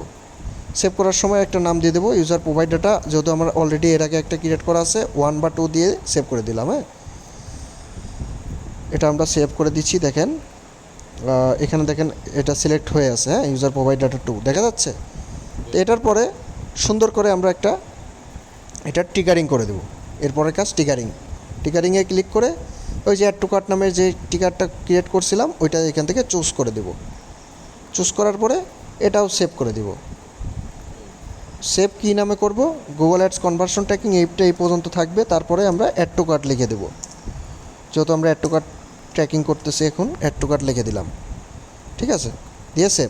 সেভ করার সময় একটা নাম দিয়ে দেবো, ইউজার প্রোভাইড ডাটা, যেহেতু আমার অলরেডি এর আগে একটা ক্রিয়েট করা আছে, 1 বা 2 দিয়ে সেভ করে দিলাম। হ্যাঁ, এটা আমরা সেভ করে দিচ্ছি। দেখেন এখানে দেখেন এটা সিলেক্ট হয়ে আছে। হ্যাঁ, ইউজার প্রোভাইড ডাটা 2 দেখা যাচ্ছে। তো এটার পরে সুন্দর করে আমরা এটা টিকারিং করে দেবো। এরপরের কাজ টিকারিংয়ে ক্লিক করে ওই যে অ্যাড টু কার্ট নামের যে টিকারটা ক্রিয়েট করছিলাম ওইটা এখান থেকে চুজ করে দেব। চুজ করার পরে এটাও সেভ করে দেব। সেভ কী নামে করব, গুগল অ্যাডস কনভার্সন ট্র্যাকিং, এইটা এই পর্যন্ত থাকবে। তারপরে আমরা অ্যাড টু কার্ট লিখে দেবো, যেহেতু আমরা অ্যাড টু কার্ট ট্র্যাকিং করতেছি, এখন অ্যাড টু কার্ট লিখে দিলাম। ঠিক আছে, দিয়ে সেভ।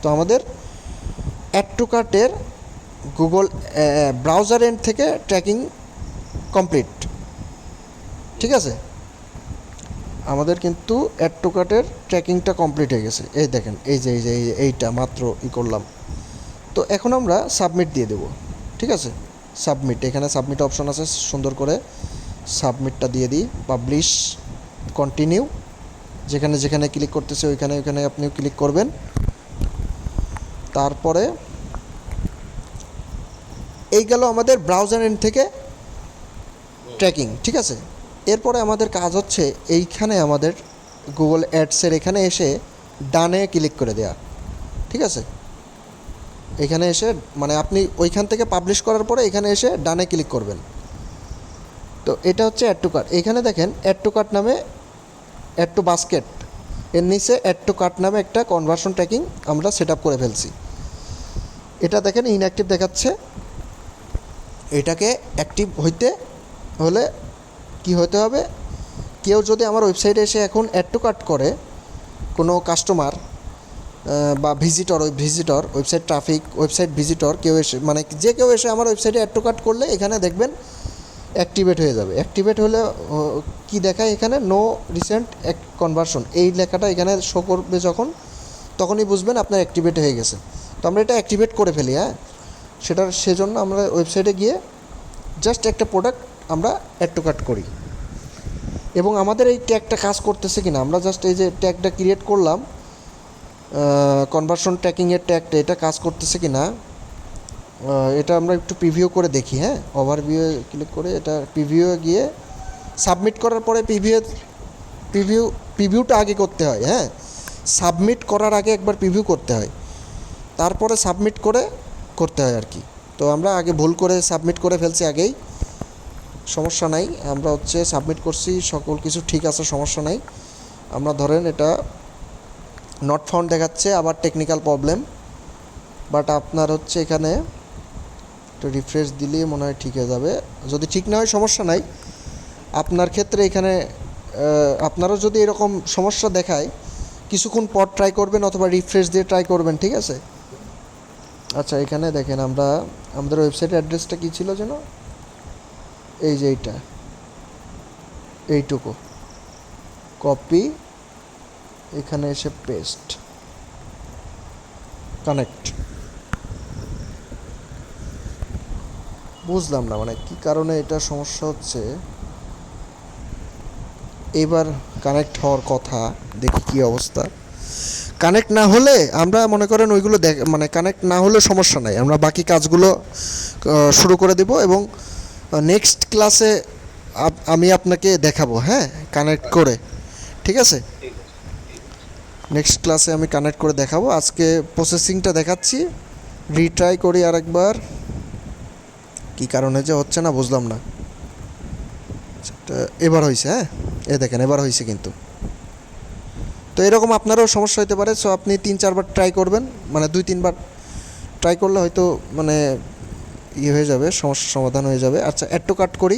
তো আমাদের অ্যাড টু কার্টের গুগল ব্রাউজার এন্ড থেকে ট্র্যাকিং কমপ্লিট। ঠিক আছে, আমাদের কিন্তু অ্যাড টু কার্টের ট্র্যাকিংটা কমপ্লিট হয়ে গেছে। এই দেখেন, এইটা মাত্র করলাম। তো এখন আমরা সাবমিট দিয়ে দেব। ঠিক আছে, সাবমিট, এখানে সাবমিট অপশন আছে, সুন্দর করে সাবমিটটা দিয়ে দিই। পাবলিশ, কন্টিনিউ, যেখানে যেখানে ক্লিক করতেছে ওইখানে আপনিও ক্লিক করবেন। তারপরে এই গেল আমাদের ব্রাউজার এন্ড থেকে ট্র্যাকিং। ঠিক আছে, এরপরে আমাদের কাজ হচ্ছে এইখানে আমাদের গুগল অ্যাডসের এখানে এসে ডানে ক্লিক করে দেয়া। ঠিক আছে, এখানে এসে মানে আপনি ওইখান থেকে পাবলিশ করার পরে এখানে এসে ডানে ক্লিক করবেন। তো এটা হচ্ছে অ্যাড টু কার্ট। এখানে দেখেন অ্যাড টু কার্ট নামে, অ্যাড টু বাস্কেট, এর নিচে অ্যাড টু কার্ট নামে একটা কনভার্সন ট্র্যাকিং আমরা সেট আপ করে ফেলছি। এটা দেখেন ইনঅ্যাক্টিভ দেখাচ্ছে। এটাকে অ্যাক্টিভ হলে কি হতে হবে, কেউ যদি আমার ওয়েবসাইটে এসে এখন অ্যাড টু কার্ট করে, কোনো কাস্টমার বা visitor website traffic, website visitor কেউ এসে, মানে যে কেউ এসে আমার ওয়েবসাইটে অ্যাড টু কার্ট করলে এখানে দেখবেন অ্যাক্টিভেট হয়ে যাবে। অ্যাক্টিভেট হলে কি দেখায় এখানে, নো রিসেন্ট কনভার্সন, এই লেখাটা এখানে শো করবে যখন, তখনই বুঝবেন আপনার অ্যাক্টিভেট হয়ে গেছে। তো আমরা এটা অ্যাক্টিভেট করে ফেলি। হ্যাঁ, সেজন্য আমরা ওয়েবসাইটে গিয়ে জাস্ট একটা প্রোডাক্ট আমরা অ্যাড টু কার্ট করি, এবং আমাদের এই ট্যাগটা কাজ করতেছে কিনা, আমরা জাস্ট এই যে ট্যাগটা ক্রিয়েট করলাম কনভার্সন ট্র্যাকিংয়ের ট্যাগটা, এটা কাজ করতেছে কিনা এটা আমরা একটু প্রিভিউ করে দেখি। হ্যাঁ, ওভারভিউ ক্লিক করে এটা প্রিভিউয়ে গিয়ে সাবমিট করার পরে প্রিভিউটা আগে করতে হয়। হ্যাঁ, সাবমিট করার আগে একবার প্রিভিউ করতে হয়, তারপরে সাবমিট করতে হয় আর কি। তো আমরা আগে ভুল করে সাবমিট করে ফেলছি আগেই, সমস্যা নাই, আমরা হচ্ছে সাবমিট করছি, সকল কিছু ঠিক আছে, সমস্যা নাই। আমরা ধরেন এটা নট ফাউন্ড দেখাচ্ছে, আবার টেকনিক্যাল প্রবলেম, বাট আপনার হচ্ছে এখানে একটু রিফ্রেশ দিলে মনে হয় ঠিক হয়ে যাবে। যদি ঠিক না হয় সমস্যা নাই, আপনার ক্ষেত্রে এখানে আপনারও যদি এরকম সমস্যা দেখায় কিছুক্ষণ পর ট্রাই করবেন অথবা রিফ্রেশ দিয়ে ট্রাই করবেন। ঠিক আছে, আচ্ছা এখানে দেখেন আমাদের ওয়েবসাইট অ্যাড্রেসটা কী ছিল যেন, এই যে এইটুকু কপি, এখানে এসে পেস্ট, কানেক্ট। বুঝলাম না মানে কী কারণে এটা সমস্যা হচ্ছে। এবার কানেক্ট হওয়ার কথা, দেখি কী অবস্থা। কানেক্ট না হলে আমরা মনে করেন ওইগুলো মানে কানেক্ট না হলে সমস্যা নাই, আমরা বাকি কাজগুলো শুরু করে দেব, এবং নেক্সট ক্লাসে আমি আপনাকে দেখাবো, হ্যাঁ, কানেক্ট করে। ঠিক আছে, ঠিক আছে, ঠিক আছে। নেক্সট ক্লাসে আমি কানেক্ট করে দেখাবো। আজকে প্রসেসিংটা দেখাচ্ছি, রিট্রাই করি আরেকবার। কী কারণে যে হচ্ছে না বুঝলাম না। তা এবার হয়েছে, হ্যাঁ, এ দেখেন এবার হয়েছে কিন্তু। তো এরকম আপনারও সমস্যা হতে পারে, সো আপনি 3-4 বার ট্রাই করবেন, মানে 2-3 বার ট্রাই করলে হয়তো মানে ইয়ে হয়ে যাবে, সমস্যার সমাধান হয়ে যাবে। আচ্ছা, অ্যাড টু কার্ট করি।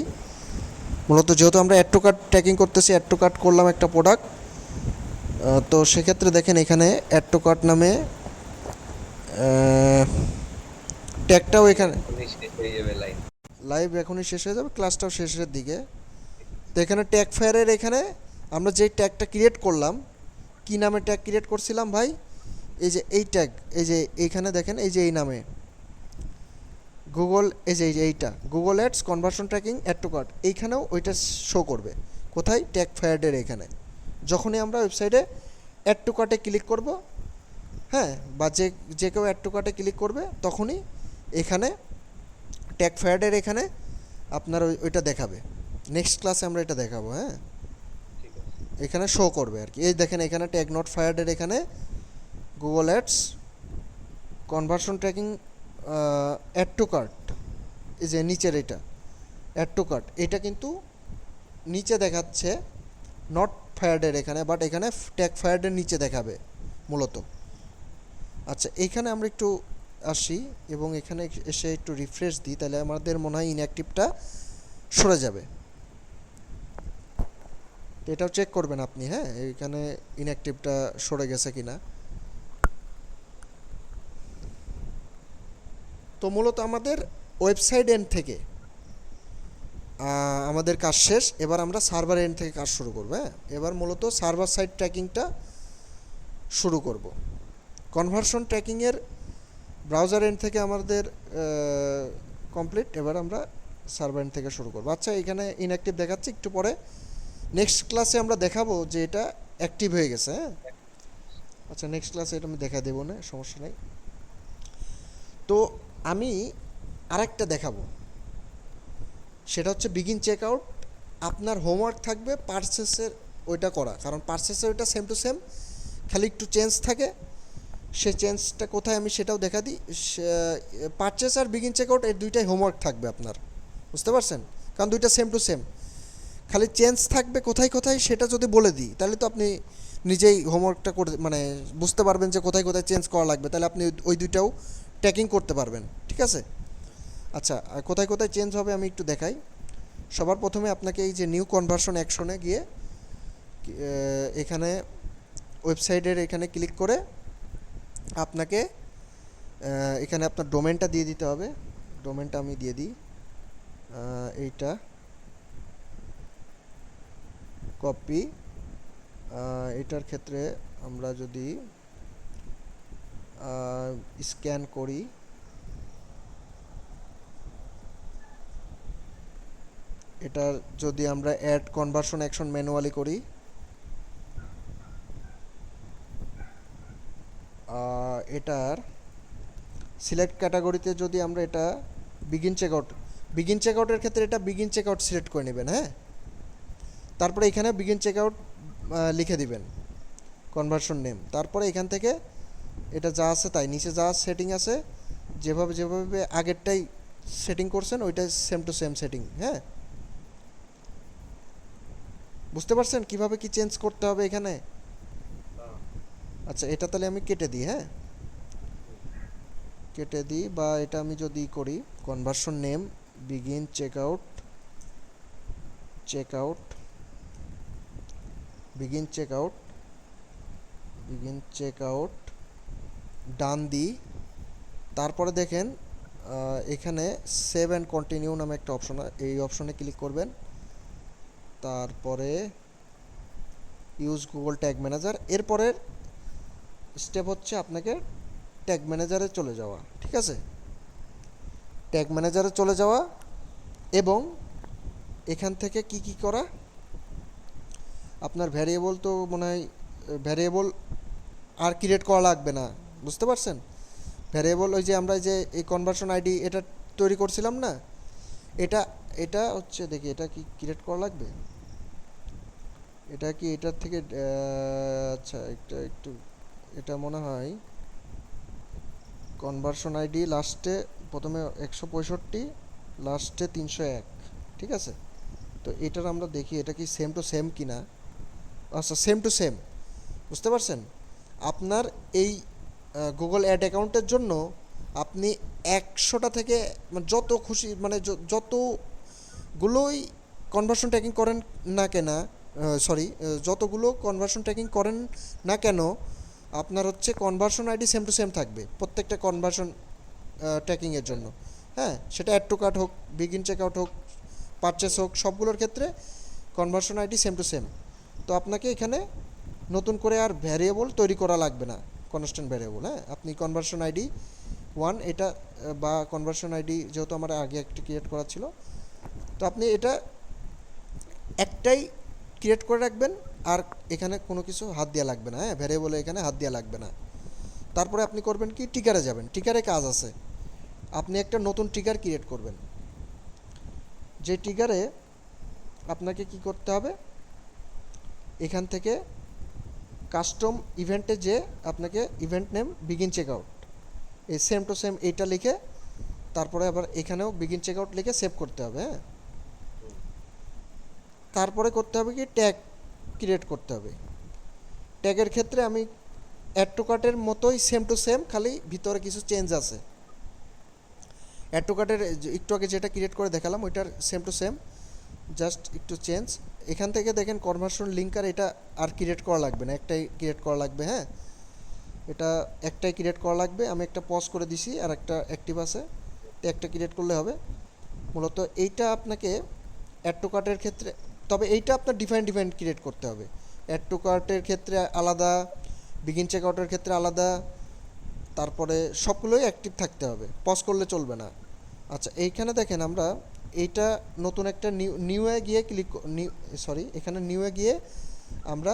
মূলত যেহেতু আমরা অ্যাড টু কার্ট ট্র্যাকিং করতেছি, অ্যাড টু কার্ট করলাম একটা প্রোডাক্ট। তো সেক্ষেত্রে দেখেন এখানে অ্যাড টু কার্ট নামে ট্যাগটাও এখানে এখনই শেষ হয়ে যাবে লাইন। লাইভ এখনই শেষ হয়ে যাবে, ক্লাসটাও শেষের দিকে। তো এখানে ট্যাগ ফায়ারের এখানে আমরা যেই ট্যাগটা ক্রিয়েট করলাম, কি নামে ট্যাগ ক্রিয়েট করছিলাম ভাই, এই যে এই ট্যাগ, এই যে এইখানে দেখেন, এই যে এই নামে গুগল, এই যে এইটা Google ads conversion tracking add to cart, এইখানেও ওইটা শো করবে। কোথায়? ট্যাগ ফায়ারের এখানে। যখনই আমরা ওয়েবসাইটে অ্যাড টু কার্টে ক্লিক করব, হ্যাঁ, বা যে যে কেউ অ্যাড টু কার্টে ক্লিক করবে, তখনই এখানে ট্যাগ ফায়ারের এখানে আপনার ওইটা দেখাবে। নেক্সট ক্লাসে আমরা এটা দেখাবো, হ্যাঁ, ঠিক আছে। এখানে শো করবে আর কি। এই দেখেন এখানে ট্যাগ নট ফায়ার্ডের এখানে Google ads conversion tracking add to cart, এই যে নিচের এটা অ্যাড টু কার্ট, এটা কিন্তু নিচে দেখাচ্ছে নট ফায়ার্ডের এখানে, বাট এখানে ট্যাগ ফায়ার্ডের নিচে দেখাবে মূলত। আচ্ছা, এইখানে আমরা একটু আসি এবং এখানে এসে একটু রিফ্রেশ দিই, তাহলে আমাদের মনে হয় ইনঅ্যাক্টিভটা সরে যাবে। তো এটাও চেক করবেন আপনি, হ্যাঁ, এইখানে ইনঅ্যাক্টিভটা সরে গেছে কিনা। তো মূলত আমাদের ওয়েবসাইট এন্ড থেকে আমাদের কাজ শেষ। এবার আমরা সার্ভার এন্ড থেকে কাজ শুরু করব, হ্যাঁ। এবার মূলত সার্ভার সাইড ট্র্যাকিংটা শুরু করব। কনভার্সন ট্র্যাকিংয়ের ব্রাউজার এন্ড থেকে আমাদের কমপ্লিট। এবার আমরা সার্ভার এন্ড থেকে শুরু করব। আচ্ছা, এখানে ইনঅ্যাক্টিভ দেখাচ্ছে, একটু পরে নেক্সট ক্লাসে আমরা দেখাবো যে এটা অ্যাক্টিভ হয়ে গেছে, হ্যাঁ। আচ্ছা, নেক্সট ক্লাসে এটা আমি দেখা দেবো না, সমস্যা নেই। তো আমি আরেকটা দেখাবো, সেটা হচ্ছে বিগিন চেক আউট। আপনার হোমওয়ার্ক থাকবে পারচেসের ওইটা করা, কারণ পারচেসের ওইটা সেম টু সেম, খালি একটু চেঞ্জ থাকে। সেই চেঞ্জটা কোথায় আমি সেটাও দেখা দিই। পারচেস আর বিগিন চেক আউট, এই দুইটাই হোমওয়ার্ক থাকবে আপনার, বুঝতে পারছেন? কারণ দুইটা সেম টু সেম, খালি চেঞ্জ থাকবে কোথায় কোথায় সেটা যদি বলে দিই, তাহলে তো আপনি নিজেই হোমওয়ার্কটা করে মানে বুঝতে পারবেন যে কোথায় কোথায় চেঞ্জ করা লাগবে, তাহলে আপনি ওই দুইটাও ট্র্যাকিং করতে পারবেন, ঠিক আছে? আচ্ছা, আর কোথায় কোথায় চেঞ্জ হবে আমি একটু দেখাই। সবার প্রথমে আপনাকে এই যে নিউ কনভার্সন অ্যাকশনে গিয়ে এখানে ওয়েবসাইটের এখানে ক্লিক করে আপনাকে এখানে আপনার ডোমেনটা দিয়ে দিতে হবে। ডোমেনটা আমি দিয়ে দিই, এইটা কপি। এটার ক্ষেত্রে আমরা যদি স্ক্যান করি, এটার যদি আমরা অ্যাড কনভার্সন অ্যাকশন ম্যানুয়ালি করি, এটার সিলেক্ট ক্যাটাগরিতে যদি আমরা এটা বিগিন চেকআউটের ক্ষেত্রে এটা বিগিন চেকআউট সিলেক্ট করে নেবেন, হ্যাঁ। তারপরে এখানে বিগিন চেকআউট লিখে দিবেন কনভার্সন নেম। তারপরে এখান থেকে এটা যা আছে তাই, নিচে যা সেটিং আছে যেভাবে যেভাবে আগেরটাই সেটিং করছেন ওইটাই সেম টু সেম সেটিং, হ্যাঁ। বুঝতে পারছেন কিভাবে কি চেঞ্জ করতে হবে এখানে? আচ্ছা, এটা তাহলে আমি কেটে দিই, হ্যাঁ, কেটে দিই। বা এটা আমি যদি করি conversion name begin checkout begin checkout done দিই। তারপরে দেখেন এখানে সেভ অ্যান্ড কন্টিনিউ নামে একটা অপশন, এই অপশনে ক্লিক করবেন। তারপরে ইউজ গুগল ট্যাগ ম্যানেজার। এরপরের স্টেপ হচ্ছে আপনাকে ট্যাগ ম্যানেজারে চলে যাওয়া, ঠিক আছে? ট্যাগ ম্যানেজারে চলে যাওয়া এবং এখান থেকে কি কি করা, আপনার ভ্যারিয়েবল তো মনে হয় ভ্যারিয়েবল আর ক্রিয়েট করা লাগবে না, বুঝতে পারছেন? ভ্যারিয়েবল ওই যে আমরা যে এই কনভার্সন আইডি এটা তৈরি করছিলাম না, এটা এটা হচ্ছে দেখি এটা কি ক্রিয়েট করা লাগবে, এটা কি এটার থেকে আচ্ছা এটা একটু, এটা মনে হয় কনভার্সন আইডি লাস্টে প্রথমে 165, লাস্টে 301, ঠিক আছে। তো এটার আমরা দেখি এটা কি সেম টু সেম কি না। আচ্ছা সেম টু সেম, বুঝতে পারছেন। আপনার এই গুগল অ্যাড অ্যাকাউন্টের জন্য আপনি 100টা থেকে মানে যত খুশি মানে যতগুলোই কনভার্সন ট্র্যাকিং করেন না কেন, সরি, যতগুলো কনভার্সন ট্র্যাকিং করেন না কেন আপনার হচ্ছে conversion ID same to same থাকবে প্রত্যেকটা কনভার্সন ট্র্যাকিংয়ের জন্য। হ্যাঁ, সেটা অ্যাড টু কার্ট হোক, বিগিন চেক আউট হোক, পারচেস হোক, সবগুলোর ক্ষেত্রে conversion ID same to same. তো আপনাকে এখানে নতুন করে আর ভ্যারিয়েবল তৈরি করা লাগবে না, কনস্ট্যান্ট ভ্যারিয়েবল। হ্যাঁ, আপনি কনভার্সন আইডি 1 এটা বা কনভার্সন আইডি যেহেতু আমার আগে একটি ক্রিয়েট করা ছিল, তো আপনি এটা একটাই ক্রিয়েট করে রাখবেন, আর এখানে কোনো কিছু হাত দেওয়া লাগবে না। হ্যাঁ, ভ্যারিয়েবলে এখানে হাত দেওয়া লাগবে না। তারপরে আপনি করবেন কি, টিকারে যাবেন। টিকারে কাজ আছে, আপনি একটা নতুন টিকার ক্রিয়েট করবেন। যে টিকারে আপনাকে কি করতে হবে, এখান থেকে কাস্টম ইভেন্টে যে আপনাকে event name begin check out, এই সেম টু সেম এইটা লিখে তারপরে আবার এখানেও বিগিন চেক আউট লিখে সেভ করতে হবে। হ্যাঁ, তারপরে করতে হবে কি, ট্যাগ ক্রিয়েট করতে হবে। ট্যাগের ক্ষেত্রে আমি অ্যাড টু কার্টের মতোই সেম টু সেম, খালি ভিতরে কিছু চেঞ্জ আছে। অ্যাড টু কার্টের একটু আগে যেটা ক্রিয়েট করে দেখালাম ওইটার সেম টু সেম, জাস্ট একটু চেঞ্জ। এখান থেকে দেখেন কনভার্সন লিঙ্কার, এটা আর ক্রিয়েট করা লাগবে না, একটাই ক্রিয়েট করা লাগবে। হ্যাঁ, এটা একটাই ক্রিয়েট করা লাগবে। আমি একটা পজ করে দিছি আর একটা অ্যাক্টিভ আছে, তো একটা ক্রিয়েট করলে হবে। মূলত এইটা আপনাকে অ্যাড টু কার্টের ক্ষেত্রে, তবে এইটা আপনার ডিফাইন ক্রিয়েট করতে হবে। অ্যাড টু কার্টের ক্ষেত্রে আলাদা, বিগিন চেক আউটের ক্ষেত্রে আলাদা, তারপরে সবগুলোই অ্যাক্টিভ থাকতে হবে, পজ করলে চলবে না। আচ্ছা, এইখানে দেখেন আমরা এইটা নতুন একটা নিউয়ে গিয়ে এখানে নিউয়ে গিয়ে আমরা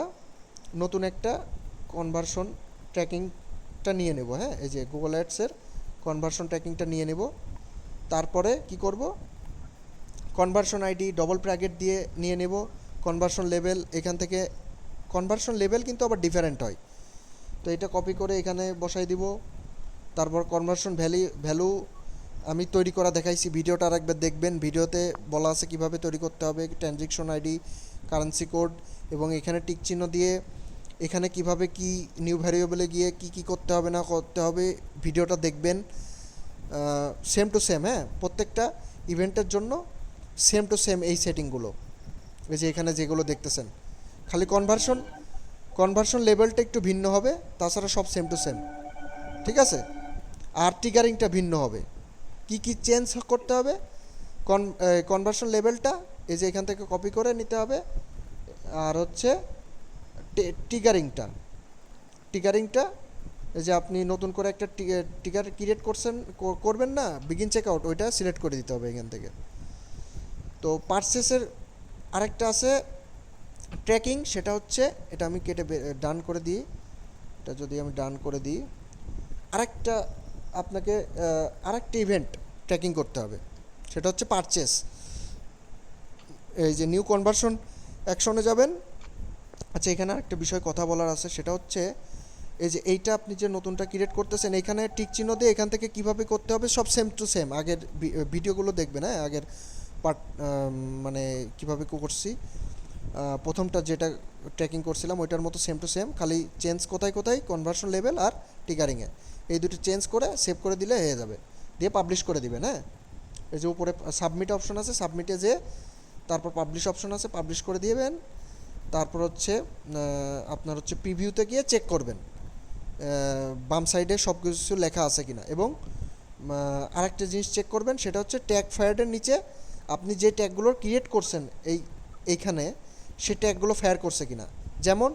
নতুন একটা কনভার্সন ট্র্যাকিংটা নিয়ে নেব। হ্যাঁ, এই যে গুগল অ্যাডসের কনভার্সন ট্র্যাকিংটা নিয়ে নেব। তারপরে কি করব, কনভার্সন আইডি ডবল ব্র্যাকেট দিয়ে নিয়ে নেব। কনভার্সন লেভেল, এখান থেকে কনভার্সন লেভেল কিন্তু আবার ডিফারেন্ট হয়, তো এটা কপি করে এখানে বসাই দিব। তারপর কনভার্সন ভ্যালু আমি তৈরি করা দেখাইছি, ভিডিওটা আরেকবার দেখবেন। ভিডিওতে বলা আছে কিভাবে তৈরি করতে হবে, ট্রানজ্যাকশন আইডি, কারেন্সি কোড, এবং এখানে টিক চিহ্ন দিয়ে এখানে কিভাবে কি নিউ ভ্যারিয়েবলে গিয়ে কি করতে হবে না করতে হবে, ভিডিওটা দেখবেন। সেম টু সেম, হ্যাঁ, প্রত্যেকটা ইভেন্টের জন্য সেম টু সেম এই সেটিংগুলো, এই যে এখানে যেগুলো দেখতেছেন। খালি কনভার্সন লেভেলটা একটু ভিন্ন হবে, তাছাড়া সব সেম টু সেম, ঠিক আছে। আর ট্রিগারিংটা ভিন্ন হবে। কি চেঞ্জ করতে হবে, কনভার্সন লেভেলটা এই যে এখান থেকে কপি করে নিতে হবে। আর হচ্ছে ট্রিগারিংটা এই যে আপনি নতুন করে একটা ট্রিগার ক্রিয়েট করবেন না, বিগিন চেক আউট, ওইটা সিলেক্ট করে দিতে হবে এখান থেকে। তো পারচেসের আরেকটা আছে ট্র্যাকিং, সেটা হচ্ছে, এটা আমি কেটে ডান করে দিই। এটা যদি আমি ডান করে দিই, আরেকটা আপনাকে আরেকটা ইভেন্ট ট্র্যাকিং করতে হবে, সেটা হচ্ছে পারচেস। এই যে নিউ কনভার্সন অ্যাকশনে যাবেন। আচ্ছা, এখানে আরেকটা বিষয় কথা বলার আছে, সেটা হচ্ছে এই যে এইটা আপনি যে নতুনটা ক্রিয়েট করতেছেন, এখানে টিক চিহ্ন দিয়ে এখান থেকে কিভাবে করতে হবে সব সেম টু সেম। আগের ভিডিওগুলো দেখবেন, হ্যাঁ, আগের পার্ট, মানে কীভাবে করছি, প্রথমটা যেটা ট্র্যাকিং করছিলাম ওইটার মতো সেম টু সেম, খালি চেঞ্জ কোথায় কনভার্সন লেভেল আর টিকারিংয়ে, এই দুটো চেঞ্জ করে সেভ করে দিলে হয়ে যাবে, দিয়ে পাবলিশ করে দিবেন। হ্যাঁ, এই যে উপরে সাবমিট অপশন আছে, সাবমিটে যে তারপর পাবলিশ অপশন আছে, পাবলিশ করে দিবেন। তারপর হচ্ছে আপনার হচ্ছে প্রিভিউতে গিয়ে চেক করবেন বাম সাইডে সব কিছু লেখা আছে কিনা, এবং আরেকটা জিনিস চেক করবেন, সেটা হচ্ছে ট্যাগ ফায়ারের নিচে আপনি যে ট্যাগগুলো ক্রিয়েট করছেন এইখানে, সে ট্যাগগুলো ফায়ার করছে কিনা। যেমন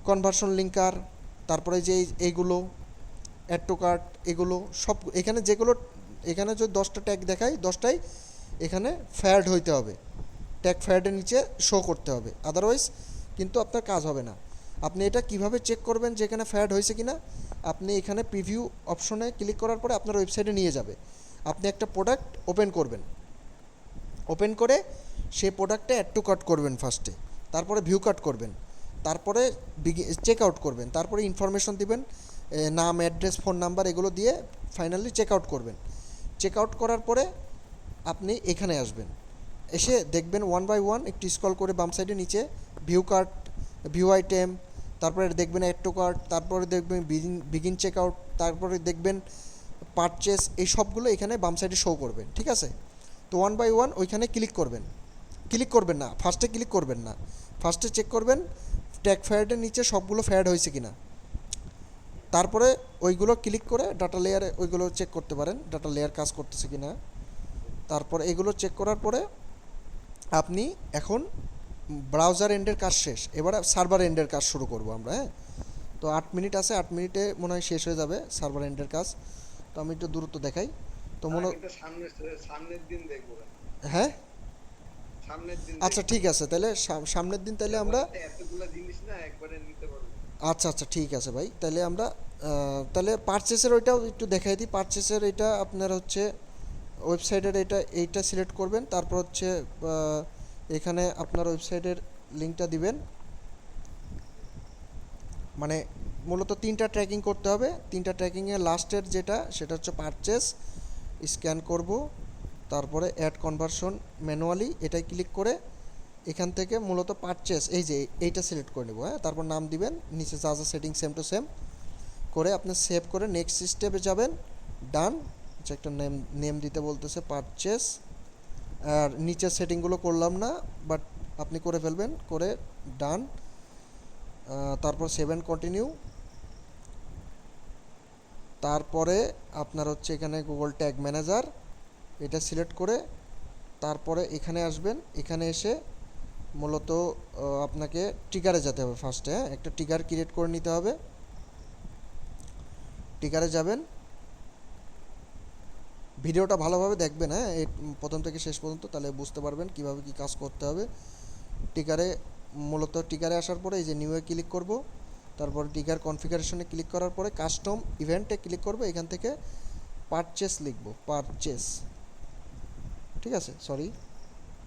কনভার্সন লিঙ্কার, তারপরে যে এইগুলো অ্যাড টু কার্ট, এগুলো সব এখানে যেগুলো, এখানে যদি 10টা ট্যাগ দেখাই 10টাই এখানে ফায়ার্ড হইতে হবে, ট্যাগ ফায়ার্ডের নিচে শো করতে হবে, আদারওয়াইজ কিন্তু আপনার কাজ হবে না। আপনি এটা কিভাবে চেক করবেন যে এখানে ফায়ার্ড হয়েছে কিনা, আপনি এখানে প্রিভিউ অপশনে ক্লিক করার পরে আপনার ওয়েবসাইটে নিয়ে যাবে। আপনি একটা প্রোডাক্ট ওপেন করবেন, ওপেন করে সেই প্রোডাক্টে অ্যাড টু কার্ট করবেন ফার্স্টে, তারপরে ভিউ কার্ট করবেন, তারপরে চেক আউট করবেন, তারপরে ইনফরমেশন দিবেন, নাম, অ্যাড্রেস, ফোন নাম্বার এগুলো দিয়ে ফাইনালি চেক আউট করবেন। চেক আউট করার পরে আপনি এখানে আসবেন, এসে দেখবেন ওয়ান বাই ওয়ান একটু স্ক্রল করে বাম সাইডে নিচে ভিউ কার্ট, ভিউ আইটেম, তারপরে দেখবেন অ্যাড টু কার্ট, তারপরে দেখবেন বিগিন চেক আউট, তারপরে দেখবেন পারচেস, এই সবগুলো এখানে বাম সাইডে শো করবেন। ঠিক আছে, তো ওয়ান বাই ওয়ান ওইখানে ক্লিক করবেন না, ফার্স্টে ক্লিক করবেন না, ফার্স্টে চেক করবেন ট্যাগ ফ্যাডের নিচে সবগুলো ফ্যাড হয়েছে কিনা, তারপরে ওইগুলো ক্লিক করে ডাটা লেয়ারে ওইগুলো চেক করতে পারেন ডাটা লেয়ার কাজ করতেছে কিনা। তারপর এগুলো চেক করার পরে আপনি এখন ব্রাউজার এন্ডের কাজ শেষ, এবার সার্ভার এন্ডের কাজ শুরু করব আমরা। হ্যাঁ, তো 8 মিনিট আছে, 8 মিনিটে মনে হয় শেষ হয়ে যাবে সার্ভার এন্ডের কাজ। তো আমি একটু দ্রুত দেখাই। তো সামনের দিন দেখবো, হ্যাঁ সামনের দিন আচ্ছা ঠিক আছে, তাহলে সামনের দিন তাহলে আমরা এতগুলো জিনিস না একবারে নিতে পারবো। আচ্ছা আচ্ছা ঠিক আছে ভাই, তাহলে আমরা তাহলে পারচেসের ওইটাও একটু দেখাই দিই। পারচেসের এটা আপনার হচ্ছে ওয়েবসাইটের এইটা সিলেক্ট করবেন, তারপর হচ্ছে এখানে আপনার ওয়েবসাইটের লিঙ্কটা দিবেন। মানে মূলত 3টা ট্র্যাকিং করতে হবে, 3টা ট্র্যাকিংয়ে লাস্টের যেটা সেটা হচ্ছে পারচেস, স্ক্যান করব, তারপরে অ্যাড কনভার্সন ম্যানুয়ালি এটাই ক্লিক করে এখান থেকে মূলত পারচেস এই যে এইটা সিলেক্ট করে নেব। হ্যাঁ, তারপর নাম দিবেন, নিচে যা যা সেটিং সেম টু সেম করে আপনি সেভ করে নেক্সট স্টেপে যাবেন, ডান। আচ্ছা, একটা নেম দিতে বলতেছে পারচেস, আর নিচের সেটিংগুলো করলাম না, বাট আপনি করে ফেলবেন, করে ডান। তারপর সেভ অ্যান্ড কন্টিনিউ। তারপরে আপনার হচ্ছে এখানে গুগল ট্যাগ ম্যানেজার এটা সিলেক্ট করে তারপরে এখানে আসবেন, এখানে এসে মূলত আপনাকে ট্রিগারে যেতে হবে ফার্স্টে। হ্যাঁ, একটা ট্রিগার ক্রিয়েট করে নিতে হবে, ট্রিগারে যাবেন। ভিডিওটা ভালোভাবে দেখবেন, হ্যাঁ, এই প্রথম থেকে শেষ পর্যন্ত, তাহলে বুঝতে পারবেন কিভাবে কি কাজ করতে হবে। ট্রিগারে আসার পরে এই যে নিউয়ে ক্লিক করব, তারপর ট্রিগার কনফিগারেশনে ক্লিক করার পরে কাস্টম ইভেন্টে ক্লিক করব, এখান থেকে পারচেস লিখব, পারচেস। ঠিক আছে, সরি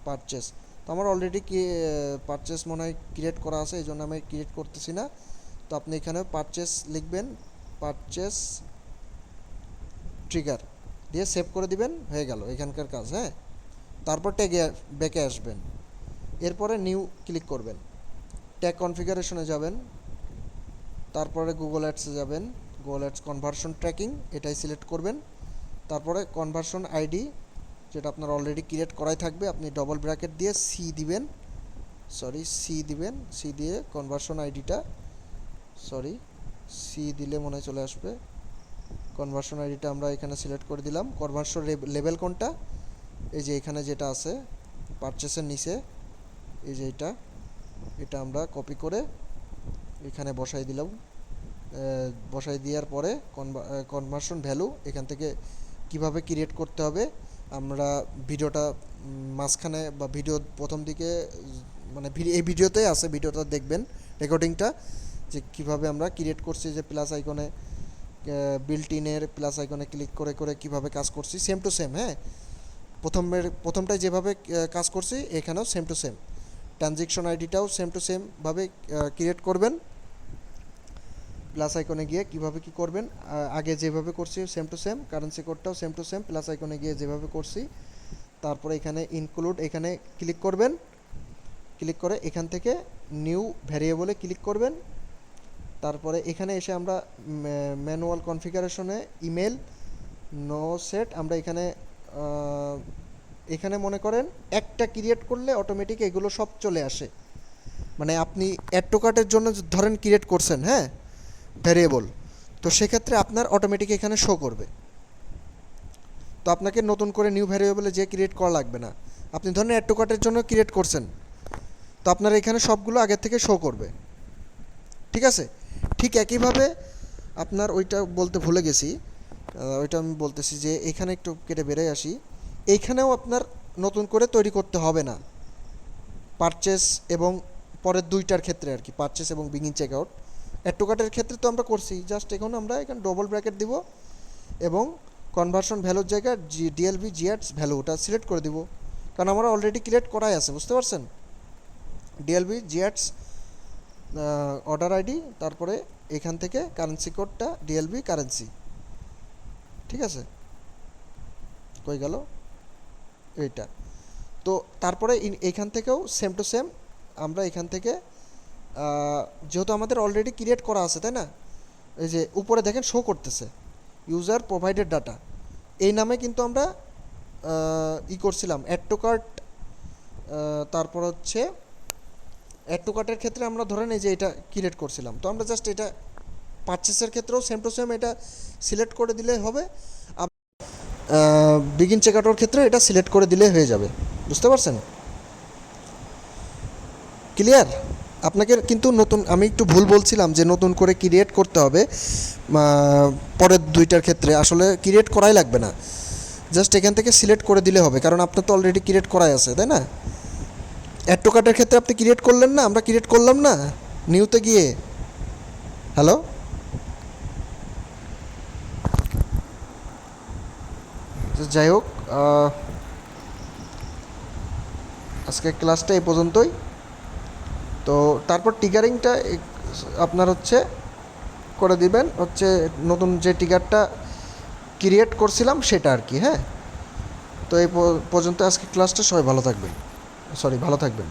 পারচেস। তো আমার অলরেডি কি পারচেস মনে হয় ক্রিয়েট করা আছে, এই জন্য আমি ক্রিয়েট করতেছি না। তো আপনি এখানে পারচেস লিখবেন, পারচেস ট্রিগার দিয়ে সেভ করে দিবেন, হয়ে গেল এখানকার কাজ। হ্যাঁ, তারপর ট্যাগে ব্যাকে আসবেন, এরপরে নিউ ক্লিক করবেন, ট্যাগ কনফিগারেশনে যাবেন, তারপরে গুগল অ্যাডসে যাবেন, গুগল অ্যাডস কনভার্সন ট্র্যাকিং এটাই সিলেক্ট করবেন, তারপরে কনভার্সন আইডি যেটা আপনার অলরেডি ক্রিয়েট করাই থাকবে, আপনি ডবল ব্র্যাকেট দিয়ে সি দিবেন, সি দিয়ে কনভার্সন আইডিটা, সি দিলে মনে হয় চলে আসবে। কনভার্সন আইডিটা আমরা এখানে সিলেক্ট করে দিলাম। কনভার্সন লেভেল কোনটা, এই যে এখানে যেটা আছে পারচেসের নিচে, এই যে এটা আমরা কপি করে এখানে বসাই দিলাম। বসাই দেওয়ার পরে কনভার্সন ভ্যালু এখান থেকে কিভাবে ক্রিয়েট করতে হবে আমরা ভিডিওটা মাঝখানে বা ভিডিও প্রথম দিকে মানে এই ভিডিওতেই আছে, ভিডিওটা দেখবেন রেকর্ডিংটা, যে কিভাবে আমরা ক্রিয়েট করছি, যে প্লাস আইকনে বিল্ট ইনের প্লাস আইকনে ক্লিক করে করে কিভাবে কাজ করছি সেম টু সেম। হ্যাঁ, প্রথমটায় যেভাবে কাজ করছি এখানেও সেম টু সেম, ট্রানজ্যাকশন আইডিটাও সেম টু সেমভাবে ক্রিয়েট করবেন। প্লাস আইকনে গিয়ে কিভাবে কি করবেন, আগে যেভাবে করছি সেম টু সেম, কারেন্সি কোডটাও সেম টু সেম, প্লাস আইকনে গিয়ে যেভাবে করছি। তারপরে এখানে ইনক্লুড এখানে ক্লিক করবেন, ক্লিক করে এখান থেকে নিউ ভ্যারিয়েবলে ক্লিক করবেন। তারপরে এখানে এসে আমরা ম্যানুয়াল কনফিগারেশনে ইমেল নো সেট, আমরা এখানে মনে করেন একটা ক্রিয়েট করলে অটোমেটিক এগুলো সব চলে আসে। মানে আপনি অ্যাড টু কার্টের জন্য ধরেন ক্রিয়েট করছেন, হ্যাঁ, ভ্যারিয়েবল, তো সেক্ষেত্রে আপনার অটোমেটিক এখানে শো করবে। তো আপনাকে নতুন করে নিউ ভ্যারিয়েবলে যে ক্রিয়েট করা লাগবে না। আপনি ধরেন অ্যাড টু কার্টের জন্য ক্রিয়েট করছেন, তো আপনার এখানে সবগুলো আগের থেকে শো করবে। ঠিক আছে, ঠিক একইভাবে আপনার ওইটা বলতে ভুলে গেছি, ওইটা আমি বলতেছি যে এখানে একটু কেটে বেরিয়ে আসি। এইখানেও আপনার নতুন করে তৈরি করতে হবে না, পারচেস এবং পরের দুইটার ক্ষেত্রে আর কি, পারচেস এবং begin check out. Add to কার্টের ক্ষেত্রে তো আমরা করছি, জাস্ট এখন আমরা এখানে ডবল ব্র্যাকেট দিব এবং কনভার্সন ভ্যালুর জায়গায় ডিএলভি জিঅ্যাডস ভ্যালু ওটা সিলেক্ট করে দিব, কারণ আমার অলরেডি ক্রিয়েট করাই আছে, বুঝতে পারছেন? ডিএলবি জিএটস অর্ডার আইডি, তারপরে এখান থেকে কারেন্সি কোডটা ডিএলবি কারেন্সি, ঠিক আছে? কই গেল এইটা? তো তারপরে এইখান থেকেও সেম টু সেম আমরা এখান থেকে যেহেতু আমাদের অলরেডি ক্রিয়েট করা আছে, তাই না? এই যে উপরে দেখেন শো করতেছে ইউজার প্রোভাইডেড ডাটা, এই নামে কিন্তু আমরা করছিলাম অ্যাড টু কার্ট। তারপর হচ্ছে অ্যাড টু কার্টের ক্ষেত্রে আমরা ধরেন এই যে এটা ক্রিয়েট করছিলাম, তো আমরা জাস্ট এটা পারচেসের ক্ষেত্রেও সেম টু সেম এটা সিলেক্ট করে দিলে হবে। বিগিন চেকআউটের ক্ষেত্রে এটা সিলেক্ট করে দিলে হয়ে যাবে, বুঝতে পারছেন? ক্লিয়ার? আপনাকে কিন্তু নতুন, আমি একটু ভুল বলছিলাম যে নতুন করে ক্রিয়েট করতে হবে পরের দুইটার ক্ষেত্রে, আসলে ক্রিয়েট করাই লাগবে না, জাস্ট এখান থেকে সিলেক্ট করে দিলে হবে, কারণ আপনার তো অলরেডি ক্রিয়েট করাই আছে, তাই না? অ্যাড টু কার্টের ক্ষেত্রে আপনি ক্রিয়েট করলেন না, আমরা ক্রিয়েট করলাম না নিউতে গিয়ে। হ্যালো, যাই হোক, আজকে ক্লাসটা এই পর্যন্তই। তো তারপর টিকারিংটা আপনার হচ্ছে করে দিবেন, হচ্ছে নতুন যে টিকারটা ক্রিয়েট করছিলাম সেটা আর কি। হ্যাঁ, তো এই পর্যন্ত আজকে ক্লাসটা, সবাই ভালো থাকবেন, ভালো থাকবেন।